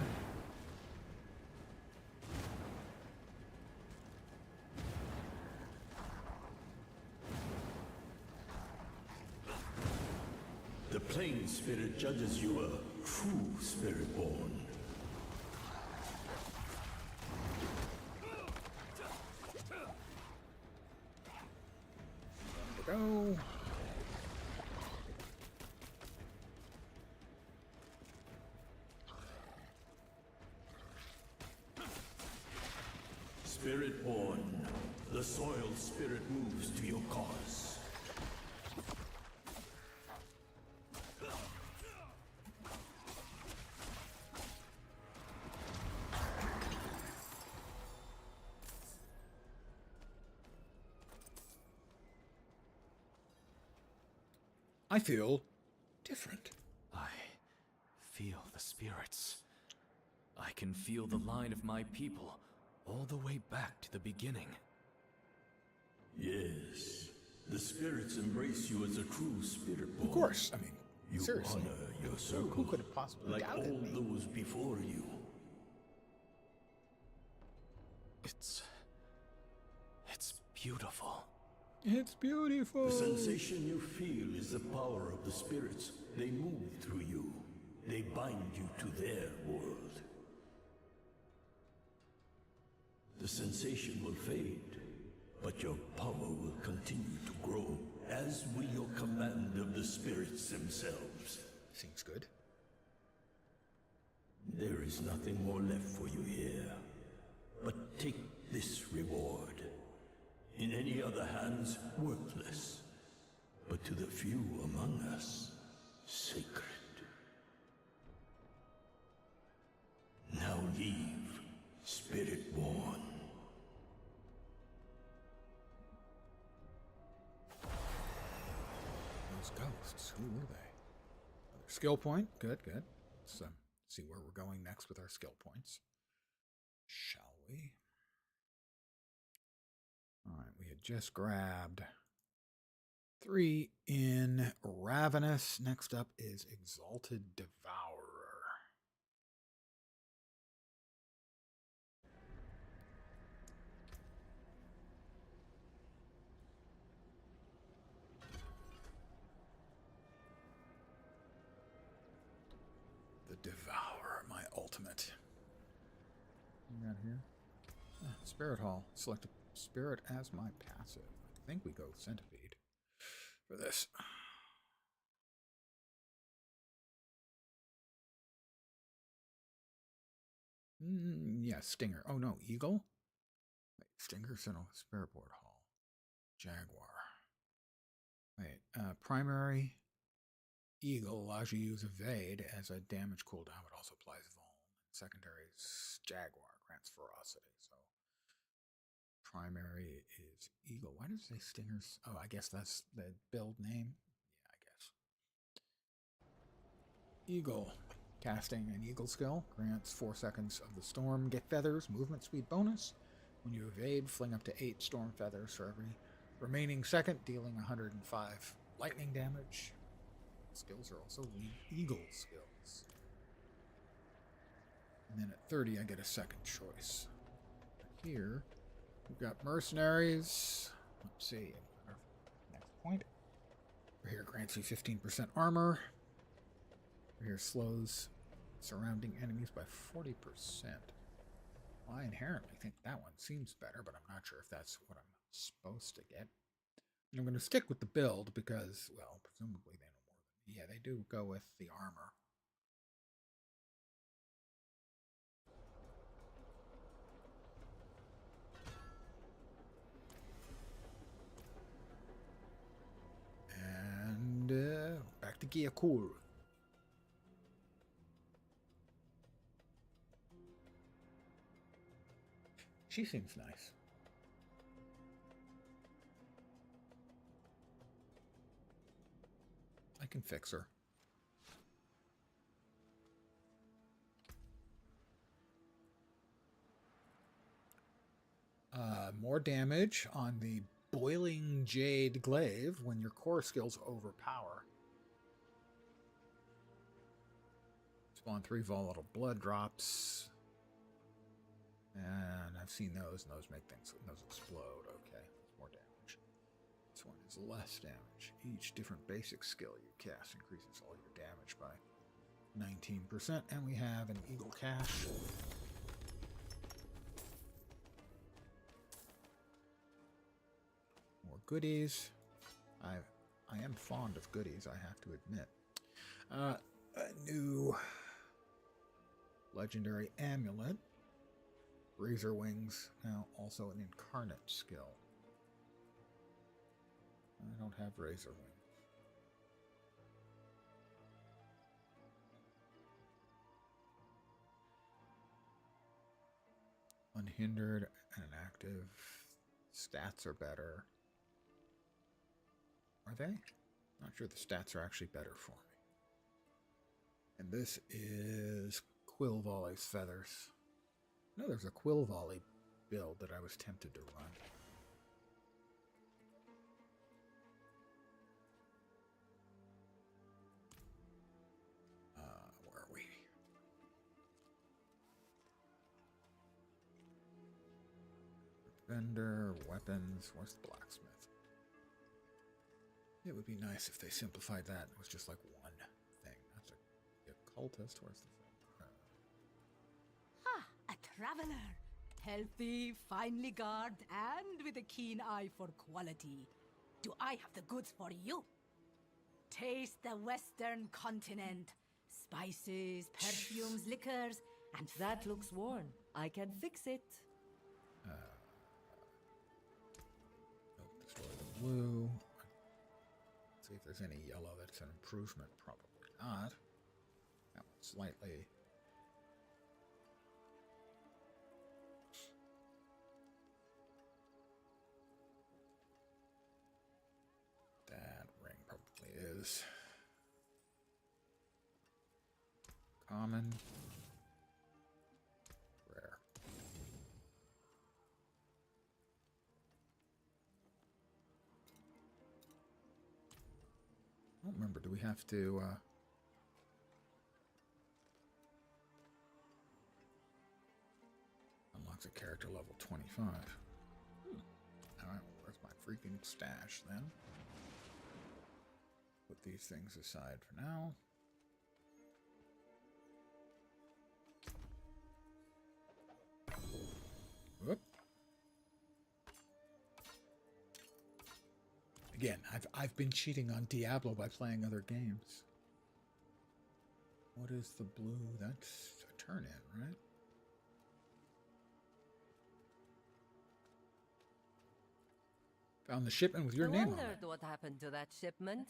The Plain Spirit judges you a true Spiritborn. There we go. Spiritborn, the soil spirit moves to your cause. I feel different. I feel the spirits. I can feel the line of my people all the way back to the beginning. Yes, the spirits embrace you as a true Spiritborn. Of course, I mean, you seriously. honor your circle. Who could have possibly like doubted all me? those before you? It's beautiful. It's beautiful. The sensation you feel is the power of the spirits. They move through you. They bind you to their world. The sensation will fade, but your power will continue to grow, as will your command of the spirits themselves. Seems good. There is nothing more left for you here. But take this reward. In any other hands, worthless. But to the few among us, sacred. Now leave, Spiritborn. Those ghosts, who were they? Another skill point. Good, good. Let's see where we're going next with our skill points. Shall we? Alright, we had just grabbed 3 in Ravenous. Next up is Exalted Devourer. The Devourer, my ultimate. What we got here? Spirit Hall. Select a spirit as my passive. I think we go Centipede for this. Yeah, Stinger. Oh no, Eagle? Wait, Stinger, Sentinel, Spiritborn Hall. Jaguar. Wait, primary Eagle allows you to use Evade as a damage cooldown, but also applies Vuln. Secondary is Jaguar, grants Ferocity. So primary is Eagle. Why does it say Stingers? Oh, I guess that's the build name. Yeah, I guess. Eagle. Casting an Eagle skill grants 4 seconds of the storm. Get feathers, movement speed bonus. When you evade, fling up to 8 storm feathers for every remaining second, dealing 105 lightning damage. Skills are also Eagle skills. And then at 30, I get a second choice. Here, we've got Mercenaries. Let's see. Our next point. Over here grants you 15% armor. Over here slows surrounding enemies by 40%. Well, I inherently think that one seems better, but I'm not sure if that's what I'm supposed to get. And I'm going to stick with the build because, well, presumably they know more than me. Yeah, they do go with the armor. And back to Gyakul. She seems nice. I can fix her. More damage on the Boiling Jade Glaive when your core skills overpower. Spawn 3 volatile blood drops. And I've seen those, and those make things, those explode. Okay, that's more damage. This one is less damage. Each different basic skill you cast increases all your damage by 19%. And we have an Eagle Cache. More goodies. I am fond of goodies, I have to admit. A new legendary amulet. Razor Wings, now also an incarnate skill. I don't have Razor Wings. Unhindered and active. Stats are better. Are they? Not sure the stats are actually better for me. And this is Quill Volley's Feathers. No, there's a Quill Volley build that I was tempted to run. Where are we? Vendor, weapons. Where's the blacksmith? It would be nice if they simplified that. It was just like one thing. That's a cultist. Where's the thing? Ah, a traveler. Healthy, finely garbed, and with a keen eye for quality. Do I have the goods for you? Taste the Western continent. Spices, perfumes, liquors, and that looks worn. I can fix it. Destroy the blue. See if there's any yellow that's an improvement. Probably not. That one's slightly. That ring probably is common. Rare. I don't remember. Do we have to unlocks a character level 25? Alright, well, where's my freaking stash then? Put these things aside for now. Whoop. Again, I've been cheating on Diablo by playing other games. What is the blue? That's a turn in, right? Found the shipment with your name on it. I wondered what happened to that shipment.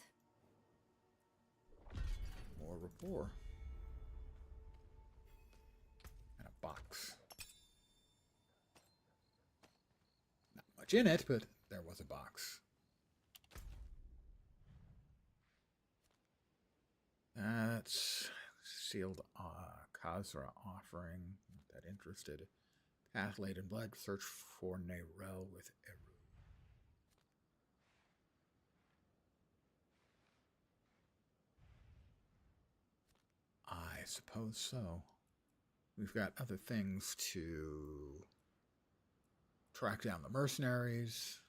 More rapport. And a box. Not much in it, but there was a box. That's sealed Khazra offering. Not that interested. Path laid in blood. Search for Nerel with Eru. I suppose so. We've got other things to track down the mercenaries.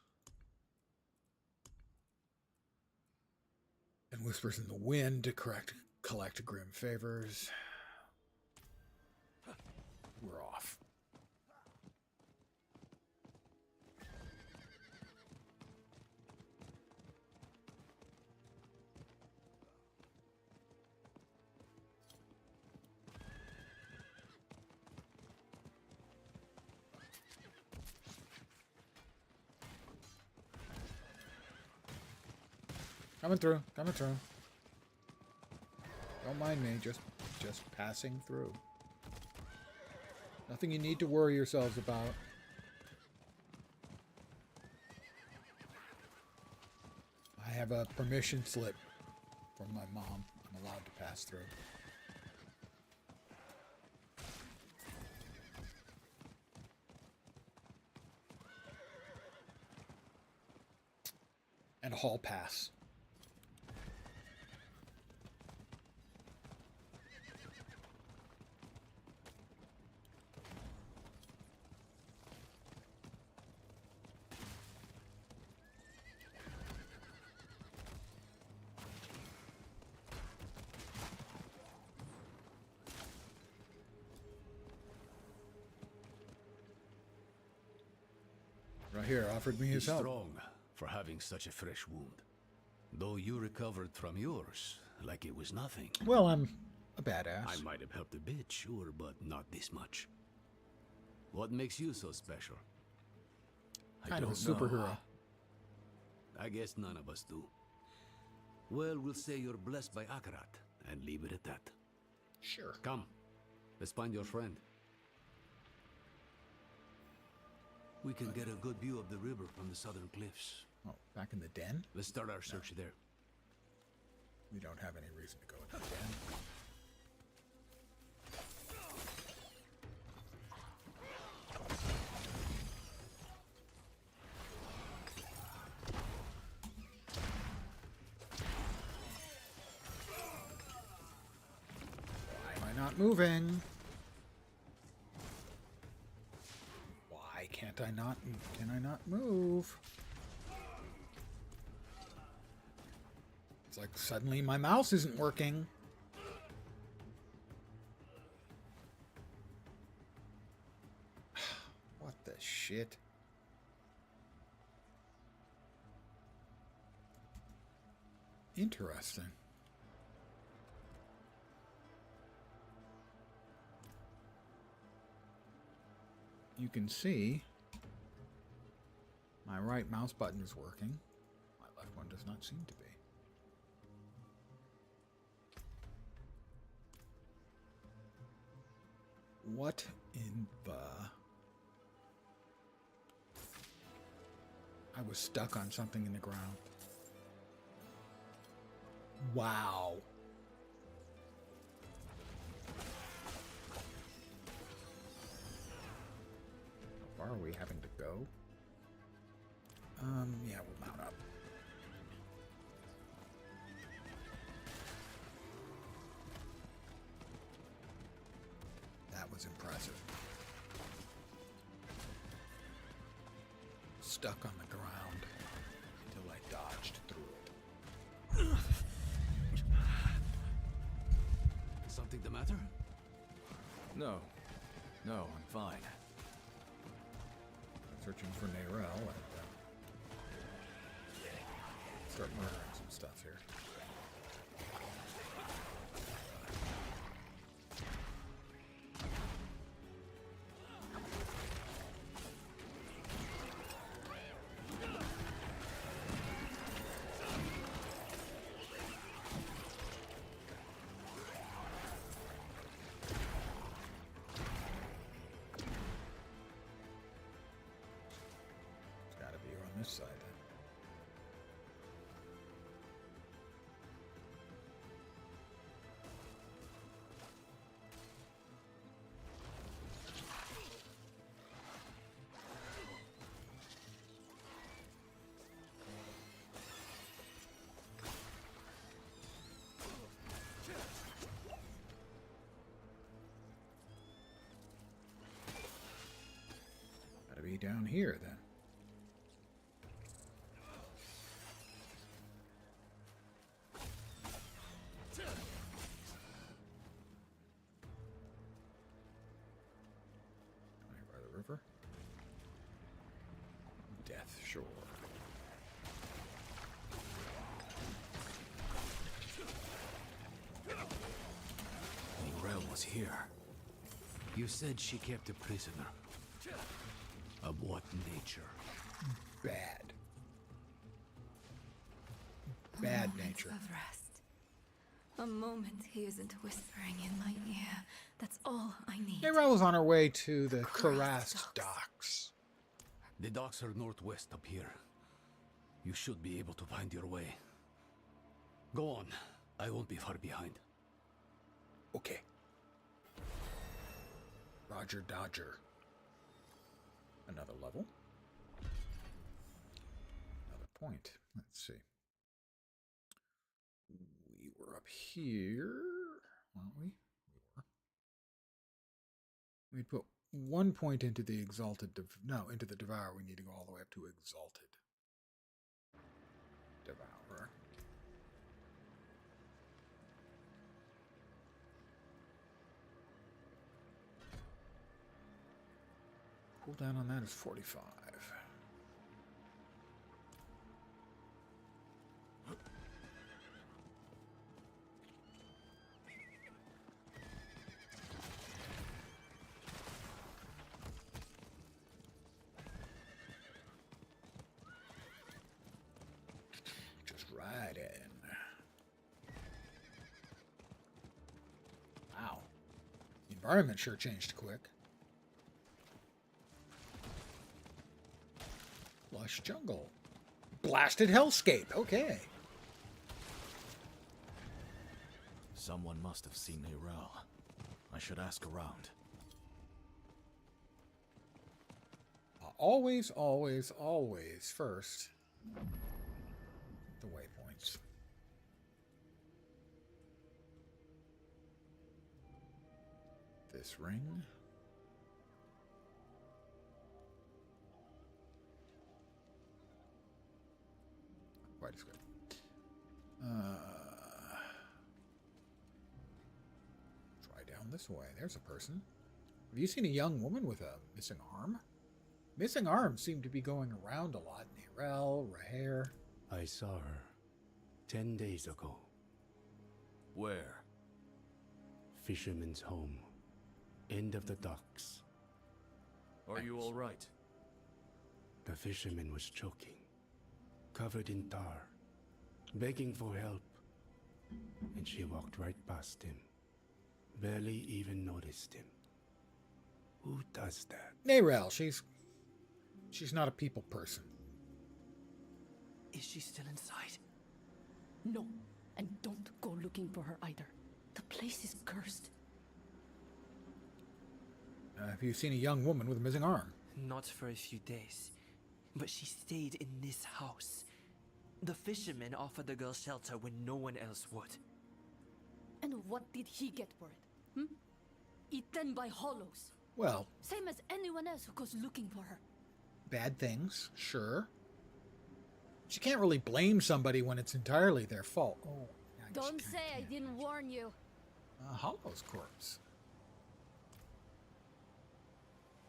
And Whispers in the Wind to collect grim favors. We're off. Coming through, coming through. Don't mind me, just passing through. Nothing you need to worry yourselves about. I have a permission slip from my mom. I'm allowed to pass through. And a hall pass. Right here, offered me his He's help. strong for having such a fresh wound. Though you recovered from yours like it was nothing. Well, I'm a badass. I might have helped a bit, sure, but not this much. What makes you so special? Kind of a superhero. I guess none of us do. Well, we'll say you're blessed by Akarat and leave it at that. Sure. Come, let's find your friend. We can get a good view of the river from the southern cliffs. Oh, back in the den? Let's start our search there. We don't have any reason to go in the den. Why am I not moving? Why Can't I not? Can I not move? It's like suddenly my mouse isn't working. What the shit? Interesting. You can see my right mouse button is working. My left one does not seem to be. What in the... I was stuck on something in the ground. Wow. How far are we having to go? Yeah, we'll mount up. That was impressive. Stuck on the ground until I dodged through it. Something the matter? No. No, I'm fine. I'm searching for Narelle and start murdering some stuff here. It's gotta be on this side then. Gotta be down here then. By the river. Death Shore. Narelle was here. You said she kept a prisoner. Of what nature? Bad. Bad nature. Of rest. A moment he isn't whispering in my ear. That's all I need. Narelle was on her way to the Karast docks. The docks are northwest up here. You should be able to find your way. Go on. I won't be far behind. Okay. Roger Dodger. Another level. Another point. Let's see. We were up here, weren't we? We were. We'd put 1 point into the Exalted. No, into the Devourer. We need to go all the way up to Exalted Devourer. Cooldown on that is 45. Just right in. Wow. The environment sure changed quick. Lush jungle. Blasted hellscape. Okay. Someone must have seen Narelle. I should ask around. Always, always, always first. The waypoints. This ring. quite as good. Try down this way. There's a person. Have you seen a young woman with a missing arm? Missing arms seem to be going around a lot. Nerel, Raher. I saw her 10 days ago. Where? Fisherman's home. End of the docks. Are you all right? The fisherman was choking, covered in tar, begging for help. And she walked right past him. Barely even noticed him. Who does that? Nerel, she's not a people person. Is she still inside? No, and don't go looking for her either. The place is cursed. Have you seen a young woman with a missing arm? Not for a few days, but she stayed in this house. The fisherman offered the girl shelter when no one else would. And what did he get for it? Eaten by hollows. Well, same as anyone else who goes looking for her. Bad things, sure. She can't really blame somebody when it's entirely their fault. Oh, don't say I didn't warn you. Hollow's corpse.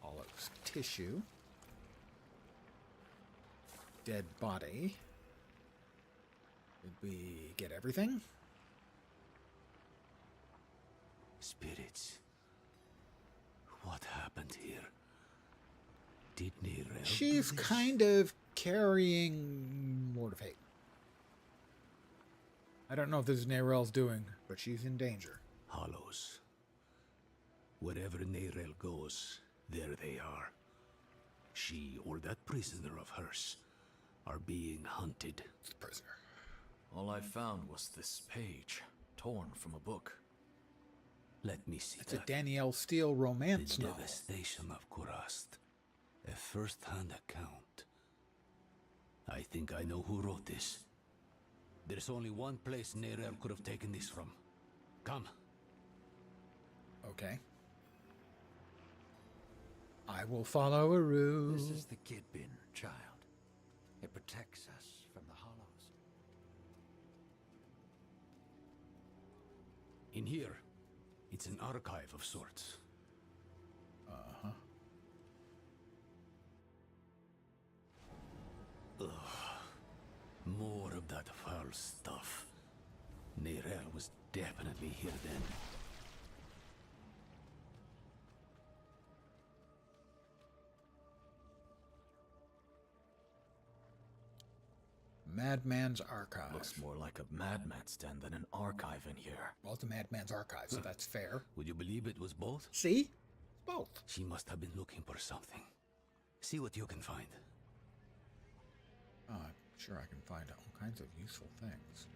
Hollow's tissue. Dead body. Did we get everything? Spirits. What happened here? Did Nerel She's kind of carrying Lord of Hate. I don't know if this is Nerel's doing, but she's in danger. Hollows. Wherever Nerel goes, there they are. She or that prisoner of hers are being hunted. It's the prisoner. All I found was this page, torn from a book. Let me see It's a Danielle Steele romance The novel. devastation of Kurast. A first-hand account. I think I know who wrote this. There's only one place Nerel could have taken this from. Come. Okay. I will follow Aru. This is the Gidbin, child. It protects us from the hollows. In here, it's an archive of sorts. Uh-huh. Ugh. More of that foul stuff. Nerel was definitely here then. Madman's Archive. Looks more like a madman's den than an archive in here. Well, it's a Madman's Archive, so that's fair. Would you believe it was both? See? Both. She must have been looking for something. See what you can find. I'm sure I can find all kinds of useful things.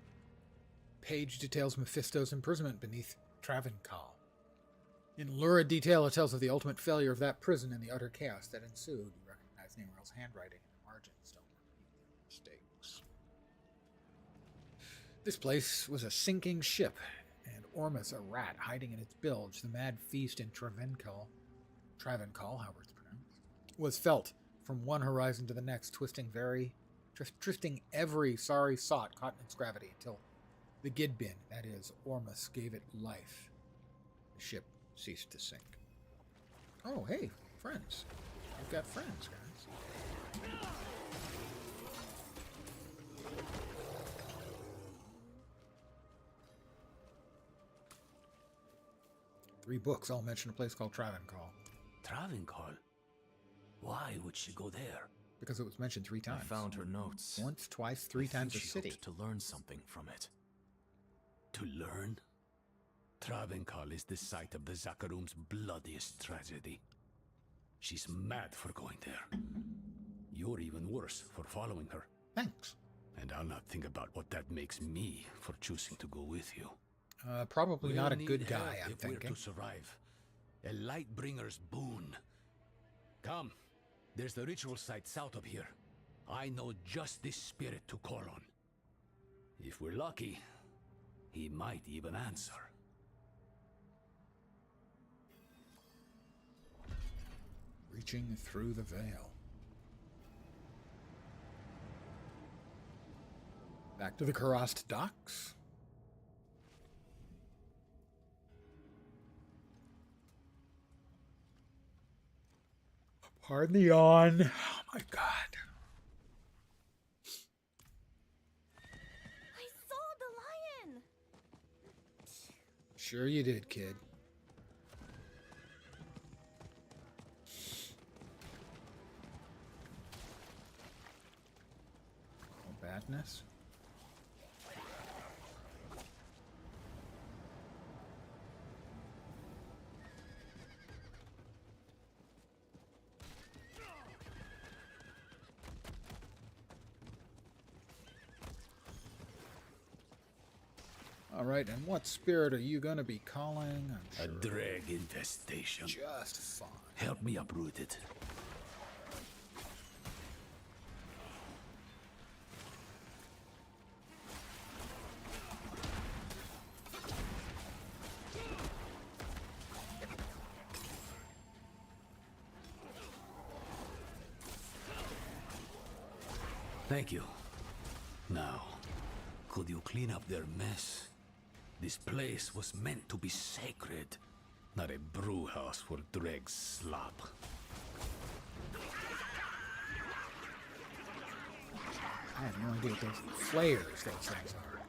Page details Mephisto's imprisonment beneath Travancal. In lurid detail, it tells of the ultimate failure of that prison and the utter chaos that ensued. You recognize Nerel's handwriting in the margins. Don't repeat their mistakes. This place was a sinking ship, and Ormus a rat hiding in its bilge. The mad feast in Travancal, however it's pronounced, was felt from one horizon to the next, twisting every sorry sot caught in its gravity until the Gidbin, that is, Ormus, gave it life. The ship ceased to sink. Oh, hey, friends. We've got friends, guys. 3 books all mention a place called Travancal. Travancal? Why would she go there? Because it was mentioned 3 times. I found her notes. Once, twice, 3 times a city. To learn something from it. To learn? Travancal is the site of the Zakaroom's bloodiest tragedy. She's mad for going there. You're even worse for following her. Thanks. And I'll not think about what that makes me for choosing to go with you. Probably We'll not a need good help guy, I'm if we're thinking. to survive. A Lightbringer's boon. Come, there's the ritual site south of here. I know just this spirit to call on. If we're lucky, he might even answer. Reaching through the veil. To the Karast docks. Pardon the yawn. Oh my god. I saw the lion! Sure you did, kid. Oh, badness. All right, and what spirit are you going to be calling? I'm sure. A drag infestation. Just fine. Help me uproot it. Thank you. Now, could you clean up their mess? This place was meant to be sacred, not a brew house for dregs slop. I have no idea what those flares those things are.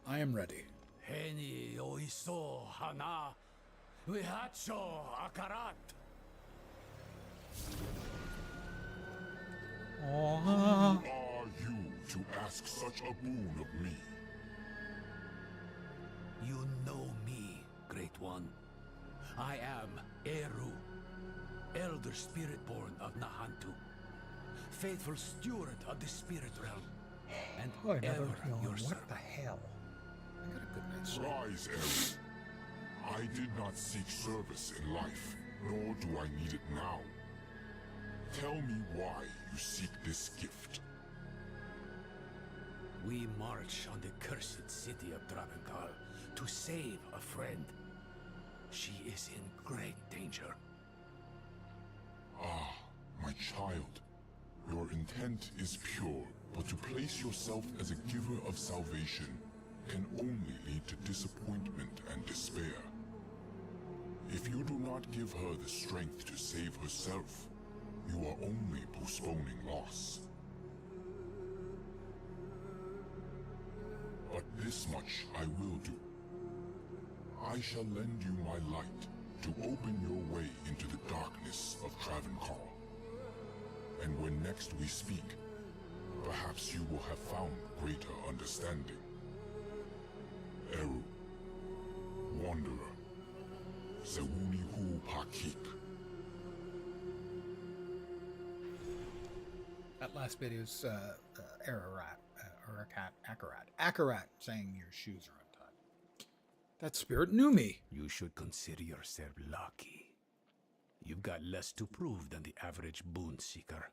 I am ready. Heni oiso hana, vihacho akarat. Who are you to ask such a boon of me? You know me, Great One. I am Eru, Elder Spiritborn of Nahantu, faithful steward of the Spirit Realm, and ever your servant. What the hell? I got a good night's sleep. Rise, Eru. I did not seek service in life, nor do I need it now. Tell me why you seek this gift. We march on the cursed city of Travenkal to save a friend. She is in great danger. Ah, my child. Your intent is pure, but to place yourself as a giver of salvation can only lead to disappointment and despair. If you do not give her the strength to save herself, you are only postponing loss. But this much I will do. I shall lend you my light to open your way into the darkness of Travenkal. And when next we speak, perhaps you will have found greater understanding. Eru, Wanderer, Sewuni Hu Pakik. That last bit is Akarat saying your shoes are untied. That spirit knew me. You should consider yourself lucky. You've got less to prove than the average boon seeker.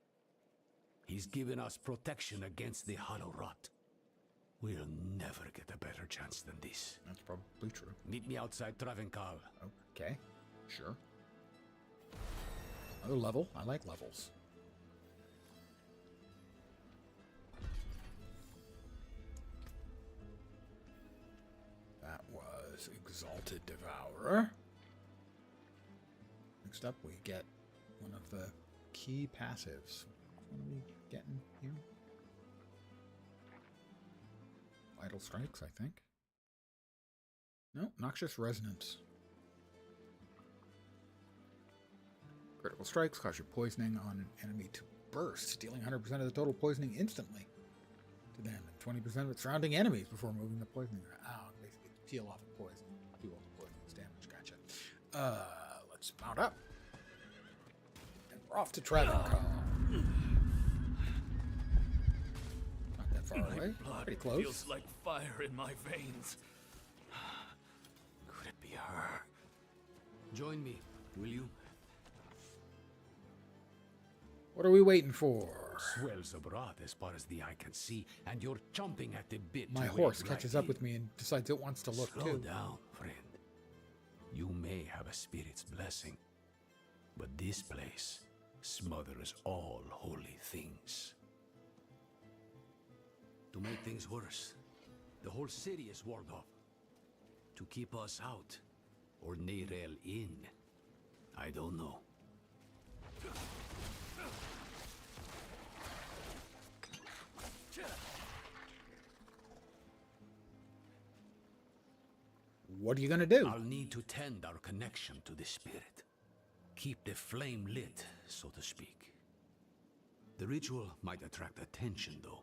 He's given us protection against the Hollow Rot. We'll never get a better chance than this. That's probably true. Meet me outside Travenkal. Okay, sure. Another level. I like levels. That was Exalted Devourer. Next up, we get one of the key passives. What are we getting here? Vital Strikes, I think. No, Noxious Resonance. Critical strikes cause your poisoning on an enemy to burst, dealing 100% of the total poisoning instantly to them, and 20% of its surrounding enemies before moving the poisoning. Basically peel off the poison. Do all the poison's damage. Gotcha. Let's mount up. And we're off to Travenkal. Not that far away. Blood Pretty close. feels like fire in my veins. Could it be her? Join me, will you? What are we waiting for? Swells abroad as far as the eye can see, and you're chomping at the bit. My to horse wade catches right up in. with me and decides it wants to look Slow too. down, friend. You may have a spirit's blessing, but this place smothers all holy things. To make things worse, the whole city is walled off. To keep us out, or Neyrel in, I don't know. What are you gonna do? I'll need to tend our connection to the spirit. Keep the flame lit, so to speak. The ritual might attract attention, though.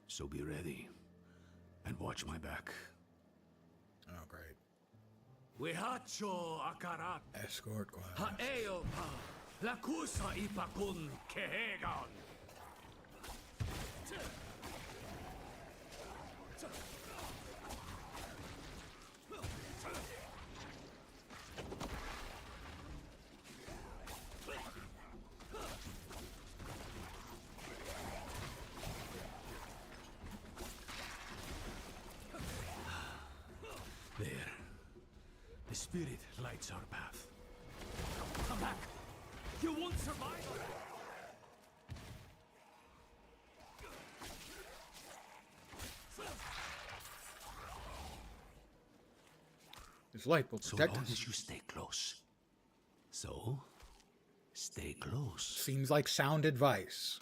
So be ready, and watch my back. Oh, great. Wehacho akarat. Escort class. Haeo pa. Lakusa ipakun kehegan. There. The spirit lights our path. Come back! You won't survive! This light will So protect long us. as you stay close. So, stay close. Seems like sound advice.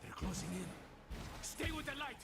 They're closing in. Stay with the light!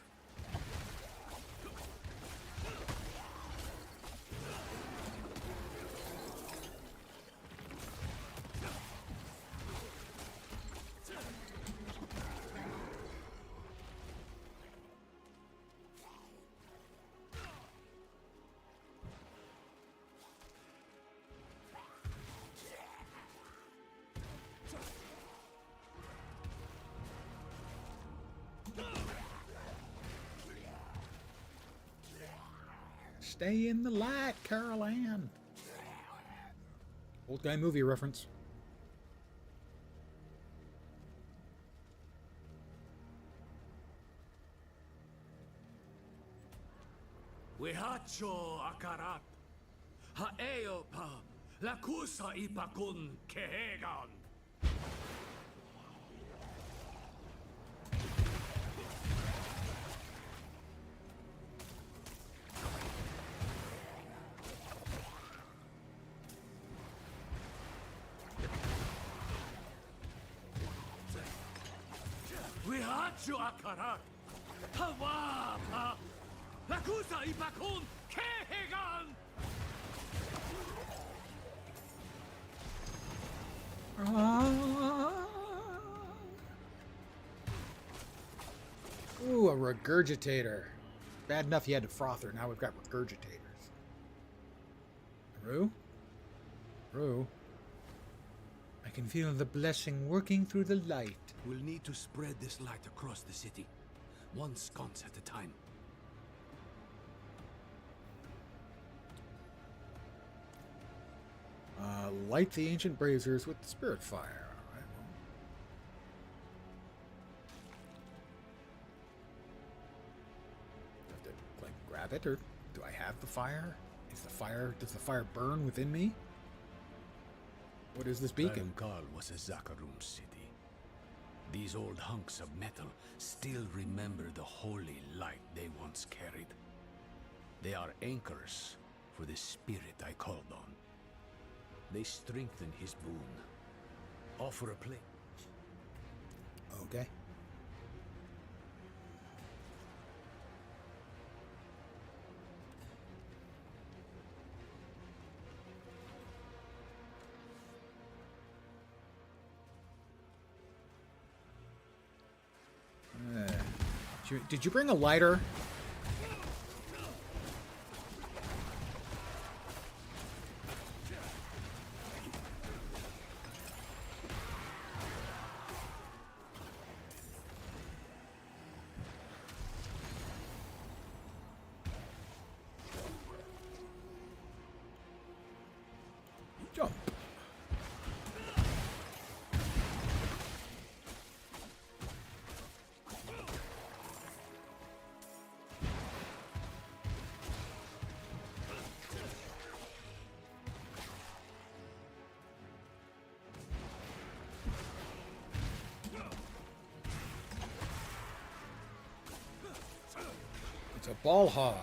Stay in the light, Carol Ann. Old guy movie reference. Wehacho akarat. Haeo pa. Lakusa ipakun kehegan. Wehacho akarat. Hawa pa. Lakusa ipakun kehegan. Ooh, a regurgitator. Bad enough you had to frother. Now we've got regurgitators. Rue? Rue? I can feel the blessing working through the light. We'll need to spread this light across the city, one sconce at a time. Light the ancient braziers with the spirit fire. All right, well. Have to like grab it, or do I have the fire? Does the fire burn within me? What is this beacon? Kal was a Zakarum city. These old hunks of metal still remember the holy light they once carried. They are anchors for the spirit I called on. They strengthen his boon. Offer a plate. Okay. Did you bring a lighter? Jump. It's a ball hog.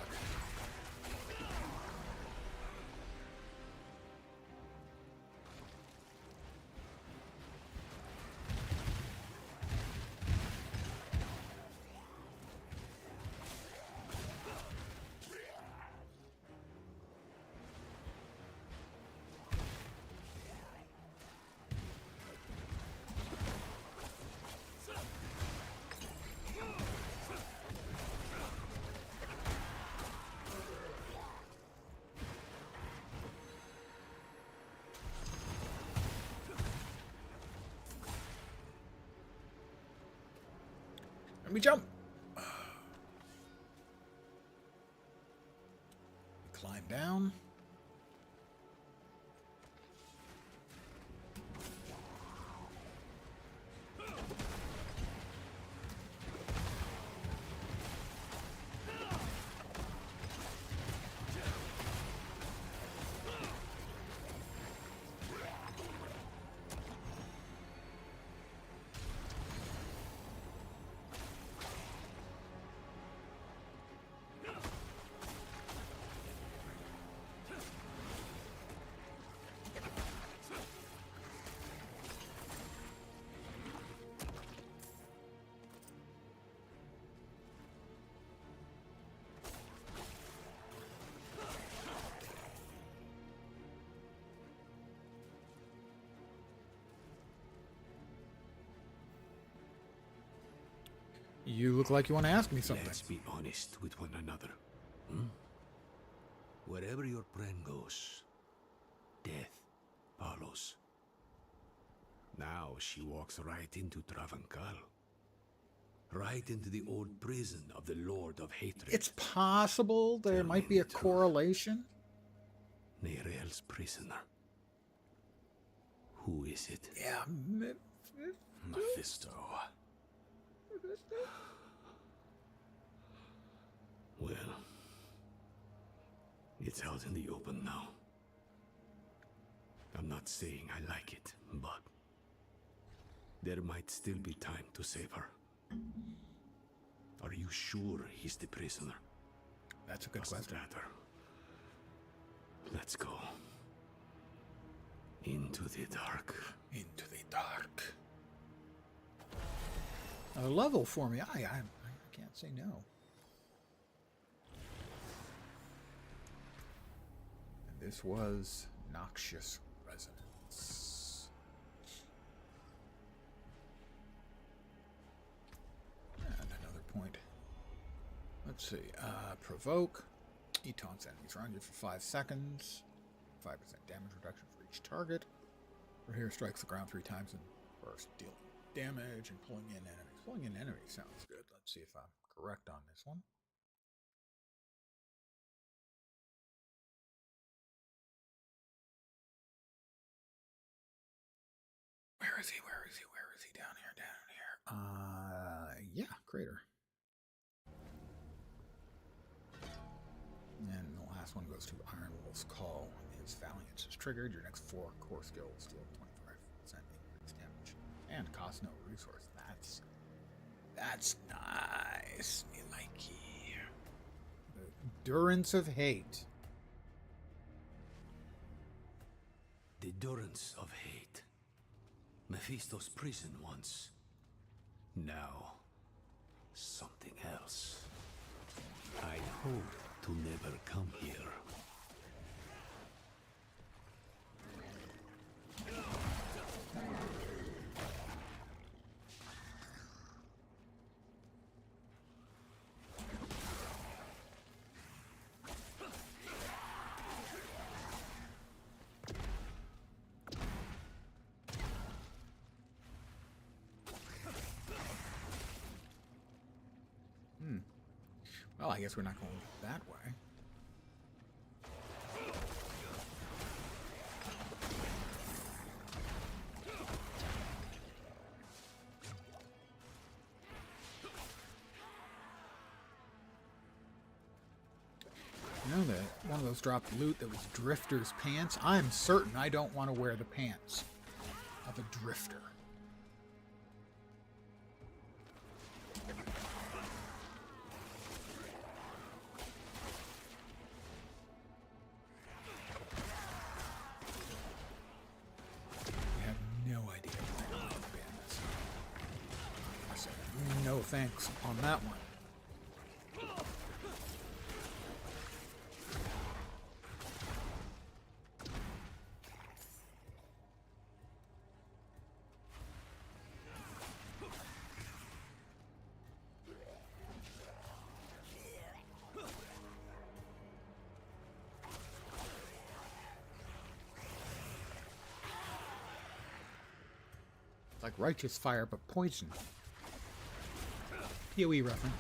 Let me jump. Climb down. You look like you want to ask me something. Let's be honest with one another. Hmm? Wherever your friend goes, death follows. Now she walks right into Travancal. Right into the old prison of the Lord of Hatred. It's possible there might be a correlation. Neirel's prisoner. Who is it? Yeah, Mephisto. Well, it's out in the open now. I'm not saying I like it, but there might still be time to save her. Are you sure he's the prisoner? That's a good question. Matter. Let's go. Into the dark. Into the dark. A level for me. I can't say no. And this was Noxious Resonance. And another point. Let's see. Provoke. He taunts enemies around you for 5 seconds. 5% damage reduction for each target. Or here strikes the ground 3 times and burst, dealing damage and pulling in enemies. Pulling in enemies sounds good. Let's see if I'm correct on this one. Where is he? Where is he? Where is he? Down here, down here. Yeah, crater. And the last one goes to Iron Wolf's Call. His Valiance is triggered. Your next 4 core skills deal 25% increased damage and cost no resource. That's nice. Me likey. The Durance of Hate. The Durance of Hate. Mephisto's prison once. Now, something else. I hope to never come here. Well, I guess we're not going that way. You know that one of those dropped loot that was Drifter's pants? I'm certain I don't want to wear the pants of a Drifter. thanks on that one. Like righteous fire, but poison. PoE reference.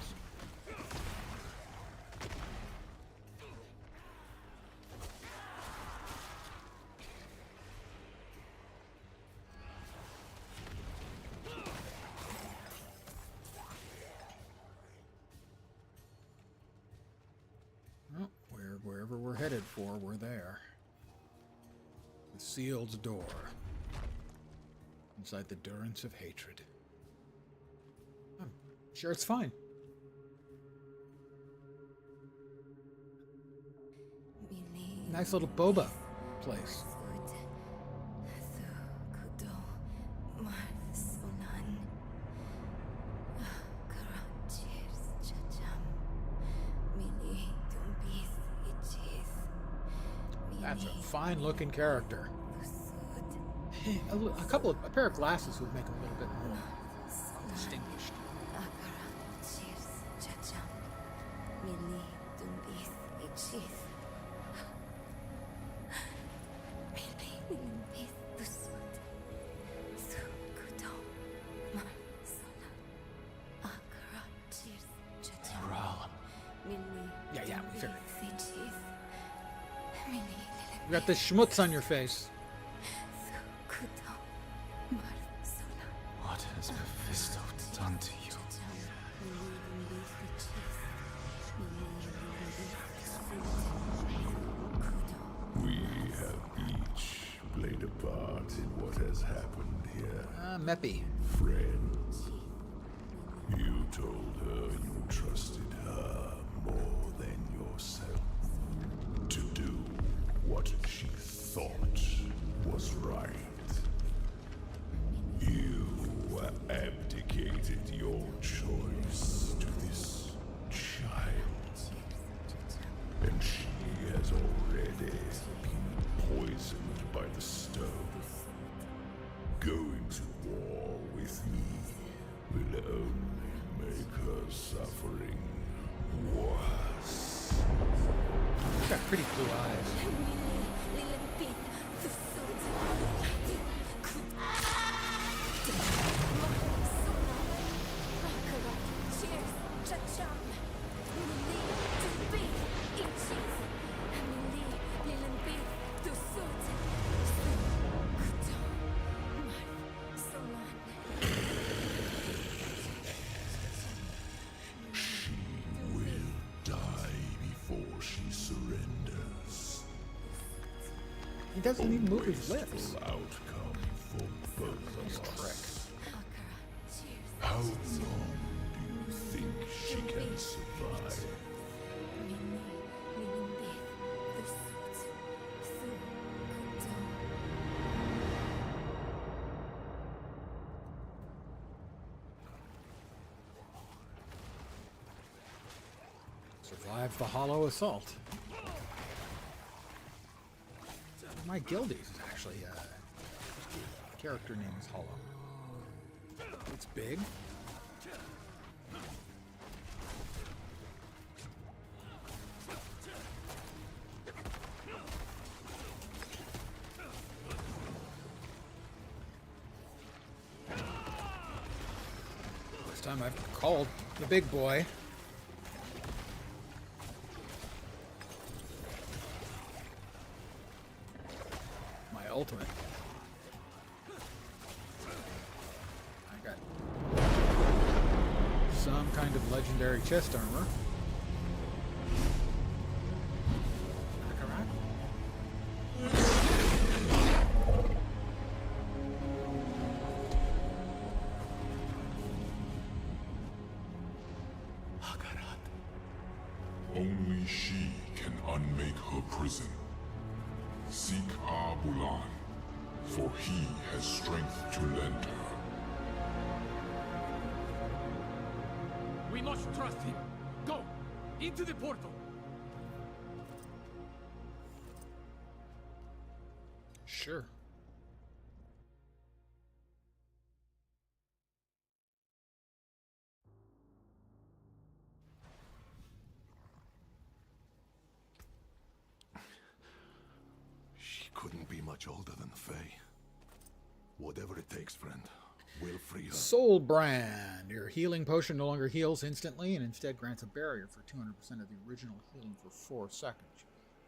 Well, wherever we're headed for, we're there. The sealed door. Inside the durance of hatred. I'm sure it's fine. Nice little boba place. That's a fine looking character. A pair of glasses would make him a little bit more distinguished. Yeah, we figured. You got this schmutz on your face. What has Mephisto done to you? We have each played a part in what has happened here. Meppy. Friend, you told her you trusted her more than yourself to do what she thought was right. You abdicated your choice to this child, and she has already been poisoned by the stone. Going to war with me will only make her suffering worse. She's got pretty blue eyes. He doesn't even move his lips. Outcome for both of us. How long do you think she can survive? Survive the hollow assault. My guildies is actually character name is Hollow. It's big. This time I've called the big boy. Ultimate. I got some kind of legendary chest armor. Only she can unmake her prison. Seek Abulan, for he has strength to lend her. not trust him. Go! Into the portal! Sure. She couldn't be much older than Faye. Whatever it takes, friend. We'll free her. Soul Brand. Your healing potion no longer heals instantly and instead grants a barrier for 200% of the original healing for 4 seconds.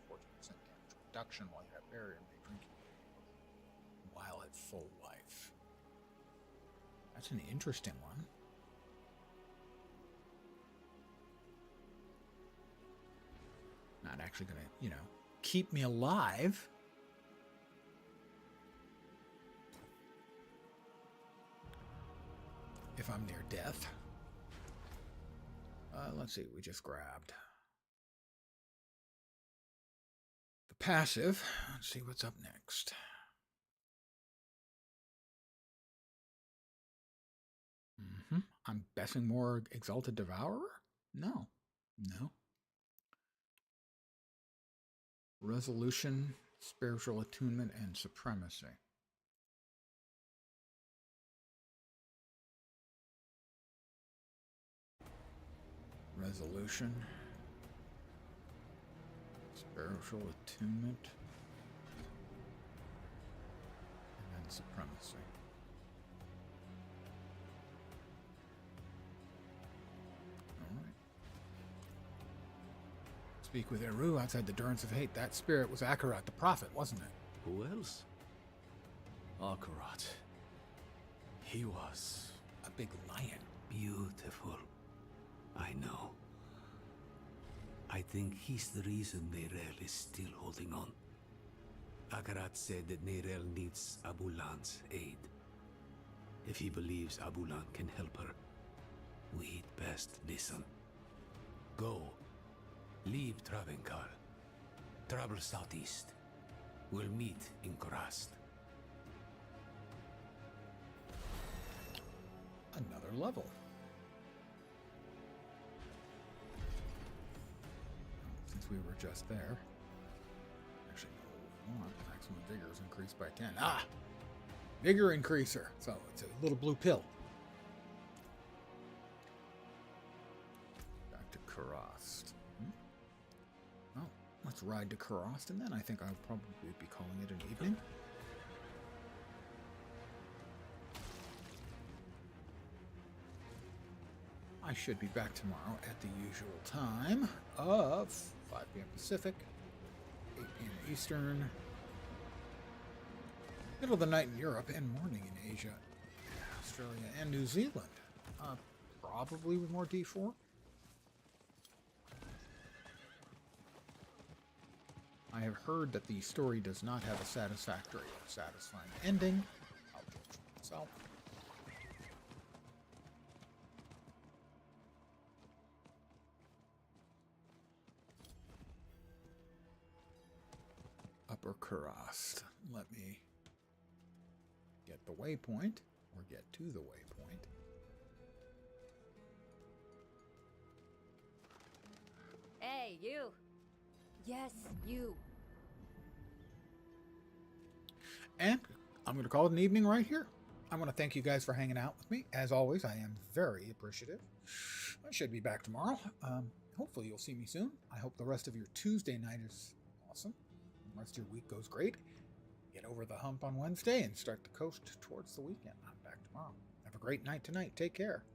14% damage reduction while you have barrier and may drink it while at full life. That's an interesting one. Not actually going to, you know, keep me alive. If I'm near death. Let's see, we just grabbed the passive. Let's see what's up next. I'm guessing more Exalted Devourer? No. No. Resolution, Spiritual Attunement, and Supremacy. Resolution, Spiritual Attunement, and then Supremacy. Alright. Speak with Eru outside the Durance of Hate. That spirit was Akarat, the prophet, wasn't it? Who else? Akarat. He was a big lion. Beautiful. I know. I think he's the reason Neyrelle is still holding on. Akarat said that Neyrelle needs Abulan's aid. If he believes Abulan can help her, we'd best listen. Go. Leave Travenkar. Travel southeast. We'll meet in Korast. Another level. Since we were just there. Actually, no, we want maximum vigor is increased by 10. Ah! Vigor increaser. So it's a little blue pill. Back to Korast. Well, let's ride to Korast, and then I think I'll probably be calling it an evening. I should be back tomorrow at the usual time of 5 p.m. Pacific, 8 p.m. Eastern, middle of the night in Europe, and morning in Asia, Australia, and New Zealand. Probably with more D4. I have heard that the story does not have a satisfactory or satisfying ending. I'll judge for myself. Upper Korast. Let me get the waypoint, or get to the waypoint. Hey, you. Yes, you. And I'm going to call it an evening right here. I want to thank you guys for hanging out with me. As always, I am very appreciative. I should be back tomorrow. Hopefully you'll see me soon. I hope the rest of your Tuesday night is awesome. The rest of your week goes great. Get over the hump on Wednesday and start to coast towards the weekend. I'm back tomorrow. Have a great night tonight. Take care.